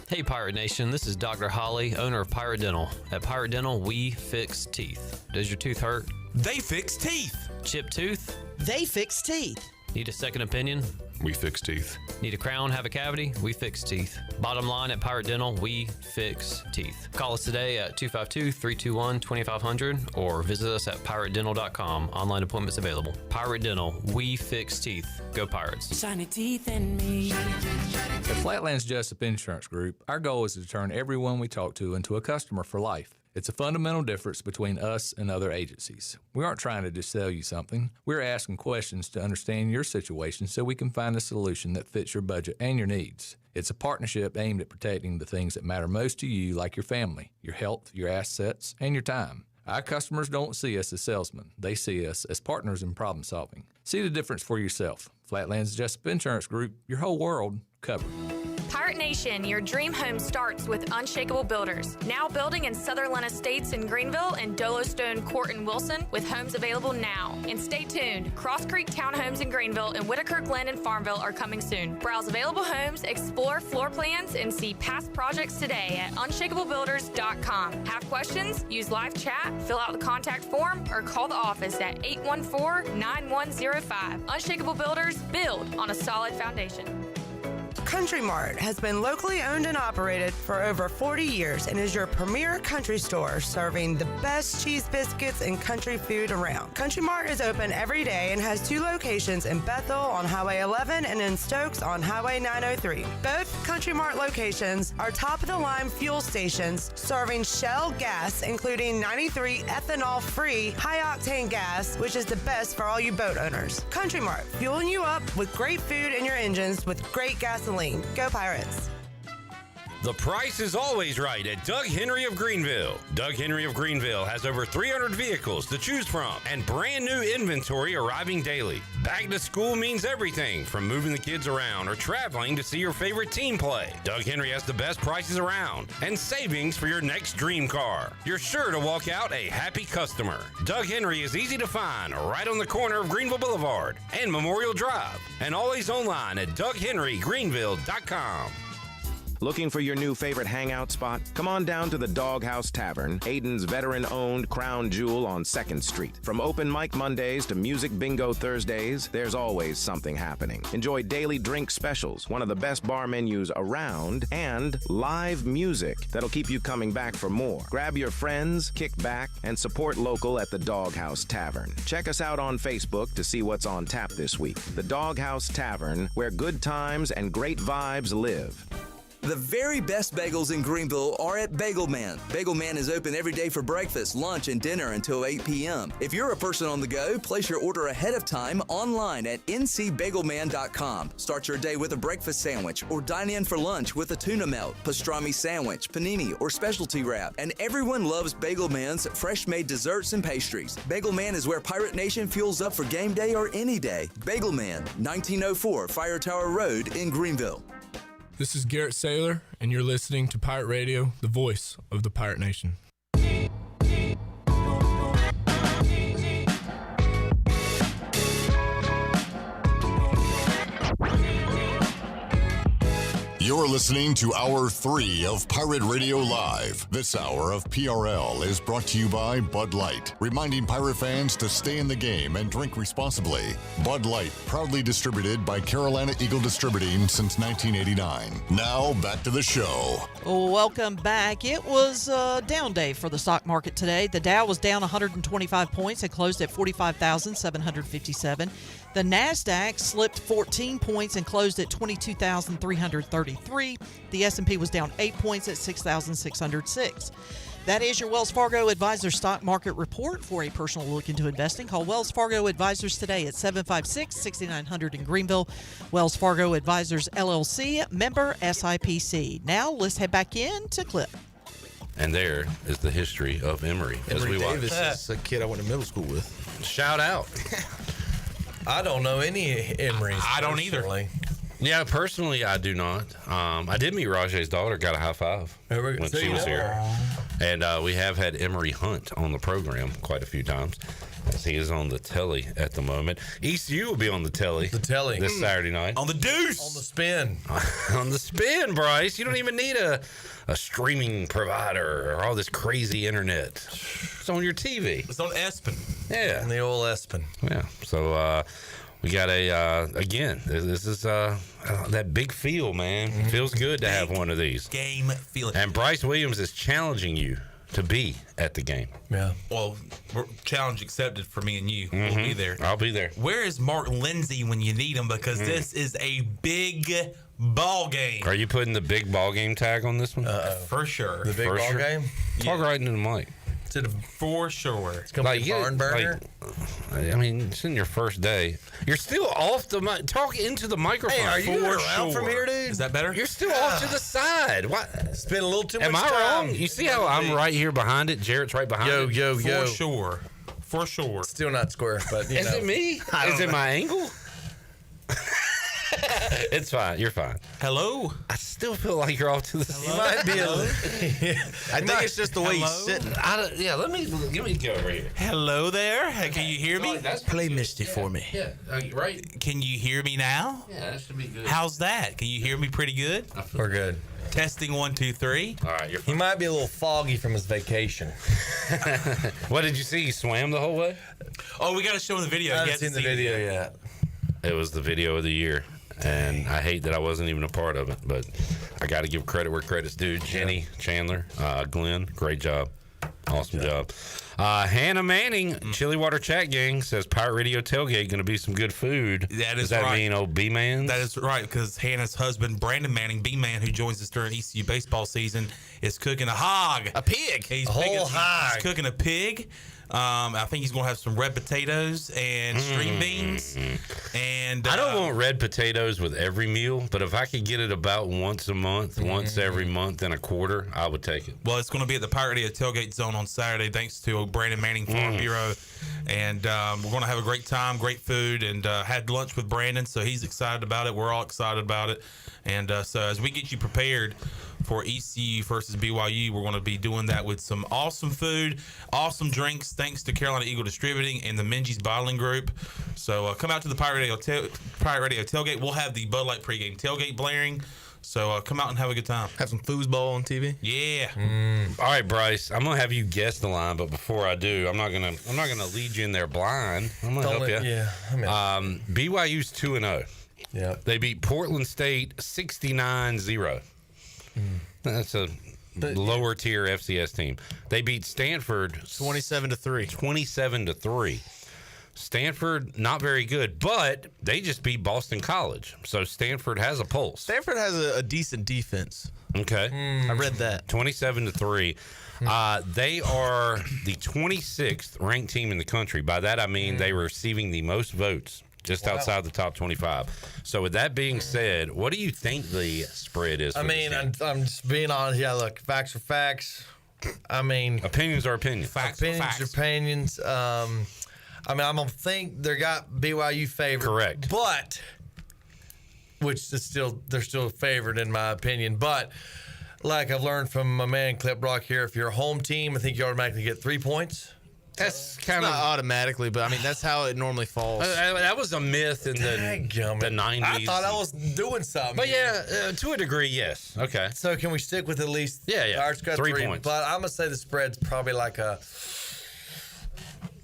Hey Pirate Nation, this is Dr. Holly, owner of Pirate Dental. At Pirate Dental, we fix teeth. Does your tooth hurt? They fix teeth. Chipped tooth? They fix teeth. Need a second opinion? We fix teeth. Need a crown, have a cavity? We fix teeth. Bottom line, at Pirate Dental, we fix teeth. Call us today at 252-321-2500 or visit us at piratedental.com. Online appointments available. Pirate Dental, we fix teeth. Go Pirates. Shiny teeth in me. At Flatlands Jessup Insurance Group, our goal is to turn everyone we talk to into a customer for life. It's a fundamental difference between us and other agencies. We aren't trying to just sell you something. We're asking questions to understand your situation so we can find a solution that fits your budget and your needs. It's a partnership aimed at protecting the things that matter most to you, like your family, your health, your assets, and your time. Our customers don't see us as salesmen. They see us as partners in problem solving. See the difference for yourself. Flatlands Jessup Insurance Group, your whole world covered. Pirate Nation, your dream home starts with Unshakable Builders. Now building in Sutherland Estates in Greenville and Dolostone Court in Wilson, with homes available now. And stay tuned, Cross Creek Townhomes in Greenville and Whitaker Glen in Farmville are coming soon. Browse available homes, explore floor plans, and see past projects today at unshakablebuilders.com. Have questions? Use live chat, fill out the contact form, or call the office at 814-9105. Unshakable Builders, build on a solid foundation. Country Mart has been locally owned and operated for over 40 years and is your premier country store serving the best cheese biscuits and country food around. Country Mart is open every day and has 2 locations in Bethel on Highway 11 and in Stokes on Highway 903. Both Country Mart locations are top-of-the-line fuel stations serving Shell gas, including 93 ethanol-free high-octane gas, which is the best for all you boat owners. Country Mart, fueling you up with great food in your engines with great gasoline. Go Pirates. The price is always right at Doug Henry of Greenville. Doug Henry of Greenville has over 300 vehicles to choose from and brand new inventory arriving daily. Back to school means everything from moving the kids around or traveling to see your favorite team play. Doug Henry has the best prices around and savings for your next dream car. You're sure to walk out a happy customer. Doug Henry is easy to find right on the corner of Greenville Boulevard and Memorial Drive, and always online at DougHenryGreenville.com. Looking for your new favorite hangout spot? Come on down to the Doghouse Tavern, Hayden's veteran-owned crown jewel on 2nd Street. From open mic Mondays to music bingo Thursdays, there's always something happening. Enjoy daily drink specials, one of the best bar menus around, and live music that'll keep you coming back for more. Grab your friends, kick back, and support local at the Doghouse Tavern. Check us out on Facebook to see what's on tap this week. The Doghouse Tavern, where good times and great vibes live. The very best bagels in Greenville are at Bagel Man. Bagel Man is open every day for breakfast, lunch, and dinner until 8 p.m. If you're a person on the go, place your order ahead of time online at ncbagelman.com. Start your day with a breakfast sandwich or dine in for lunch with a tuna melt, pastrami sandwich, panini, or specialty wrap. And everyone loves Bagel Man's fresh-made desserts and pastries. Bagel Man is where Pirate Nation fuels up for game day or any day. Bagel Man, 1904 Fire Tower Road in Greenville. This is Garrett Saylor, and you're listening to Pirate Radio, the voice of the Pirate Nation. You're listening to Hour 3 of Pirate Radio Live. This hour of PRL is brought to you by Bud Light, reminding Pirate fans to stay in the game and drink responsibly. Bud Light, proudly distributed by Carolina Eagle Distributing since 1989. Now, back to the show. Welcome back. It was a down day for the stock market today. The Dow was down 125 points and closed at 45,757. The NASDAQ slipped 14 points and closed at 22,333. The S&P was down 8 points at 6,606. That is your Wells Fargo Advisor Stock Market Report. For a personal look into investing, call Wells Fargo Advisors today at 756-6900 in Greenville. Wells Fargo Advisors, LLC, member SIPC. Now let's head back in to Clip. And there is the history of Emory. As we Davis watch. is a kid I went to middle school with. Shout out. I don't know any Emerys. I don't either. Yeah, personally, I do not. I did meet Rajay's daughter, got a high five when she was here. And we have had Emory Hunt on the program quite a few times. As he is on the telly at the moment. ECU will be on the telly. This Saturday night. On the deuce. On the spin. On the spin, Bryce. You don't even need a streaming provider or all this crazy internet. It's on your TV. It's on Espen. Yeah. On the old Espen. Yeah. So we got again, this is that big feel, man. It feels good to have one of these. Game feeling. And Bryce Williams is challenging you to be at the game. Yeah. Well, challenge accepted for me and you. We'll be there. I'll be there. Where is Mark Lindsay when you need him? Because this is a big ball game. Are you putting the big ball game tag on this one? For sure. The big ball game? Talk right into the mic. For sure. It's going to be a barn burner. I mean, it's in your first day. You're still off the mic. Talk into the microphone. Hey, are you around from here, dude? Is that better? You're still off to the side. What? Spend a little too much time. Am I wrong? You see how I'm right here behind it? Jarrett's right behind it? Yo. For sure. For sure. Still not square, but you know. Is it me? Is it my angle? It's fine. You're fine. Hello? I still feel like you're off to the side. You might be a little. I think it's just the way he's sitting. Let me go over here. Hello there. Can you hear me? Play Misty for me. Yeah, right. Can you hear me now? Yeah, that should be good. How's that? Can you hear me pretty good? We're good. Testing 1, 2, 3. All right, you're fine. He might be a little foggy from his vacation. What did you see? You swam the whole way? Oh, we got to show him the video. I haven't seen the video yet. It was the video of the year. And I hate that I wasn't even a part of it, but I got to give credit where credit's due. Jenny, Chandler, Glenn, great job. Awesome job. Hannah Manning, Chili Water Chat Gang, says Pirate Radio Tailgate going to be some good food. Does that right. mean old B-Man? That is right, because Hannah's husband, Brandon Manning, B-Man, who joins us during ECU baseball season, is cooking a hog. A pig. He's a whole hog. He's cooking a pig. I think he's going to have some red potatoes and string beans. And I don't want red potatoes with every meal, but if I could get it about once a month, once every month and a quarter, I would take it. Well, it's going to be at the Pirate Radio Tailgate Zone on Saturday, thanks to Brandon Manning Farm Bureau. And we're going to have a great time, great food, and had lunch with Brandon, so he's excited about it. We're all excited about it. And so as we get you prepared for ECU versus BYU, we're going to be doing that with some awesome food, awesome drinks, thanks to Carolina Eagle Distributing and the Minji's Bottling Group. So come out to the Pirate Radio Tailgate. We'll have the Bud Light pregame tailgate blaring. So come out and have a good time. Have some foosball on TV. Yeah. All right, Bryce. I'm gonna have you guess the line, but before I do, I'm not gonna lead you in there blind. I'm gonna help you. Yeah. BYU's 2-0. Yeah. They beat Portland State 69-0. That's a lower tier FCS team. They beat Stanford 27-3. 27-3. Stanford, not very good, but they just beat Boston College. So Stanford has a pulse. Stanford has a decent defense. Okay. I read that. 27-3. They are the 26th ranked team in the country. By that, I mean they were receiving the most votes just outside the top 25. So with that being said, what do you think the spread is? I'm just being honest. Yeah, look, facts are facts. Opinions are opinions. Opinions are opinions. I'm gonna think they got BYU favored. Correct. But which is they're still favored in my opinion. But like I've learned from my man Clip Rock here, if you're a home team, I think you automatically get 3 points. That's It's kind not of automatically, but I mean that's how it normally falls. that was a myth in the 90s. I thought I was doing something. But yeah, to a degrry, yes. Okay. So can we stick with at least? Yeah. Pirates got 3 3 points. But I'm gonna say the spread's probably like a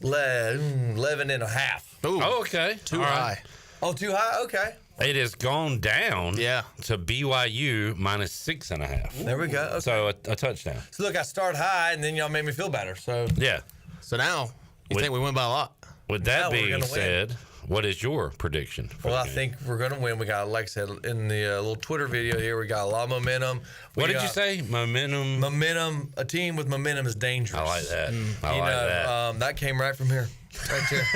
11.5. Ooh, Oh, okay. too All right. high. Oh, too high. Okay. It has gone down Yeah. to BYU minus 6.5. There we go. Okay. So a touchdown. So look, I start high, and then y'all made me feel better. So Yeah. So now you With- think we win by a lot? With Now that we're being gonna win. said, what is your prediction? For well, I the game? think we're gonna win. We got, like I said, in the little Twitter video here, we got a lot of momentum. What did you say? Momentum. Momentum. A team with momentum is dangerous. I like that. I You like know, that. that came right from here. Right there.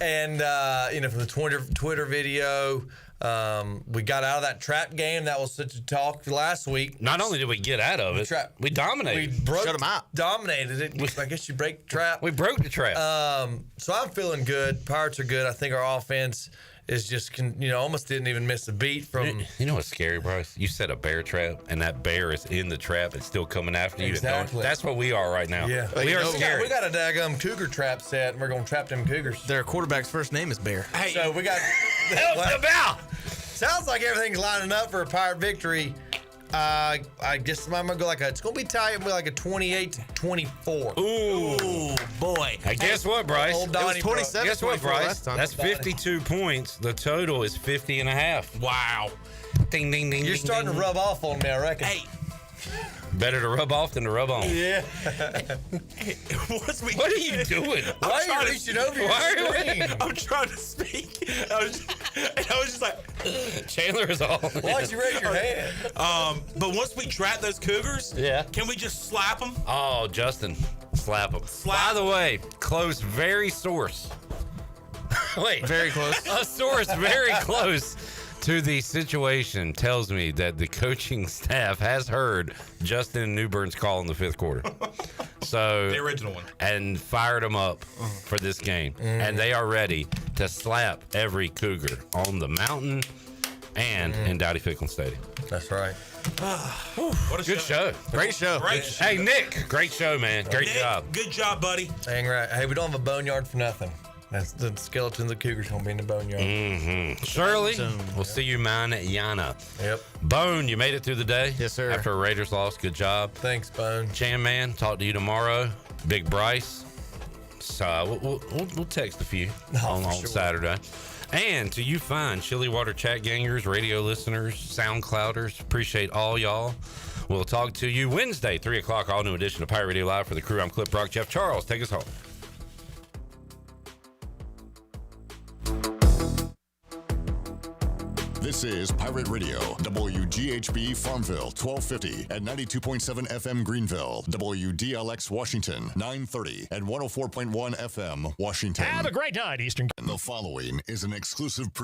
And, from the Twitter video, we got out of that trap game. That was such a talk last week. Not only did we get out of it, we dominated. We broke, Shut 'em out. Dominated it. I guess you break the trap. We broke the trap. So I'm feeling good. Pirates are good. I think our offense is just, almost didn't even miss a beat from. You know what's scary, Bryce? You set a bear trap, and that bear is in the trap. It's still coming after you. Exactly. That's what we are right now. Yeah, we are scared. We got a daggum cougar trap set, and we're gonna trap them cougars. Their quarterback's first name is Bear. Hey, so we got. Help them out! Sounds like everything's lining up for a Pirate victory. I guess I'm gonna go it's gonna be tight with like a 28-24. Ooh, boy! Hey, guess what, Bryce? Old It Donnie was 27. Guess what, 24 Bryce? last time. That's 52 points. The total is 50.5. Wow. Ding, ding, ding. You're ding, starting ding. to rub off on me, I reckon. Hey, Better to rub off than to rub on. Yeah. What are you doing? Why are you reaching over your screen? I'm trying to speak. I was just like, Chandler is all. Why'd you raise your hand? but once we trap those cougars, Yeah. can we just slap them? Oh, Justin, slap him. By the way, close, very source. Wait, Very close. a source very close to the situation tells me that the coaching staff has heard Justin Newburn's call in the 5th quarter. So The original one. and fired them up for this game, and they are ready to slap every Cougar on the mountain and in Dowdy Ficklin Stadium. That's right. What a Good show. Great show. Great show. Hey, Nick, great show, man. Great Nick, job. Good job, buddy. Dang right. Hey, we don't have a boneyard for nothing. That's the skeleton of the Cougars gonna be in the boneyard. Mm-hmm. Shirley, we'll see you manana. Yep. Bone, you made it through the day. Yes, sir. After a Raiders loss, good job. Thanks, Bone. Chan Man, talk to you tomorrow. Big Bryce. So we'll text a few on sure. Saturday. And to you fine Chili Water chat gangers, radio listeners, SoundClouders, appreciate all y'all. We'll talk to you Wednesday, 3 o'clock, all new edition of Pirate Radio Live. For the crew, I'm Clip Brock. Jeff Charles, take us home. This is Pirate Radio, WGHB Farmville, 1250 at 92.7 FM Greenville, WDLX Washington, 930 and 104.1 FM Washington. Have a great night, Eastern. The following is an exclusive